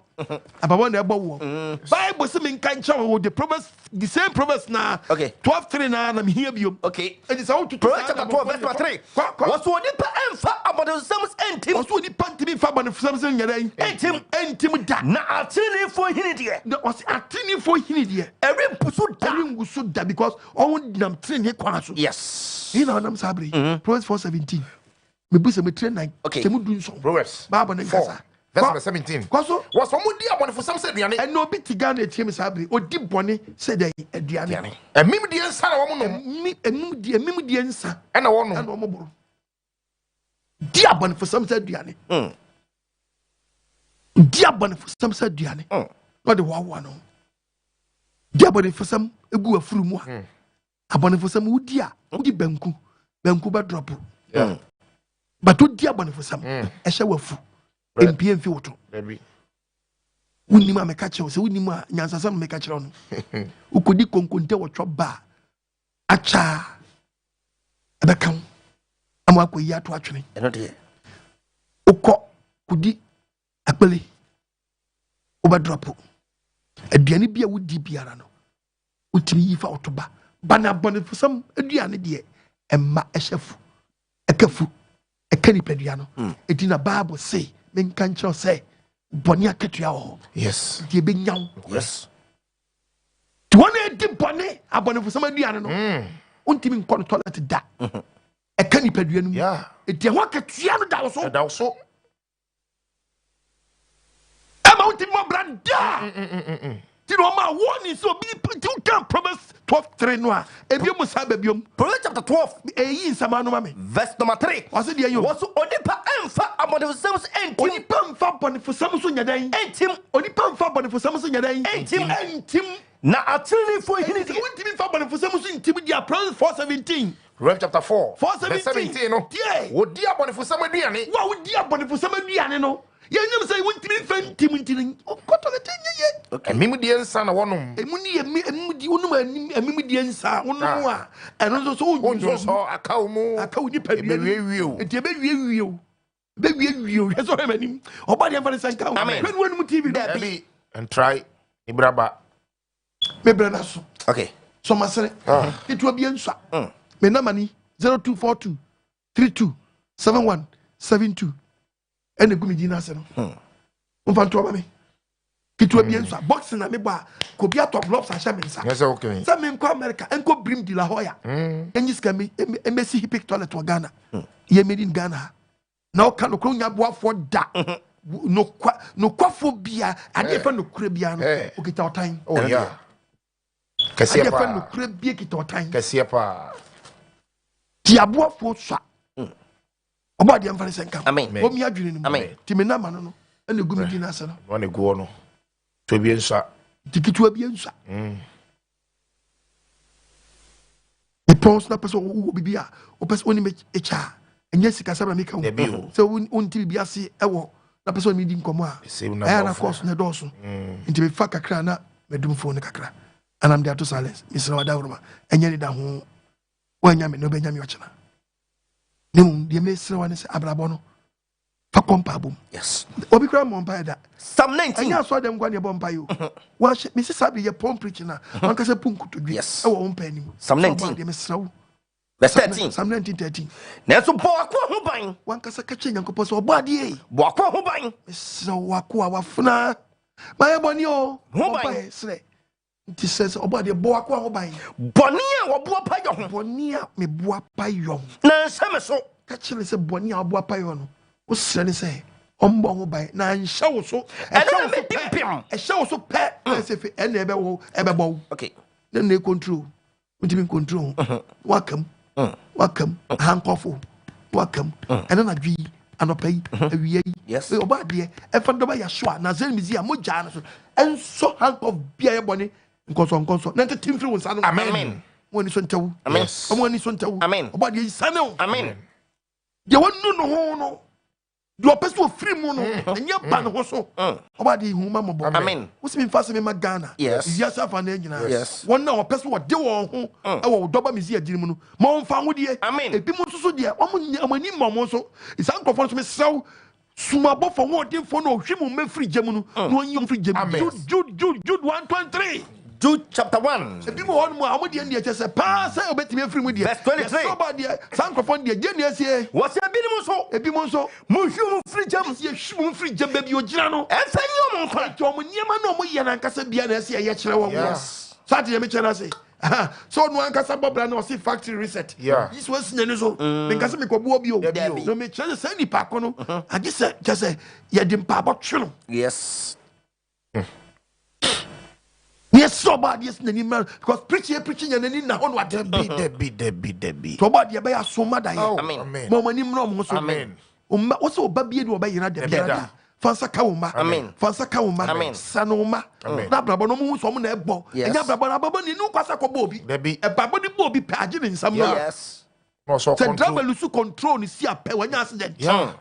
Abrabo never. Bible saying can't show the promise, the same promise now. Okay. 12:3 now. I'm here. Okay. And it's out to chapter 12, verse 3. What's what the emfa about the sums and Tim? What's what the panty for about the something you're saying? And Tim that. Now, I'll tell you for him, dear. That was a tiny for him, dear. Every pursue that because all them train here. Yes. You know, I'm Sabri. Proverbs 4:17. me busa me train nine okay temu dun so Proverbs Bible ne kasa verse 17 kwaso was some dia bone for some said duane and no bit Ghana etie sabre odi bone said dey aduane emim die nsa na wo no emim die nsa na wo no na wo boro dia bone for some said aduane dia bone for some said aduane no de wawa no dia bone for some egu afuru mu a abone for some wudi banku ba drop but odi abone for some e hye wafu empie mfi woto unima meka kire se unima nyansasa meka kire no ukodi konkonte wotwo ba acha abekam amwa koyi ato atwene eno de ukọ kudi akpele obadropo aduane bia wudi biara no utimi yifa otoba bana bone fosam aduane de emma ehyefu ekafu ekani pedua no edina Bible say men kan kire say bone aketua ho yes de be nyaw yes to one edi bone abone fosam aduane no untimi nkọ toilet da ekani pedua no yeah edi ho aketua no da so da so untimi mo branda no ma warning so be you can promise 12:3 no a ebi mu sa babiom Proverbs chapter 12 eyi nsama no ma me verse number 3 was it there you was onipa emfa abonefosam so entim onipa mfa bonefosam so nyadan entim onipa mfa bonefosam so nyadan entim na atini fo hini so untimi mfa bonefosam so ntim dia Proverbs 4:17 Proverbs chapter 4 verse 17 no wodi abonefosam aduane wa wodi abonefosam aduane no yenyem say untimi mfa ntim ntini koto letenye emim die nsa na wo no emuni emudi onum emim die nsa onum a eno so onjo so akaw ni padua wieo enti be wieo yeso hemanim oba de mfa nka when wonum tv be and try Ibraba me brana so okay so masere etu bia nsa me na mani 0242 32 71 72 ene gumi di na se no mfa nto ba me kitu bia nsa boxing na me ba ko bia top gloves a me nsa yes okay sa me nko America enko brim di la hoya enyi ska me emesi hipic toilet wa Ghana ye made in Ghana na o kan ko nya boafo da no kwafo bia ade fa no kura bia no o kita otan oh yeah kase ade fa pa no kura bia kita otan kase pa ti aboafo swa oba de mfa senka amen o mi adwene ni ti me na ma no ene gumi di na se no one go no to bi nsa dikitu bia nsa pons na person wo bibia o person oni me echa enye sika sabra me ka wo so unti bibia se ewo na person mi di nkomo a na course na doso nti me fa kakra na medum phone kakra anam de ato silence misra wada wuruma enye ni da ho wanya me no benya me ochena nim de me sra wane se abrabo no fa kompa bom yes obi kra mo mpa da Psalm 19 anya so dem gwa ne bo mpa yo wa me se sabi ye pom preach na wan ka se punkuto dwi yes e wo mpa anim Psalm 19 de me sra wo verse 13 Psalm 19:13 na so bo akwa ho ban wan ka se ka che nyankopɔ so obo ade e bo akwa ho ban me sra wo akwa wafuna ma ye boni o ho ban sre nti se obo ade bo akwa ho ban boni a wo bo pa yo ho boni a me bo pa yo na nsame so ka che se boni a wo bo pa yo no o sre ne se ombo ho ban na nhye wo so e hye wo so pe na se fe ene ebe bo okay na control untimi control wakam hankofo wakam ena na dwi anopai awie yes oba de e fa ndo ba ya so na zen mizi a moja na so enso hankof bia ye bone nkonso na tetim firi wonsa no amen woni so ntawu amen woni so ntawu amen oba de sane amen de wonu no ho no do peso free mu no enye ba no ho so oba de huma mo bo amen usimi mfase me magana yes yes afa na nyina yes wonna o peso de wo ho e wo doba mizi agiri mu no mo mfa ho de amen ebi mu so de amani mo so isan krofo so me sew sumabo for one day for no hwimu me free gem no no nyom free gem Jude 1:23 Jude chapter 1 ebi mo won mu a mo de ndie chese pa say obetime free mu de verse 23 so ba de san krofo de gene asie wose ebi mu so mo hwimu free gem ye hwimu free gem ba bi ogira no enfa nyom nkwa to mo niema na mo ye na nkasa bia na asie ye kire wo yes sati ye me kire na say So no one can say Bob no see factory reset. This was nyane so. Because me ko bo bi o. No me try say ni pa ko no. I just say ye dem pa bo twelo. Yes. Yes, so bad, yes, man. Because preaching and any now on what they be. To about the bear so mad. Amen. Mama nim no so. Amen. What's so baby do obey na de bia. Fansa kauma. Amen. Fansa kauma. Amen. Sanoma. Na brabo no mu so mo na ebo. Enya brabo na baba ni nu kwasa ko bobi. Debi. E babo ni bobi pe age ni nsam no. Yes. No so control. control. Drama lusu control ni si ape wanya accident. Yeah.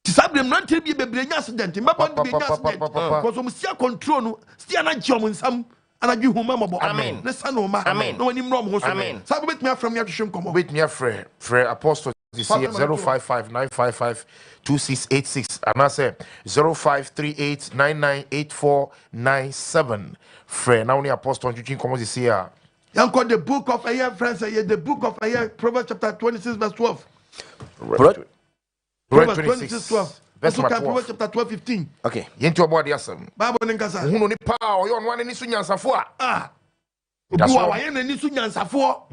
Tisabrem no ante bi bebre nya accident. Mbaba bi nya accident. Because mo si control no, si na jom nsam. Anadwi huma mabo. Amen. Ne sanoma. Amen. No wani mro mo so. Amen. Sabe bet me from ya twhwem komo. Wait me frère apostle this year 055-955-2686 and I say 0538-998497 frère now only apostle twhwem komo this year. Yanko the book of Aya friends the book of Aya Proverbs chapter 26 verse 12. Proverbs 26 12. Verse 12. Proverbs chapter 12 15. Okay. Yenti obo ade asem. Bible nkasa. Hu no ni pa o yo no ani so nyansafo a. Obu wa ye na ni so nyansafo.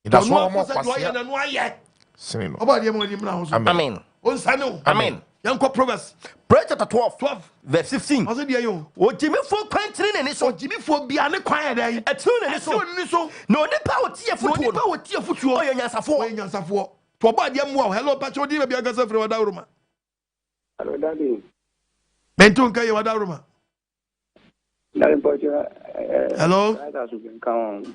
That's why mo kwase. Na no aye. Sini no. Oba de mo ni mna ho so. Amen. On sane. Amen. Yanko Proverbs chapter 12 verse 15. Ose de yo. O jimi fo kwantene ne ni so. O jimi fo bia ne kwan dan. Etu ne ni so. No ni pa o tie futuo. No ni pa o tie futuo. O ye nyansafo. O ye nyansafo. To oba de mo hello pa cho di be bia gasa fre wada roma. Hello, Daddy. Bento nka ye wada roma. Hello.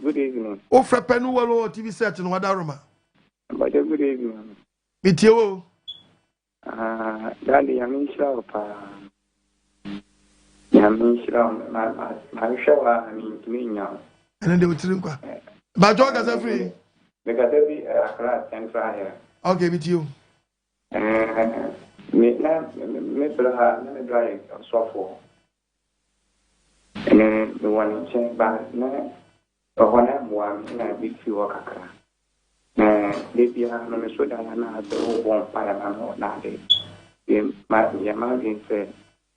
Good evening. O fra penu walo TV set no wada roma. Good evening. Mitio. Daddy, I'm in show pa. I'm in show. My show, I mean, to me now. And then they will tell him, but John gasa free. Because every class and fire. Okay, Mitio. Me brother, me drive so and then the one check back na when I'm one na big few kakra they be na me so da na do bon para na no na de ma ya ma bin se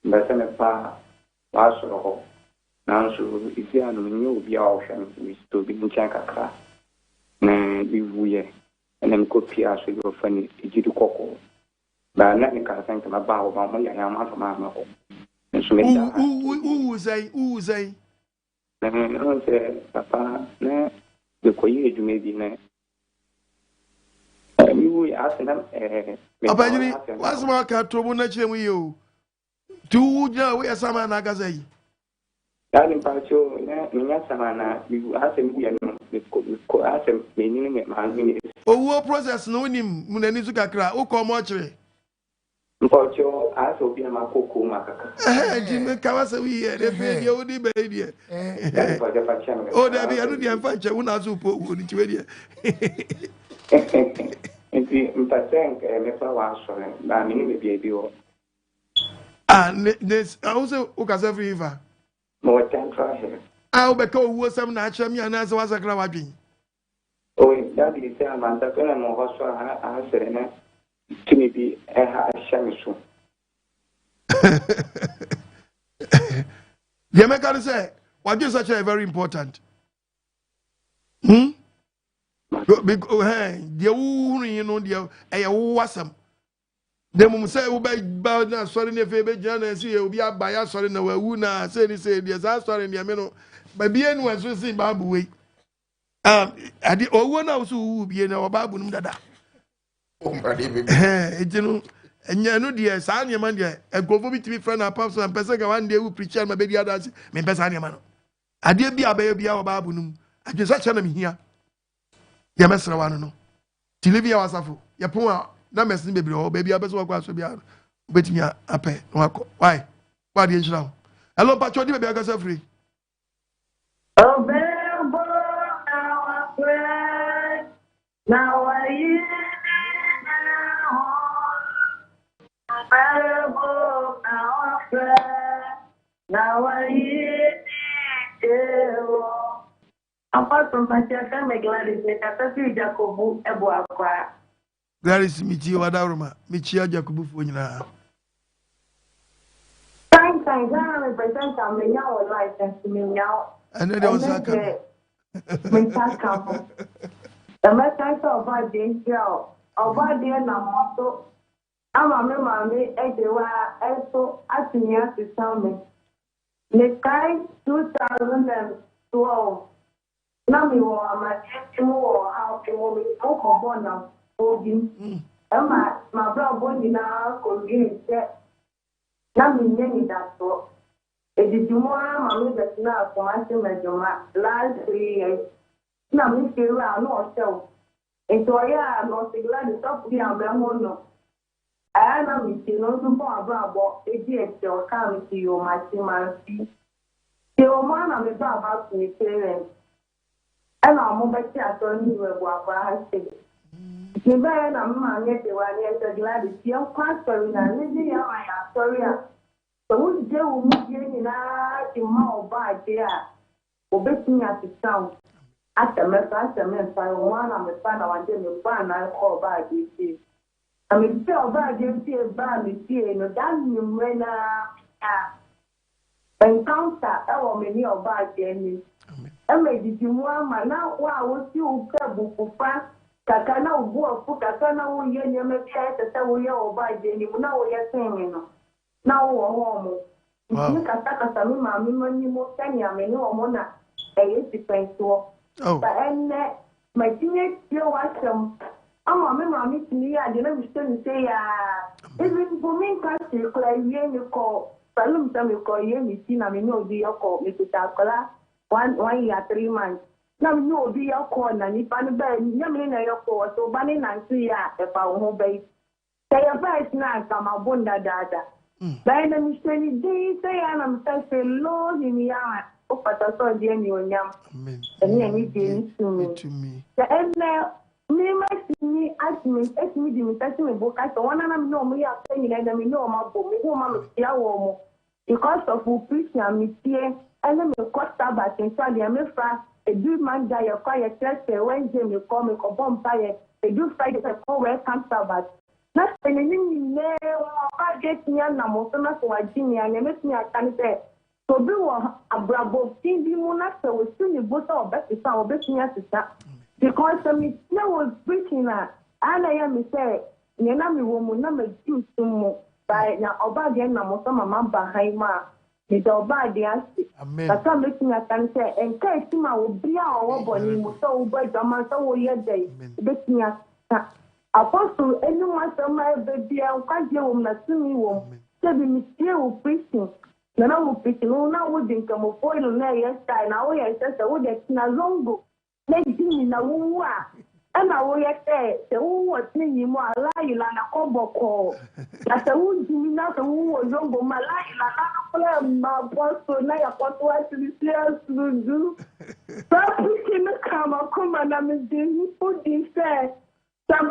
ba se me pa so ho na so isi anu nyu obi a o hwe mi sto bi ncha kakra na bi vuye and then copy as we go funny ijidu kokko ba na ni ka san ka ba o ba mo ya ya ma fa ma ko so me da u zai no se papa na de ko yi ejume bi na mi wu ya asena papa jini wasma ka to mu na kire mu yo tu ja we asama na gaza yi dani pa cho na mi nya sama na mi wu asem bi no ko asem me ni me ma ni owo process no nim mu na ni su kakra u ko mo kire Mpocho aso bi ma koko makaka. Jimmy kawasa wi e fe dia odi be dia. O da bi anu dia fa nche una so po wo ni tiwe dia. Enti mpasen me fa wa so na mi ni be bi o. This I also o ka se free fa. Mo tan try here. O be ka wo sam na acha mi ana se wasakra wadwen. O da bi se amanta ko na mo ho so a sere na Timi bi shamisu. The American say, what is such a very important? Because the you know the wasam. The mum say about na sorry ne fe be jana see obi abaya sorry na wawu na say ni say the sorry the me no ba bia nu so say babu we. Ade owo na so wu bia na babu num dada. Ejinu enya no de sa ne man de egofo bi timi friend apps and person ga one day we preach ma be dia dance me person ne man no ade bi abaye bia wo baabu num adwesa cha na me hia ya mesra wa no tilibia wasafo ya pon a na mesin bebre ho ba bia beso wa kwa so bia obetimi ape no akọ why why de nchira hello pacho di be bia ga free Abrabo our friend now are you Abrabo our friend now are you apart from Pacha me Gladys me kata si Jacobu ebo akwa Gladys michi wadaruma michi Jacobu fo nyina Thanks, I'm present. I'm now license to me now. And then there was a Mentaka. The message of our day girl, of our dear Namato. I'm a mammy, Edewa, Esso, Atinia to tell me. The time 2012. Now we were my more how to be Okobona, Obi. Emma, my brother, now could give now we name that so. It is more, my mother now for my last 3 years. Now we feel no show. And so I am not glad to stop here. I am with you, no more Abrabo, a dear still coming to you, my team. Your man, I'm about to be parents. And I'm mobile to you what I say. The man, I'm yet the one yet glad to see your pastor and living my story. So, would you move in more by there? Obeying at the sound. At the mess, I one, I'm a fan of a fan, I call by this. I mean, tell by this year, by this year, no, damn you when encounter our many of by Jenny. I made it in one, my now, wow, was you terrible for fast. Kakana will go, Kakana will hear you make chat that we are by Jenny, now we are saying, now we're home. You can take us a mammy, more than you may know, Mona, a yes, defense to. But and my teenage still watch them. I'm a mammy to me, I didn't say, even for me, country, like you call, Salum, some you call you, I mean, no, be your call, Mr. Tacola, 1 year, 3 months. Now, no, be your call, and if I'm bad, you mean your call, so bunny and 3 years, if I won't obey. Say a first night, I'm a bunda dada. By the mistake, they say I'm such a low in the eye. Oh, but I saw the end you yam. And anything to me. The end now, me, ask me, the book. I saw one and I'm no me are saying, and I know my book, me, because of who preach me here, and then me cost about and so I am a good man die a quiet Thursday, Wednesday, you call me a bomb fire, a good Friday, a call where comes about. Not anything I get me and I'm also not for Jimmy and make me a candidate. So do Abrabo, see the monster was soon you both our best is our best sister. Because I was preaching that and I am say, Yanami woman number 2 to by now about the end of some mamma behind my. It's all bad, the answer. But I'm making a candidate and case him I will be our body, so but the master will yet day. Making us. Apostle, anyone my baby, I'll can't deal with my swimming room. So the mysterious preaching. The number of people now wouldn't come of oil on there yesterday. Now we are just a wood that's in a longo. Making in a woo. And I will say, the woo was me more alive and a combo call. That's a wood, not a woo was longo, my life, and my apostle, now I want what to be serious to do. But we can come and I'm doing put this there. Some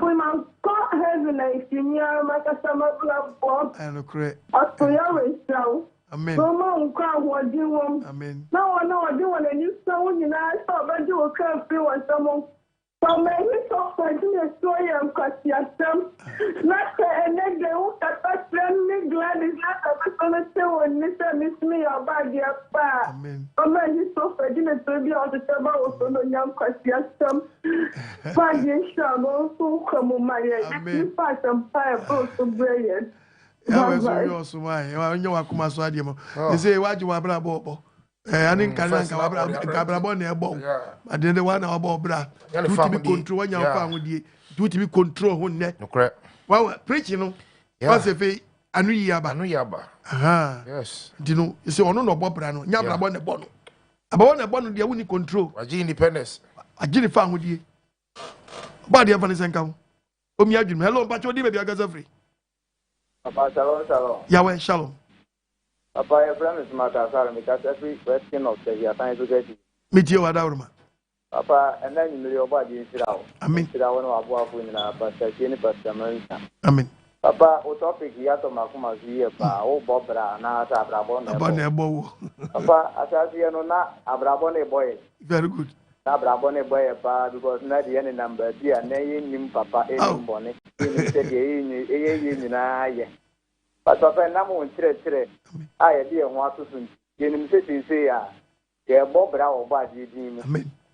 call heaven if you near my customer blood and correct. So, amen. No crowd what you want. Amen. No, I know I do want a new song, and I thought I do a curfew or someone. So, maybe so for you a story and cost yourself. Not and then they won't touch me glad is not a person to and miss me about your bar. Amen. Oh, man, you so for dinner to be all the time. I was on a young cost yourself. Find your shadow, so come on, my you find some fire, both so brilliant. I was also why I know I come as well. They say, what you want, Abrabo? I didn't Abrabo near Bob. I didn't want our Bob Bra. You to be control your family, do to be control who net. No crap. Well, preaching, what's a fee? I knew Yaba. Aha, yes. Do you know, you say, no Bob Brano, Yabra the Bono. About a Bono, the only control. A G independence. I did a fan with you. Body of an income. Hello, but your baby, I got free. Papa, shalom. Yahweh, shalom. Papa, your friend is Matasar, because every question of the year time to get it. Meet you at Aurma. Papa, and then you know your body in Sirao. I mean, Sirao, one of our women, but any person. I mean, Papa, what topic you have to Macuma's year, oh, Bobra, and Abrabo. Papa, as I see, no, Abrabone boy. Very good. Abrabone boy, because not the any number, dear, name Papa, any bonnet. But Papa, no one said, I dear want to soon. You say, Bob Brow, but you deem.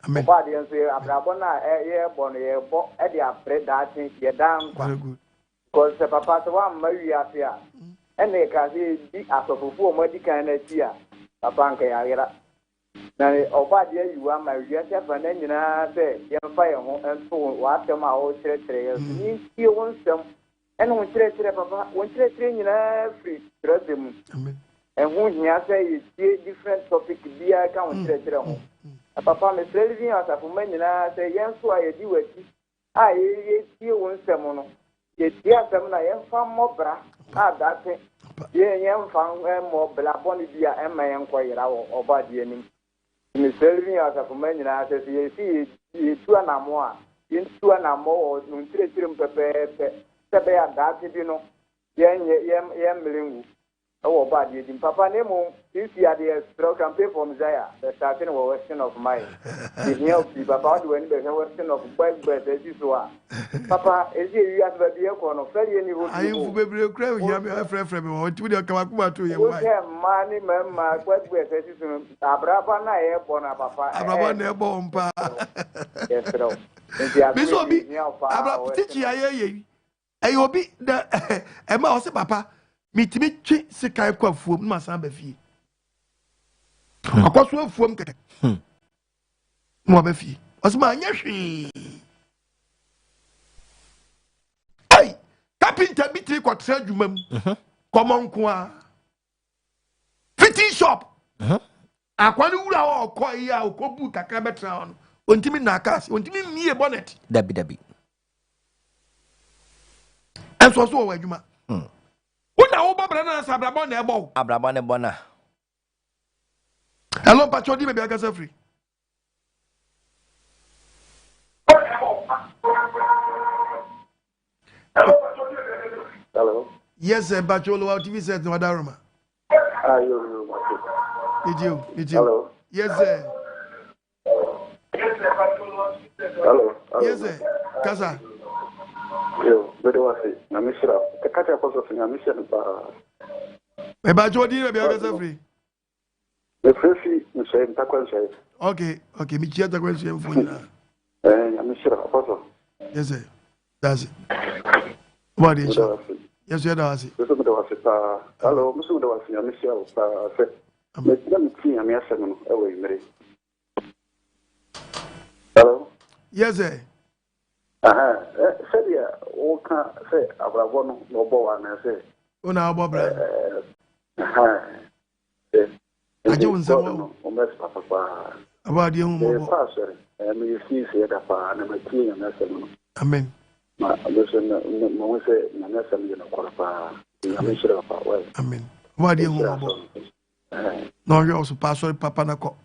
Oba de nso abrabo na ye bo no ye bo e de apre da tin ye dan kwa. Very good. Because the papa so wa ma wi ase a ene ka se di asofufu o ma di kan na ti a papa nka ya yera. Na oba de yiwa ma wi ase fa na nyina se ye mfa ye ho enso wa tem a o kire ye. Ni ti won sem ene won kire papa won kire nyina free trade mu. Amen. And who here say is different topic be I can tell you. Papa, Miss Lady, as a woman, and I say, yes, so I do it. I see one semono. Yet, yes, I'm not from Mobra. Ah, that's it. Young found more Blaboni dear and my inquiry or body. Miss Lady, as a woman, and I say, you see, you two and a more. In two and a more, no three pepe, Sabea, that you know. Yam, oh, bad you Papa Nemo, if you are the stroke and pay for Messiah, the starting of a question of mine. If you help people about when there's a question of quite better as you are. Papa, is you have the vehicle of fairly any road? I will be a crowd, you have a friend from you, to the Kawakuma to your wife. Money, mamma, quite better as you Abrabo na airborne, Papa. Abrabo airborne, pa. Yes, sir. This will be Abrabo teaching. I will be the Emma, Papa. Mitimi twi sika kwa fuom ma san ba fie akoso fuom kete mo ba fie osma anya hwe ai carpenter bitri kwa tra dwuma mu komonko a fitting shop akwani wura o koyi a okobu kakra betra on ontimi na kas ontimi mie bonnet dabi enso so wo adwuma Una oba brana na Abrabo na ebo. Abrabo na ebo na. Hello Pacho di me be akasa free. Hello. Yes, Pacho lo TV set no daruma. You. Did you? Hello. Yes, sir. Hello. Yes, sir. Kasa. Yo, bedo wasi. Na mishira. Kati ya koso fina mishira pa. Me Pacho di me be akasa free. Me free mishira mtakwa mishira. Okay, mi chia takwa mishira mfuni. Na mishira koso. Yes, sir. That's it. What is it? Yes, you are. Musu bedo wasi pa. Hello, musu bedo wasi na mishira pa se. Me mti ya miasa no ewe imere. Hello. Yes, sir. Said ya oka say Abrabo no obo wa na say una obo bra aje unsa mo o mes papa abadi hu mo pa sorry me see say da pa na ma tie na say no amen ma listen mo say na na say no kwa pa na me shira pa wa amen abadi hu mo no yo so pa sorry papa na ko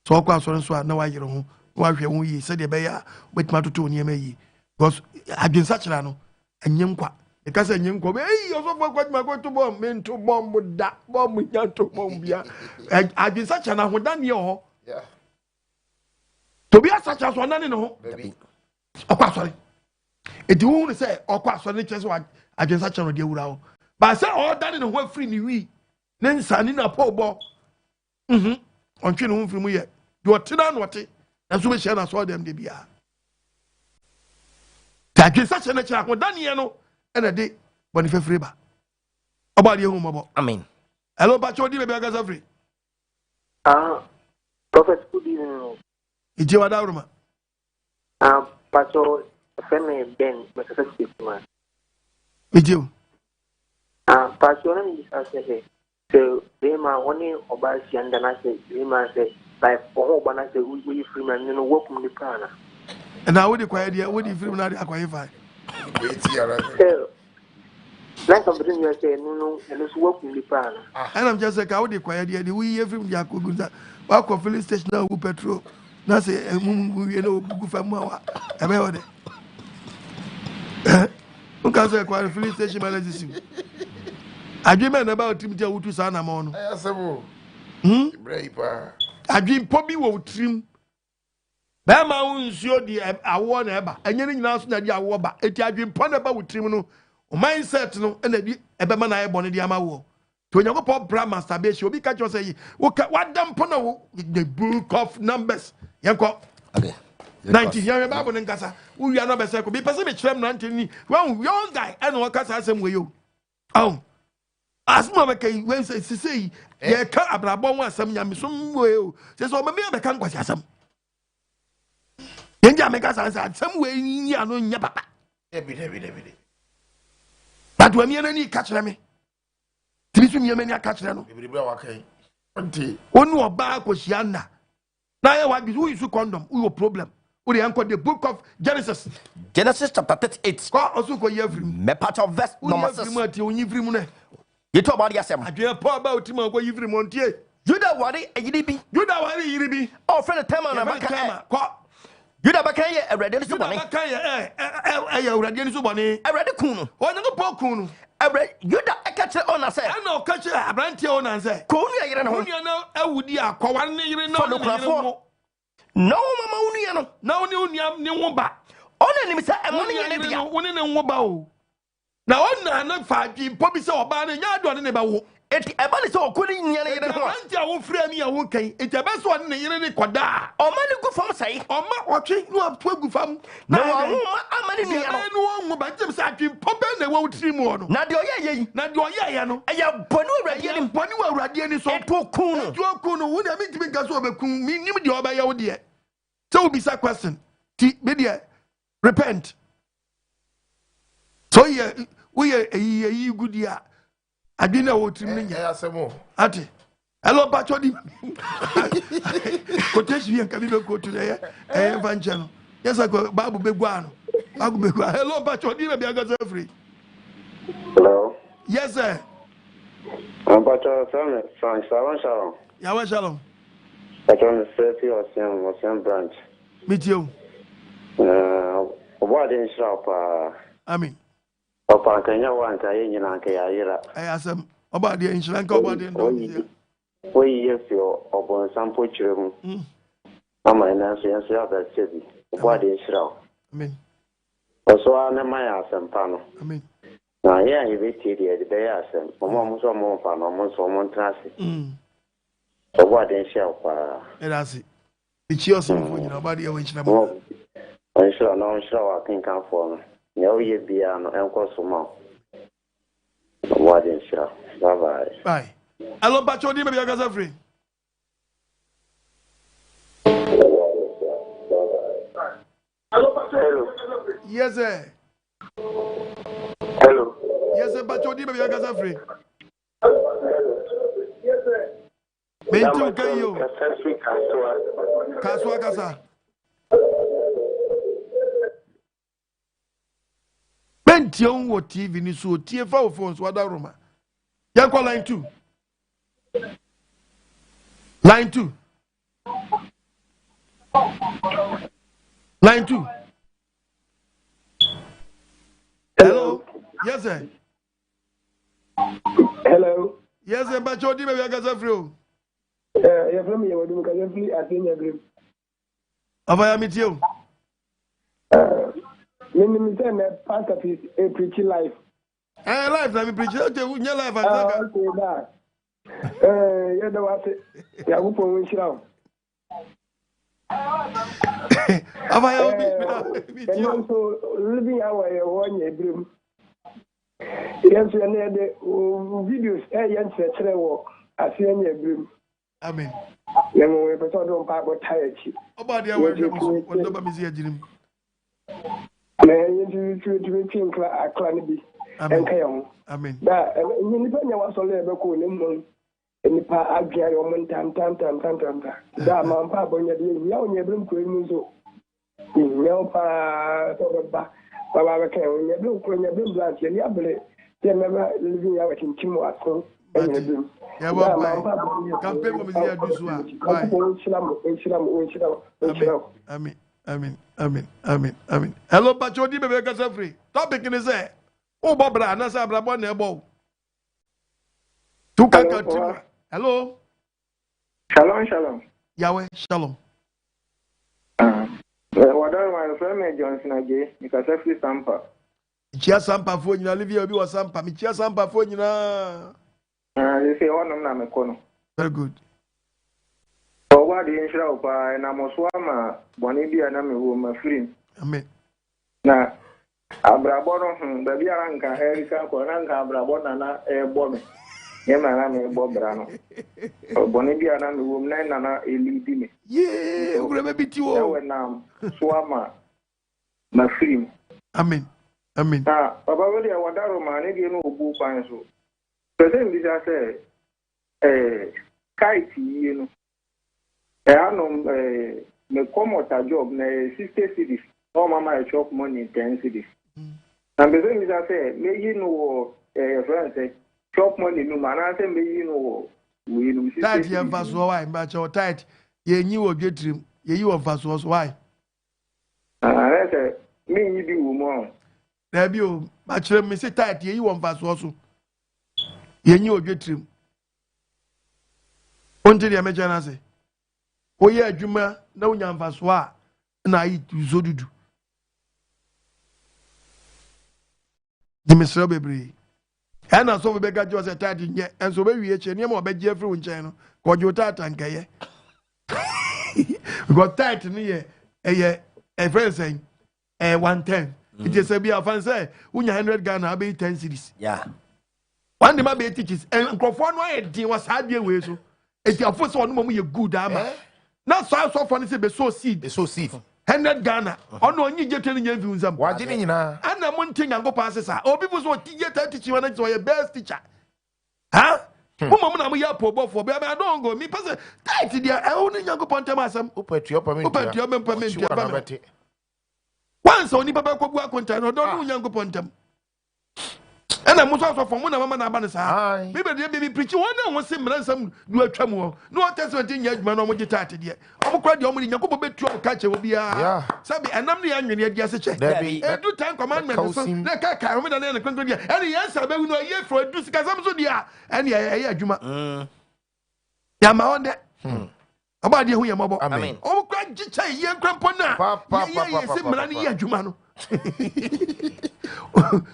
so kwa sorry so na wa yire hu wa hwe hu yi say de be ya wetima toto ni ema yi because adwen sachira no enyenkwa e ka say enyenkwa eh osofo kwatuma ko to bom mento bom da bom nya to bom bia adwen sachira na hoda ne ho yeah to bia sachira so na ne ho okwa sorry edi hu ne say okwa sorry chese wa adwen sachira no de wura ho ba say o da ne ho afiri ni wi ne nsani na po bo ontwe ne ho firi mu ye do tina no te na so be share na so dem de bia Tagin such a nature with Daniel and a day when if a free ba. About your home. Amen. Hello, Pacho, di baby, I got free. Prophet, good evening. It's your Daruma. Pacho, family Ben, but a success man. With you. Pacho, I say, so they ma only about the and I say, they ma say, like, for home, I say, we free man, you know, work on the plan. And I would acquire the would you feel not acquire. Wait here. Like something you say, no, and it's working the plan. And I'm just like, I would acquire the we hear from Yakuza. Walk of filling station now with petrol. Now say, you know, go for more. About it. Who can say acquire filling station manager? I dream about Timothy to Sanamon. I dream Poppy will trim. Bama unsio di awo na eba enye ni nyina so na di awo ba eti adwempa na ba wutrim no o mindset no na di ebema na ebo ne di amawo to onyankopɔ bra masturbation obi ka cho say wo wadam po na wo the book of numbers yenko Okay. 19 year Bible in Casa. We are not a circle. Be Pacific Tram 19. Well, young guy, and what Casa same way you. Oh, as Mama Kay, when say, yeah, Abrabo was some yam some way. Says, oh, maybe I can't quite some. Then Jamaica answered some way in your papa. Every. But when you any catch me, Trisum Yamania catch them. One more back was Yana. Now, what is who is condom? Who problem? Who the book of Genesis. Genesis chapter 38. Also, me part of verse number 6. You talk about yourself. I do pour about him or every montier. You don't worry, a yidibi. You don't worry, yidibi. Oh, friend, a time on a back. You never can a ready to money. I ready to money. I read the coon. Or no pocoon. You don't catch it on. I say, I know catch a branch on and say, Conia, you know, I would be a cowan, you know. No, Mamma, no, no, one back. Only Mr. Ammonia, one in a bow. Now, I'm not 5 people, probably so bad, and you're doing about it. About it, so couldn't you? I won't frame me a okay. It's the best one in the Quada. Or money go from say, or watching you up 12 from. No, I'm in but them sacking pop and they won't see more. Not your yay, not your yay, I have Bonu Radian, Bonu Radian, so cool. You are cool, would I mean to make us over cool, me, you by your dear. So be a question. Media, repent. So yeah, we are a good year. I didn't know what to mean. Ati, hello, Bachodi. Quotation here can go today. Evangel. Yes, I go Babu Beguano. Hello, Bachodi, be a free. Hello. Yes, sir. I'm Bachodi from Shalom. Yawa Shalom. Bachodi 30 or some branch. Meet you. What in shop? I mean. Papa, can you want I asked him about the insurance company. We use your open sample children. I'm an answer that city. What is shop? I mean, also, I'm my ass and panel. I mean, now, yeah, you be tedious, they ask them. Almost more fun, almost one traffic. So, what in shop? And I see. It's yours, you know, about the which I'm sure, no, sure, I can come for me. No, you be an uncle so much. What is sure? Bye bye. Bye. Hello, Bachodi, maybe I got free. Hello. Yes, sir. Hello. Yes, sir, Bachodi, maybe I got free. Yes, sir. Mentu Kayo. Kaswa Kasa. Bention what TV ni so tie fa phones wada roma. Yan call line 2. Line 2. Line 2. Hello. Yes sir. Hello. Yes sir, but you maybe I got free. You from me, you can free at any agreement. Ava meet you. Me say me pastor is a preaching life. Life na me preach. Okay, we your life okay, that. You know what? Ya go for win shira. Ava ya meet you. And also living our one year dream. Yes, you need the videos yen chire wo asian year dream. Amen. Nemo we person don pa go tire chi. Oba dia we do ba mi si ajirim. You think a clan be and Kayon. Amen. That you depend on what's all ever cool in Nipa Agia, your montan, that man, Papa, you young, you bring Queen. You pa, Baba can, you don't call your bill black, and you have they never living out in Timo. Yeah, well, campaign of Amen. Hello, Bachodi, baby, got free. Topic in his air. Oh, Barbara, Nasa Abrabo, Nebo. Hello. Shalom. Yahweh, shalom. What I friend Johnson again, because I feel Sampa. Chia Sampa for you, Olivia, you are Sampa, Chia Sampa for you. You say one of them, very good. Over the insurance and I'm also a Bonibia and I'm a free. Amen. Now, Abrabo, baby, Anka, Erica, Coranka, Abrabona, a bomb. Yamana, Bobrano. Bonibia and I'm a woman, Nana, a leading. Yeah, we're going to be too. Now, Swama, my free. Amen. Amen. Ah, Papa, I want that man again, no book, and so. Present this, I say, kite, you know. I know me come out a job na 60 cities. No mama I chop money in 10 cities. And the thing is I say, me you know friend say chop money no man I say me you know we know 60 tight ye verse why but your tight ye nyi wo dwetrim ye yi wo verse why. I say me you be woman. Na bi o ba kire me say tight ye yi wo verse so. Ye nyi wo dwetrim. Onti de me jana say oye adwuma na wonya mfaso a na ayi zodudu di mesra bebre ana so be ga jo se tadi nye enso be wie che ne ma be je free nchen no ko jo tata nkaye go tight ni ye e friend say 110 it is be afan say wonya 100 Ghana be 10 cities yeah one de ma be teaches en krofo no ayedin was adie we so eti afo so no mo ye good ama na so for say be so seed 100 Ghana ono onyi jetu ni nyavi unzam waje ni nyina ana mo nti nyango pa asesa obi bu so ti yeta teacher na so ye best teacher ha mo na mo ya pobo for be I don't go me pass tight dia e oni nyango pontem asam opatu opamenti once oni baba ko bu akonta no don nyango pontem ena mo so for mo na mama na aba ne sa me be de be preach won na won se mransam du atwam wo no testament nya adwuma no mo gye tate de omo kra de omo ni nyanko betu o ka che wo bia sabi enam ne ya nwene dia se che edu 10 commandments so na ka ka omo da na kwanto dia ene yansa ba wi no ye fro edu sika sam so dia ene ya adwuma ya ma on de aba de hu ya mabo amen omo kra gye che ye nkrampo na ye se mra ne ye adwuma no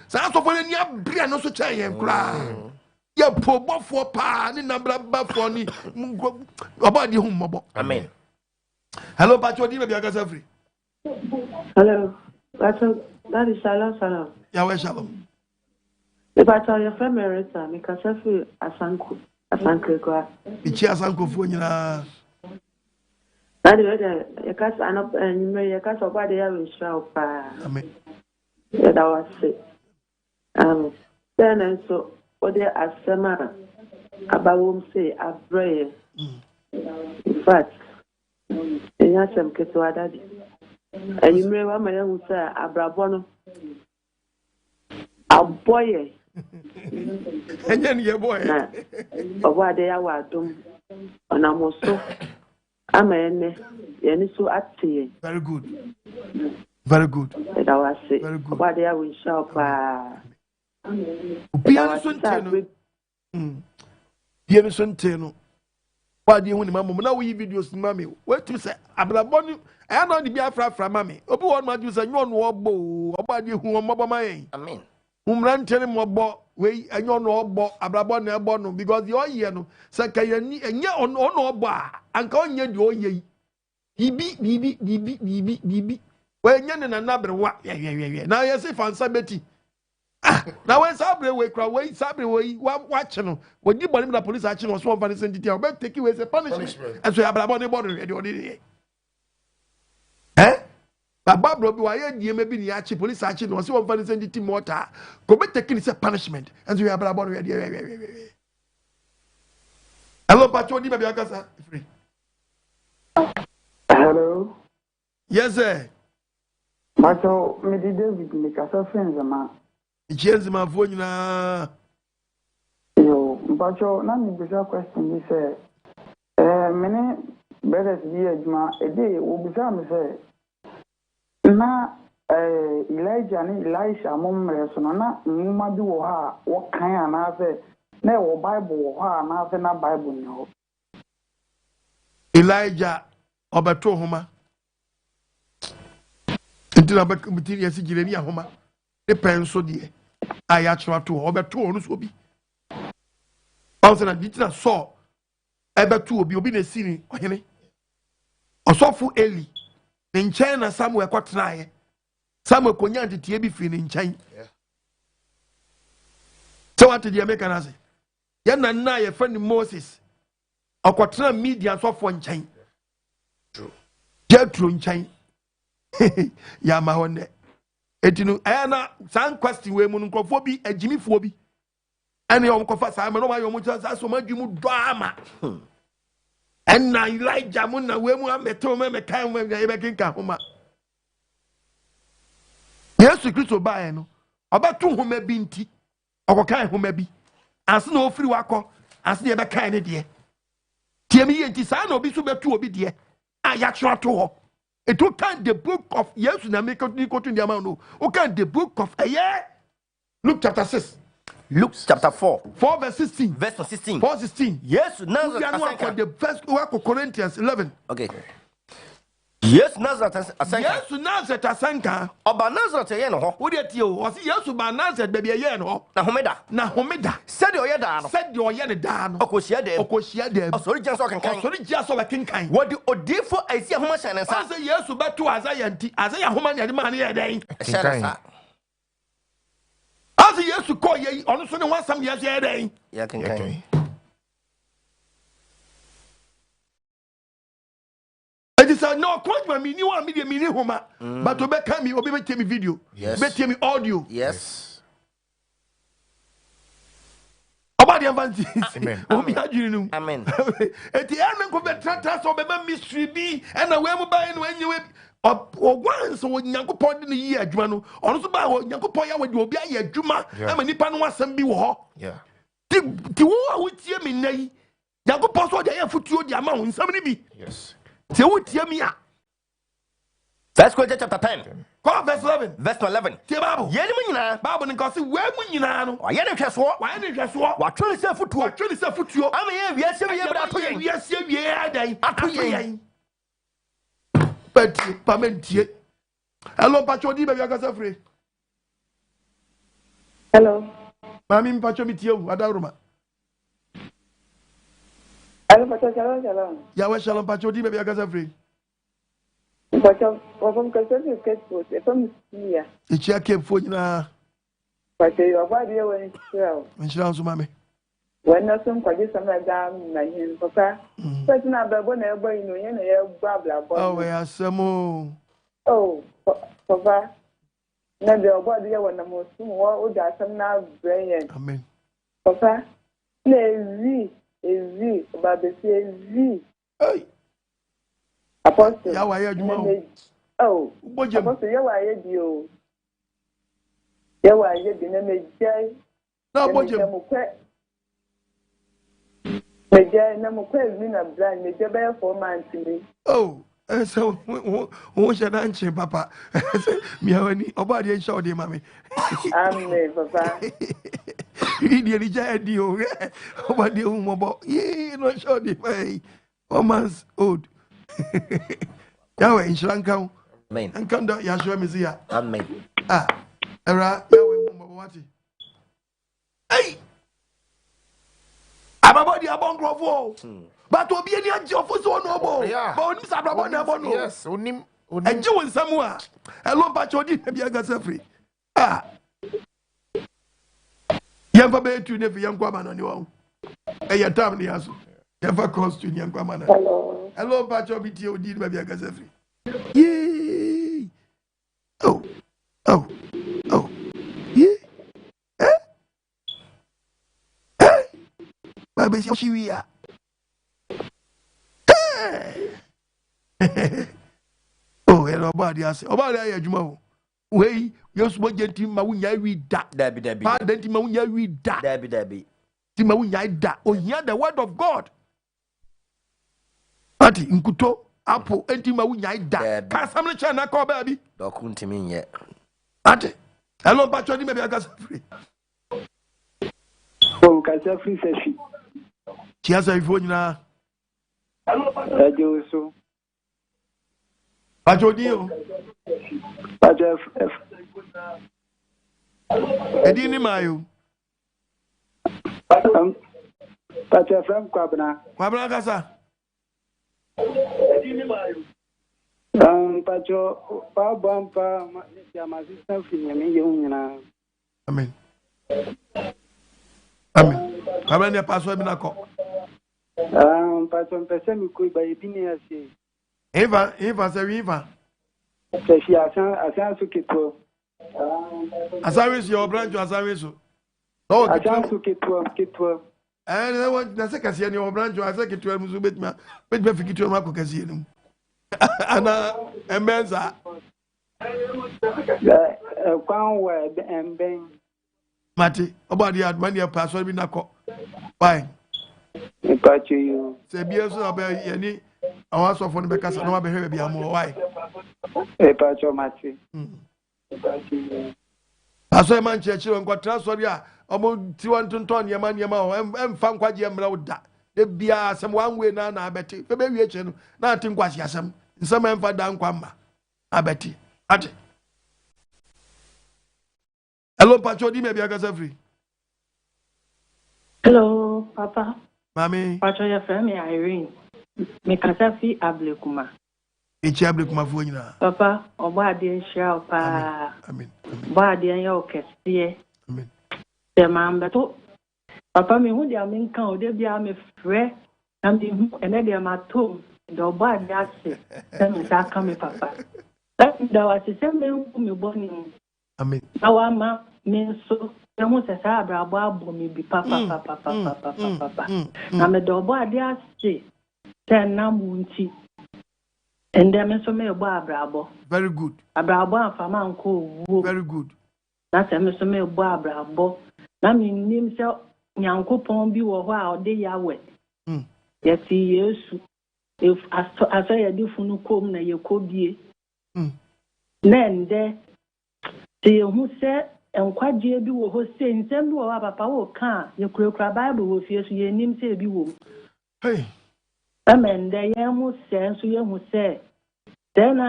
sa so for ni abria no so che ye nkra ye pobofo pa ni nabra bafo ni aba de hu mabo amen. Hello, Pacho, do you have your free? Hello, Pacho, that is Shalom. Yahweh Shalom. The Pacho, your friend Merita, make a selfie Asanku. Ichi Asanku for you. That is your cast and up and your cast of body have in shop. Amen. That was it. Then and so, what they are Samara about whom say a prayer. In fact, enya sem keto adadi enyimre wa ma yahu sa Abrabo no aboye enya ni boy na obo ade ya wa dum ona moso ama ene yeni so atiye very good that was it obo ade ya win shop bian so nteno bian so nteno wadi hu ni mamu na we videos ni mami wetu say Abrabo ni I know the biafra mami obi won ma ju say nyon wo bo obadi hu o mobo man amen umran tere mobo we enyo no obo Abrabo na ebo no because the oye no say kayani enye ono obo a anka onye di oye bibi we enye ne na nabrewa na yesi fansa beti na when sabre we kra we sabre we watch no we di body na police action so one fancy entity we take we say punishment and so Abrabo ne bodo ready baba bro bi wa ye die me bi ni achi police action no so one fancy entity mortar go be taking say punishment and so Abrabo ready hello pacho di me bi akasa free hello yes sir pacho me di David ni kasa friends ma Jenzi mafo nyina yo mpacho na mi bisa question bi say mene brothers bi adwuma ede wo bisa me say na Elijah ni Elisha momre so na nwuma bi wo ha wo kan ana say na wo Bible wo ha na say na Bible ni ho Elijah obeto homa ntira ba mutiri yesi gireni ahoma e penso die aya chwa to obeto onu so bi also na bitina so ebeto obi na sini ohene Osofo Eli ne nkyɛn na Samuel kɔtenaeɛ. Samuel konya nteteɛ bi firi ne nkyɛn. So what did you make an answer? Yana na ye friend Moses. Okotena media sofo nkyɛn. Jethro nkyɛn. Ya ma honne. Etinu na san question we mu nkofo bi agimifo bi. Ene yom kofa sa ma no ma yom cha so ma dwumu do ama. Na Elijah mu na we mu ameto me kan we ye be kinka homa. Yesu Kristo bae no. Obeto homa bi nti. Okokan homa bi. Ase na ofiri wakɔ. Ase ye be kan ne de. Tiemi ye nti sa na obi so betu obi de. A ya twa to ho. It will count the book of yes, na make out to the amount. Who can the book of Luke chapter 6. Luke chapter 4. 4 verse 16. Verse 16. 4 16. Yes, Nazareth. The verse Corinthians 11. Okay. Yes, Nazareth asanka. Yes, Nazareth asanka. Oba Nazareth ye no ho. Wo de tie o. O si yes ba Nazareth baby ye no ho. Na homeda. Na homeda. Said the oye da no. Said the oye ne da no. Okosia dem. Okosia dem. Osori gya so kankan. Osori gya so kankan. Wo de odifo aisi homa hyane sa. Say yes ba to Azaya nti. Azaya homa ne de ma ne ye den. Hyane sa. As yes ko ye ono so ne wansam yes ye den. Ya kankan. I said, no, quite my mini one media mini homa, but to back me or be me video, yes, me audio, yes. About the advances, amen. Amen. At the end of the transfer, so be mystery be, and I will buy when you or once when Yanko point in the year, Jumano, also by what Yanko Poya would be a Juma, and many Panua Sambi war. Yeah. The war with Yemi, Yanko Poso, the air for you, the amount, somebody be. Yes. Say what hear me. First Corinthians chapter 10. Verse 11. Verse 11. Tie Bible. Ye ni nyina. Bible ni ko se we mu nyina no. Wa ye ne hweso. Wa ye ne hweso. Wa twene se futuo. Wa twene se futuo. Ama ye wiase ye bra to yen. Wiase wie adan. Ato yen. But pamentie. Hello Pacho di be akasa free. Hello. Mami Pacho mi tie u adaruma. Hello Pacho, shalom. Ya we shalom Pacho di be akasa free. Pacho, from Kasasi Kespo, from here. Ichi ake fo nyina. Pacho, your body when show. Nshira nso mame. When no some kwaje some down na hin papa. But na babo na ebo inu ye na ye bla bla. Oh, we asemo. Oh, papa. Na the body ye wona mo sum wo o da sam na brain. Amen. Papa, na ezi baba si ezi. Hey. Apostle. Ya wa ye adwuma. Oh, Apostle ya wa ye dio. Ya wa ye bi na mejai. Na bojem. Mejai na mo kwa mi na brand mejai be 4 months ni. Oh, so wo shada nche papa. Mi awani oba de nsha ode mame. Amen papa. Idi ri ja edi o. Oba de hu mobo. Ye no sha ode mai. 4 months old. Yawe inshranka. Amen. Ankanda ya show me ya. Amen. Era yawe hu mobo wati. Hey. Ababa di abongrofo. But obi eni anje ofo no bo. But onim sa Abrabo na bo no. Yes, onim. Eje won samua. Hello Pacho di na bia gasa free. Yemfa be tu ne fi yankwa ma no ni wo. Eya tam ni aso. Yemfa cross tu ni yankwa ma na. Hello Pacho bi ti odi na bia gasa free. Yee. Oh. Yee. Babe si wi ya. Oh, hello body ase. Oba dey adwuma o. Wei, yesu mo genti ma wunya wi da. Dabi. Pa denti ma wunya wi da. Dabi. Ti ma wunya da. O hear the word of God. Ati nkuto apo enti ma wunya da. Ka samle cha na ko ba bi. Doku ntimi nye. Ati. Hello Pacho ni me be aka free. Oh, kasa free session. Ti asa ifo nyina. Radio so. Pacho di o. Pacho F. Edi ni mayo. Pacho from Kwabna. Kwabna kasa. Pacho, Pa Bampa, my sister, Finia, Amen. Amen. How many password in a call? Pacho, person could buy a penny. Eva, Eva. She has to keep her. As I wish your branch, as I wish. Oh, I can't keep her. And I want the second year your branch, I think it was a bit, but if you to Marco Casino. Anaa, and Benza. One word and bang. Mati, about the money of password in a call. Why? But you say, be also about any. I was off on the because I know behavior be more. Why? A patch of Mati. I saw a man church and got transfer. Yeah, about 200 your man, your mouth, and found quite your brother. There be some one way now, I bet it. Maybe nothing was yasam. Some man for down Quamba. I bet it. Hello, Pacho, maybe I got free. Hello, Papa. Mami. Pacho, your friend, Irene. Me kasafi ablekuma. Echi ablekuma fuonyina. Papa, obo ade nhia pa. Amen. Obo ade nya okese. Amen. Te mambeto. Papa me hu dia me nkan o de bia me frɛ na me hu ene de ma tom. De obo ade ase. Te me ta ka me papa. Da wa se me hu me boni. Amen. Na wa ma me so emu se sa Abrabo abo me bi papa. Na me de obo ade ase. Ten namunti. And then me so me bo Abrabo. Very good. Abrabo afama nko wo. Very good. Na se me so me bo Abrabo. Na me nim se Nyankopon bi wo ho a ode yawe. Yeti Yesu. If aso ye di funu kom na ye kobie. Na nde te hu se enkwagye bi wo ho se nsem bi wo papa wo ka ye kurakura Bible wo fie so ye nim se bi wo. Hey. Amen. The yamu sense you say. Then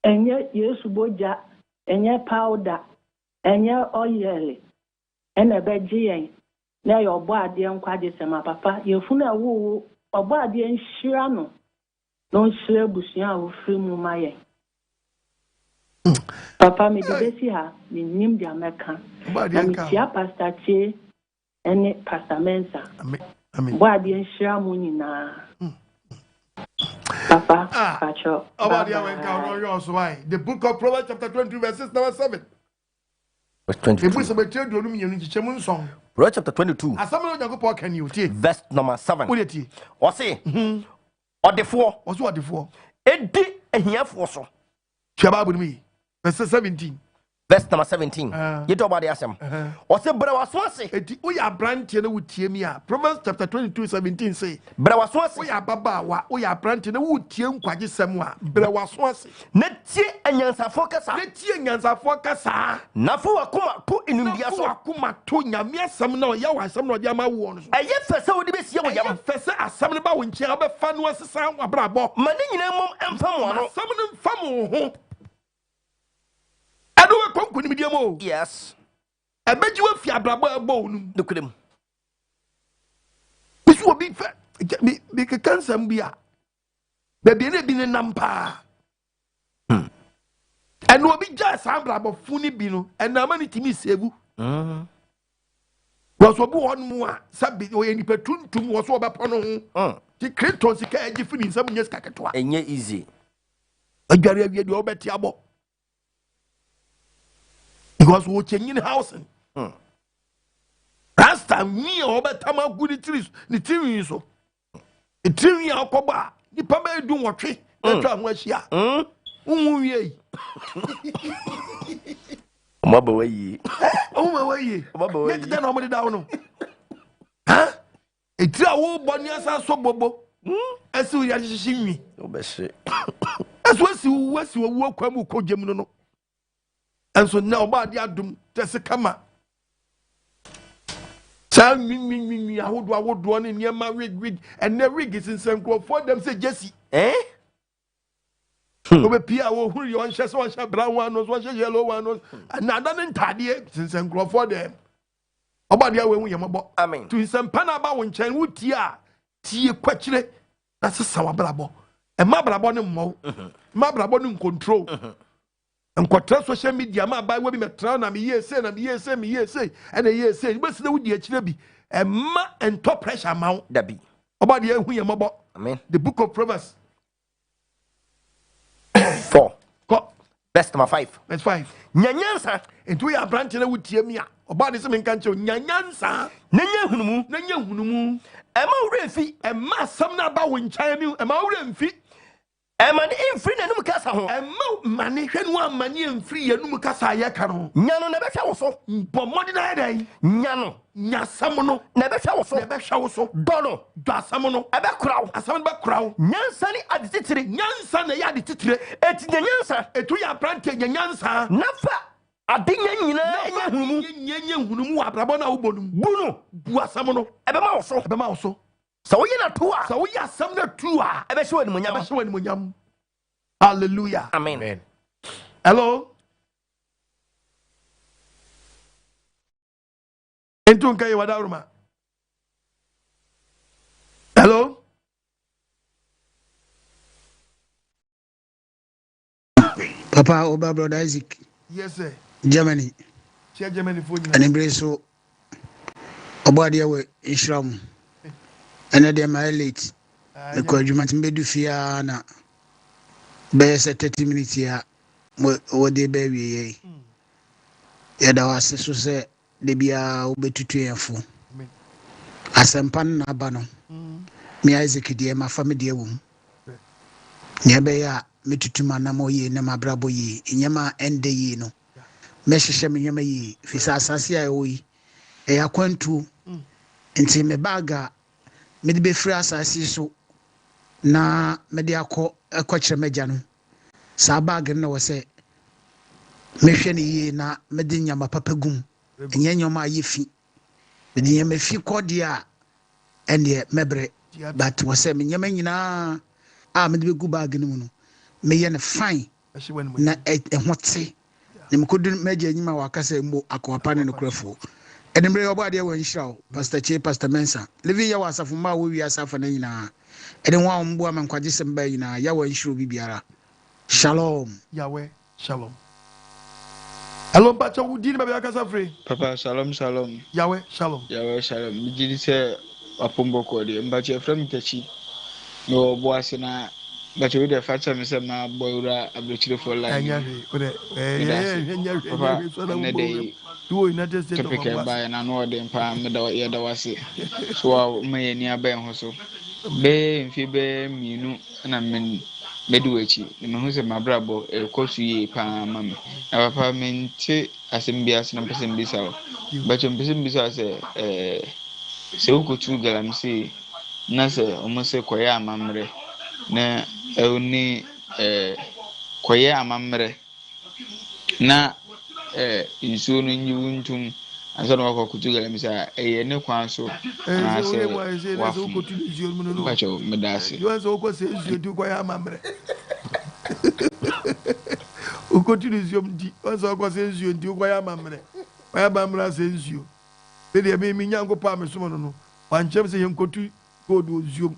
and yet yes boja and yet powder and yet oil and a bedgy. Now your body and quadis and my papa, your funa woo or body and shirano. Don't share bushia with free mumaye. Papa me the best here, me name the American. And Tia Pastor Che and Pastor Mensa. Body and shiramuni. Papa, Pacho. The book of Proverbs chapter 20 verses number 7. Verse 22. Proverbs chapter 22. Verse number 7. What's it? Or the four. What's what the four? Edi here for so. Shababu me. Verse 17. Verse number 17. You talk about the asem. What's it, brother? What's it? We are branching with Tiemia. Proverbs chapter 22, 17 say. Brother, what's we are Baba, we are branching with Tiem Quaji Semwa. Brother, what's Nettie and Yansa focus. Nettie and Yansa focus. Nafu Akuma put in India. Akuma Tonya, Mia some no Yawa, some no Yama ones. I yet for so the best Yam Fessa, a some about when Chiaba fan was a sound of Brabo. Money in a mom and famo. Some of them famo. Yes. I bet you if you have a bone. Look at him. This will be fair. Make a cancer be a baby been a number. And will be just Abrabo funny bino and now money to me save. Was one more subject or any patron to was over upon the Cretons in some years cacatua. And yet easy. A Gary of your Betiabo. Because we're changing housing. Last time, me over Tama good trees, the TV so. The TV Alcoba, the Papa do what tree, the tram was ya. Ye. Mabaway. Oh, my way. Mabaway. Then nobody down. Huh? A travel bonias so bobo. As we are seeing me. As well as you walk when we call Gemino. And so now, bad yadum, just a kama. Tell me, I would one in near my rig, and the rig is in some crop for them, say Jesse. Eh? Over Pia, who you want, just one brown one, was one yellow one, and another entire since some crop for them. About the way we are about, to some Panama when Chen would tea, question. That's a sour brabo. e ma brabo ne mo ma brabo ne control enkotra social media ma ba we bi metra na me yese na me yese and yese be se wudi akire bi e ma ento pressure ma wo dabi oba de ehu ye mobo amen the book of Proverbs 4 verse number 5 verse 5 nyanyansa ento ya branch na wutie mi a oba de se me nka nche nyanyansa na hunumu e ma wure mfi e ma sam na ba wo nchan ni e ma wure mfi Emani infri na num kasa ho. Mani hwenu amani infri ya num kasa ya ka no. Nyano na behwa wo so. Bomodi na dai. Nyano, nyasam no na behwa wo so. Na behwa wo so. Do no, do asam no. Ebe krawo. Asam no be krawo. Nyansa ni adetitire. Nyansa na ya adetitire. Eti nyansa. Etu ya prante nyansa. Nafa adenya nyina enya hunumu. Enya hunumu abrabo na ubonum. Bunu, bu asam no. Ebe ma wo so. Ebe ma wo so. So we na tuwa. So we asam na tuwa. Ebe hwe ni munyam. Ebe hwe ni munyam. Hallelujah. Amen. Hello. Entu nkai wada ruma. Hello. Papa Oba brother Isaac. Yes sir. Germany. Share Germany phone. And embrace so Obadia we Ishram. And they my late. The coadjument mbedu fia na be 30 minutes ya what they baby. Yada was so say de bia obetutu enfo. Asempan na aba no. Me Isaac die ma family die wom. Nyebe ya metutuma na moye na mabrabo yi nyema ende yi no. Mehhehye me nyema yi fisa asase a oyi. E yakwantu nti me baga me de be free asase so na me de akɔkyerɛ magya no. Sa bag na wo se mehwɛ ne yi na me de nyama papa gum. Enye nyoma ayefi. Me de nyama fi kɔde a ene mebre but wo se me nyama nyina a me de be gu bag no mu no. Me ye ne fine na hote ne mkodu magya nyima wakasa mbo akwapa ne nokrafo. Edembre obade wa nhyiraw Pastor Che Pastor Mensa levi ya wasafo ma wo wi asafa na nyina eden wa mbo am nkwaje semba nyina ya wa nhyiro bibiara. Shalom Yahweh shalom. Hello Pacha wo di ba akasa free Papa shalom shalom Yahweh shalom mi jidi se apombo ko de mbache frem tachi no boase na bache we de facha me se ma boyura abrochire for line anya we de anya so na wo do United States of America ba na no de mpa me da ye da wase so me ni aba ho so be mfi be minu na men medu echi me hu se mabrabo kosu yi pa mama na papa mente asembia se na person bi sa bache person bi sa se ukotu galam se na se omo se koya amamre na euni koya amamre na insuo no nyiwuntum ansa na wakɔ kutu galam se ne kwan so na se wafu kutu nsuo mu no bache medase yo so ko se nsuo di koya amamre ukotu nsuo di so ko se nsuo di koya amamre koya amamre se nsuo be de me nyango pa me somo no wanchem se yenkotu gold nsuo.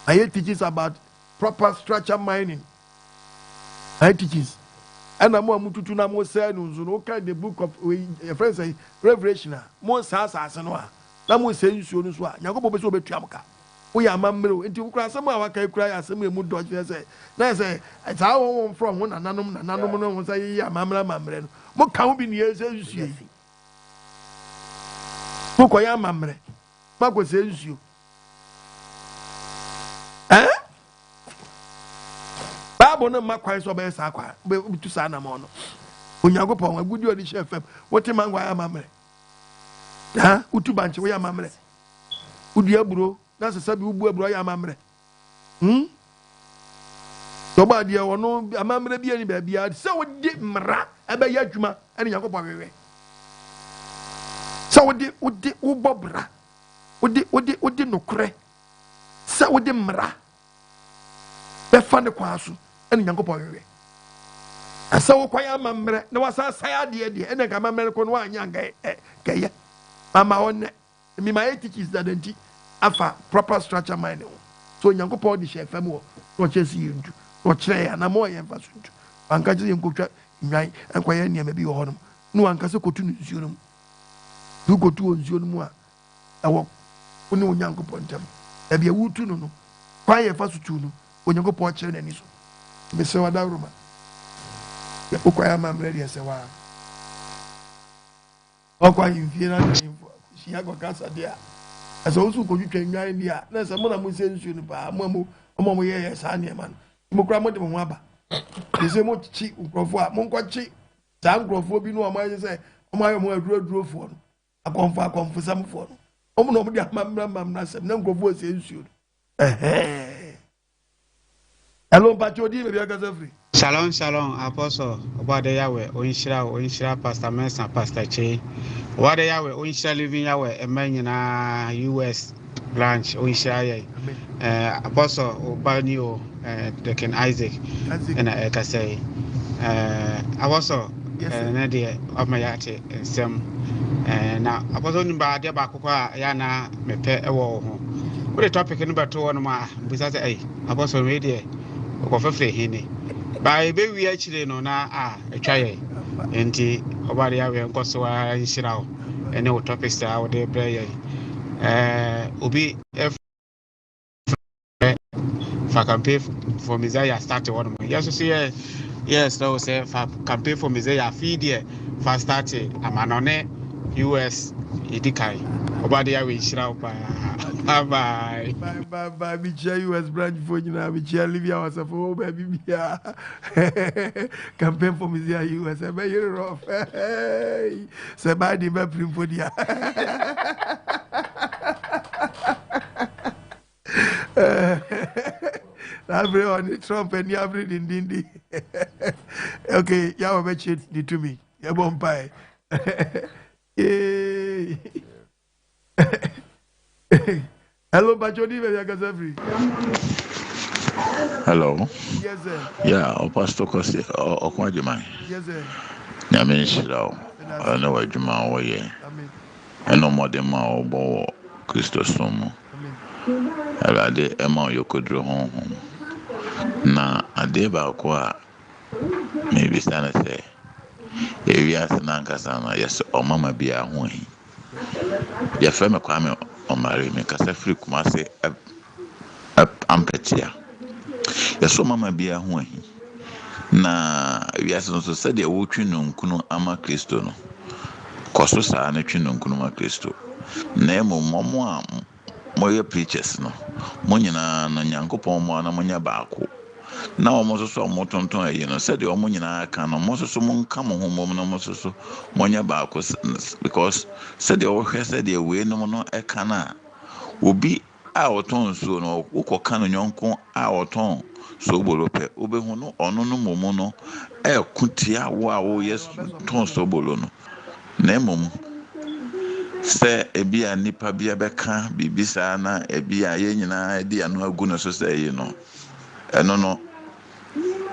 I teaches about proper structure mining. I teaches. And I'm more to na mo say no kind the book of your friends say Revelation. Mo sa no. Na mo say nsuo no so a. Nyankopɔ be so betua mka. We are mamro enti ukra asem a waka kura asem emu dodge say. Na say it's how one from one nanom no say ya mamra no. Mo kan bi ne say nsuo yi. Mo koya mamre. Ma ko say nsuo. Bible no makwan so be sa kwa be tu sa na mo no Onyankopɔn agudi odi hye fam wote mangwa ya mamre ha utu banche wo ya mamre udu aburo na sesa bi ubu aburo ya mamre so ba dia wono amamre bia ni ba bia se wodi mra ebe ya adwuma ene Nyankopɔn wewe se wodi ubobra wodi nokre se wodi mra be fa ne kwaso ene Nyankopɔn wewe asa wo kwaya mamre na wasa saya de ene ka mamre ko no anya gaye mama wonne mi my teaches that enti afa proper structure mining so Nyankopɔn di share fam wo wɔkyɛ si yɛntu wɔkyerɛ yɛ anamɔ yɛ mfa so ntu wanka kyerɛ yɛ nkɔtwa nnwan nkɔyɛ nneɛma bi wɔ hɔ nom na wanka sɛ kɔtu no nsuo no mu du kɔtu wɔ nsuo no mu a ɛwɔ wo ne onyankopɔn ntam ɛbi ɛwotu no no kwan yɛ fa so tu no onyankopɔn kyerɛ n'ani so mesɛ wadaworoma wokwaeɛ ama mmerɛ deɛ sɛ waa ɔkwa yɛmfie no adanyimfo hyia kɔkasa deɛ a ɛsɛ wo so wokɔtwitwa nnwan ni a na sɛ mo na mosɛ nsuo no paa ɔma mo yɛyɛ saa nneɛma no mokora mode mo ho aba ɛ sɛ mokyekyi nkurɔfoɔ a monkɔkye saa nkurɔfoɔ bi no ɔmayɛ sɛ ɔmayɛ mo adurodurofoɔ no akɔmfosamfoɔ no ɔmo na ɔmode amamramam asɛm na nkurɔfoɔ sɛ nsuo no hello mpakyɛ odi baabi akasa firi Shalom, Apostle. Obade Yahweh, Onshira, Pastor Mensa, Pastor Che. Obade Yahweh, Onshira living Yahweh, a man in US branch, Onshira. Apostle Obanio, Deacon Isaac, and I can say, Apostle, Nadia of my yate, and some. Now, Apostle Nimba, Debakua, Yana, Mepe, a war. What a topic in about 2 on my, besides Apostle Radio, or for free. By baby actually no na a try enti obade ya we nkoso a nhyira ene o topics a wo de prayer obi fa campaign for Messiah start one yes so yes no say fa campaign for Messiah feed here fa start amanone US edikai obade ya we nhyira pa bye be US branch for you now be Libya was a for baby campaign for me US very rough say by the print for dia every on Trump and every dindi okay ya will bet it to me ya bon pie hello, Bajodi, hello. Yes, sir. Yeah, Pastor Kosi, Okwajuman. Yes, sir. Yamin Shiro, I know what Juma Oye. I know more than my old Christos Somo. I did Emma Yokodro home. Now, I did about qua maybe Sana say, if you ask Nankasana, yes, or Mamma be a home. Your family kwame omari me kasa free Kumasi ampetia yeso mama bia ho ahi na wiase no so said e wo twi no nkunu ama Kristo no koso saa na twi no nkunu ama Kristo na emo momo a moye preachers no mo nyina na Nyankopɔn mo na monya baako na omo so omo tonton ayi no said omo nyina aka no mo so mo nka mo ho mo na mo so monya baako because said o hwe said e we no no eka na obi a oton so no ukoka no nyonko a oton so bolope obehu no ono no momo no kutia wo yes ton so bolo no na emom se ebia nipa bia beka bibisa na ebia ye nyina di anu agu no so se yi no eno no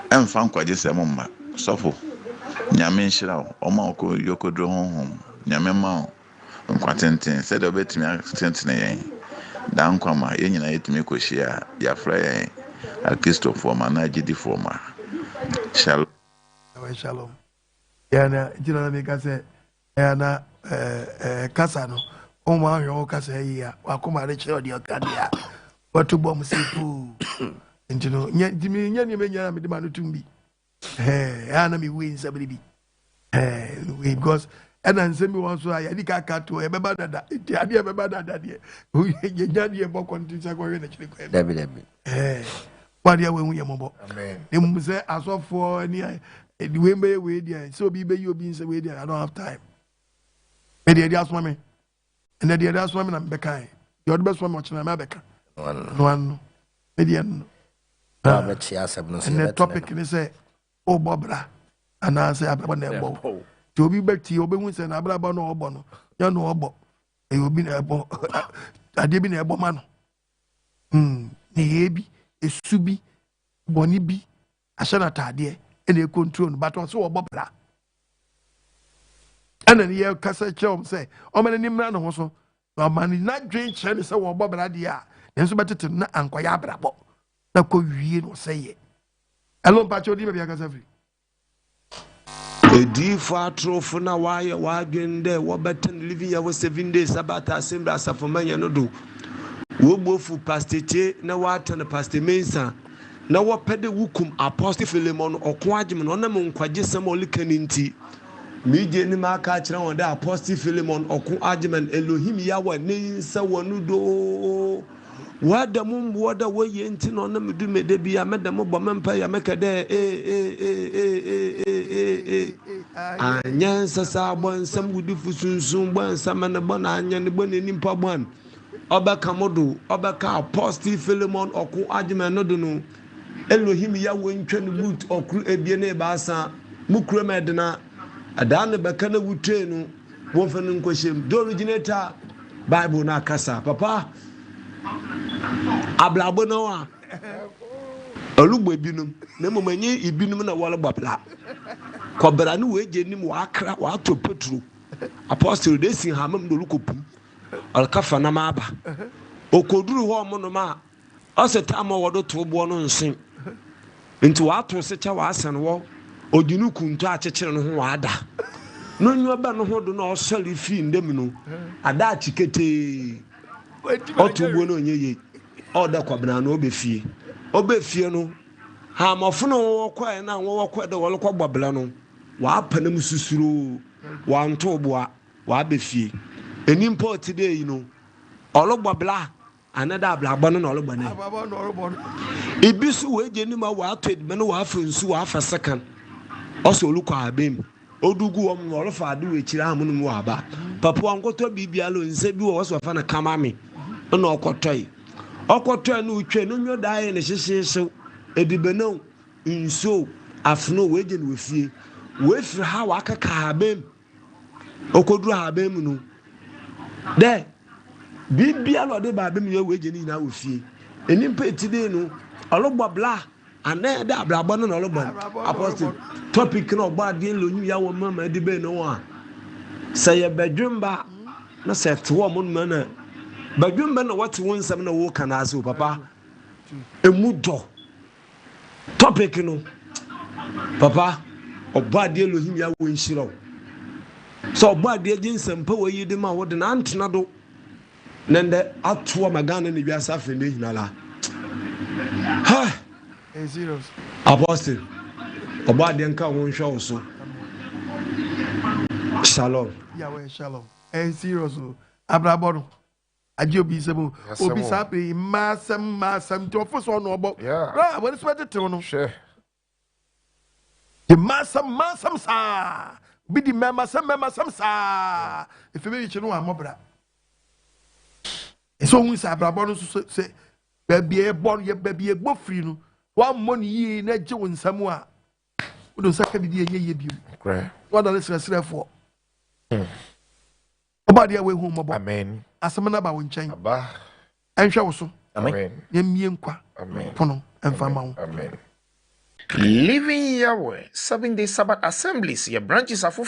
emfa nkwaje se momma sofo nyame nhyira o ma ko yokodro honhom nyame ma nkwatenten se de obetimi atenten yen dan kwama ye nyina yetimi kohyia ya fra yen a Christopher ma na gidi forma shalom yana jina me kase yana kasa no o ma hwe o kasa yi ya wakoma re kire odi okadia watu bom sipu ntino nya ni me nya me de ma no tumbi ana mi win sabri bi we because and then send me one so I did to a beba dada. It idea beba dada dear. Who you jadi a book on Tinsa go in the chili. What year when we are mobile? Amen. They must say, as of for any way may wait there. So be you being so way there. I don't have time. Maybe the other woman. And then the other woman I'm Bekai. You're the best one watching my Becca. One. Maybe and the topic is say, oh, Bobra. And I say, I'm going to to be back to your business and Abrabo no obono. You know obo. You been abo. I did been abo man. Nebi, a subi, bonibi, a sanata dear, and a control, but also a bobla. And then here Cassa Chom say, oh man, name man also. No man is not drink Chinese or bobla dia. Then so better to not anquire Abrabo. na ko wie no seye elo mpacho di be akasa free edifo atrofo na waye wadwende wo beten living ya 7 days sabata assembly asafomanya no do wo bofu pasteche na watan pastor mensa na wo pede wukum apostle Philemon okon agem no na monkwagye sam olikani nti meje ni maka kire won da apostle Philemon okon agem Elohim ya wa nensa wonu do wada mumbu wada woye nti no na medu mede bia meda mo bɔ mempa ya mekade anyansa sa bonsam gudifu sunsun bonsam na bona anya ne bona nimpa bon obaka modo obaka apostle Philemon okun ageme no do no Elohim ya wontwa no boot okru ebie ne baasa mukura medena adan beka na wutre no wonfa no nkohyem do originator Bible na kasa papa Abrabo no a olugbo ebinum na momanyi ibinum na wala gbapla kobra ne weje nim wa akra wa to petro apostle desin hamam do lukopum alkafa na maba okoduru ho mono ma oseta ma wodo to bo no nsen nti wa to se cha wa asen wo odinu kunto akekere no ho wa ada no nyo ba no ho do na osori fi ndem no ada chikete otugbo no nyeye oda kwabna no obefie no ha mafono wo kwa na wo kwa de wo kwa gbabla no wa panam susuro wa ntoboa wa befie enimpo today no ologbabla anada ablagba no ologba na ibisu weje ni ma wa to edme no wa afansu wa afa second oso olukwa abem odugu wo mo olofa ade we kira amu no wa ba papa ankoto bibia lo nse bi wo so fa na kamame na okotoi na utwe no nyo dae ne hyehyeso edibeno nso afno weje no wefie wefiri ha wakaka habem okoduru habem no de bibia lo de ba bem ye weje ni na wefie enimpa etide no ologbo bla ana de abrabo no ologbo apostle topic no gba de lonyu ya wo mama edibe no a saye bedwumba na set wo mo no na badwumba na what won sam na wo kana aso papa emudo topic no papa obade Elohim ya wo nshiro so obade jinsempa wo yidi ma wo de na antena do nende atuwa magana ni biasa afi ne hinala ha serious apostle obade nka wo nhwe so shalom yawe shalom serious Abrabo no aje obi sebo obi sabe masam to fo so no obo ra when sweat to no she the masam sa bi di masam sa if be chi no amobra so hu sa Abrabo no so se baby e bon ye baby e gbo free no wa money yi na je won samu a wo do saka bi di ye biu correct what the sere for obadi awe hu mobo amen asemana ba wo nchen aba enhwe wo so amen ye mie nkwa amen pono emfama wo amen Living Yahweh 7 Day Sabbath Assemblies, your branches are for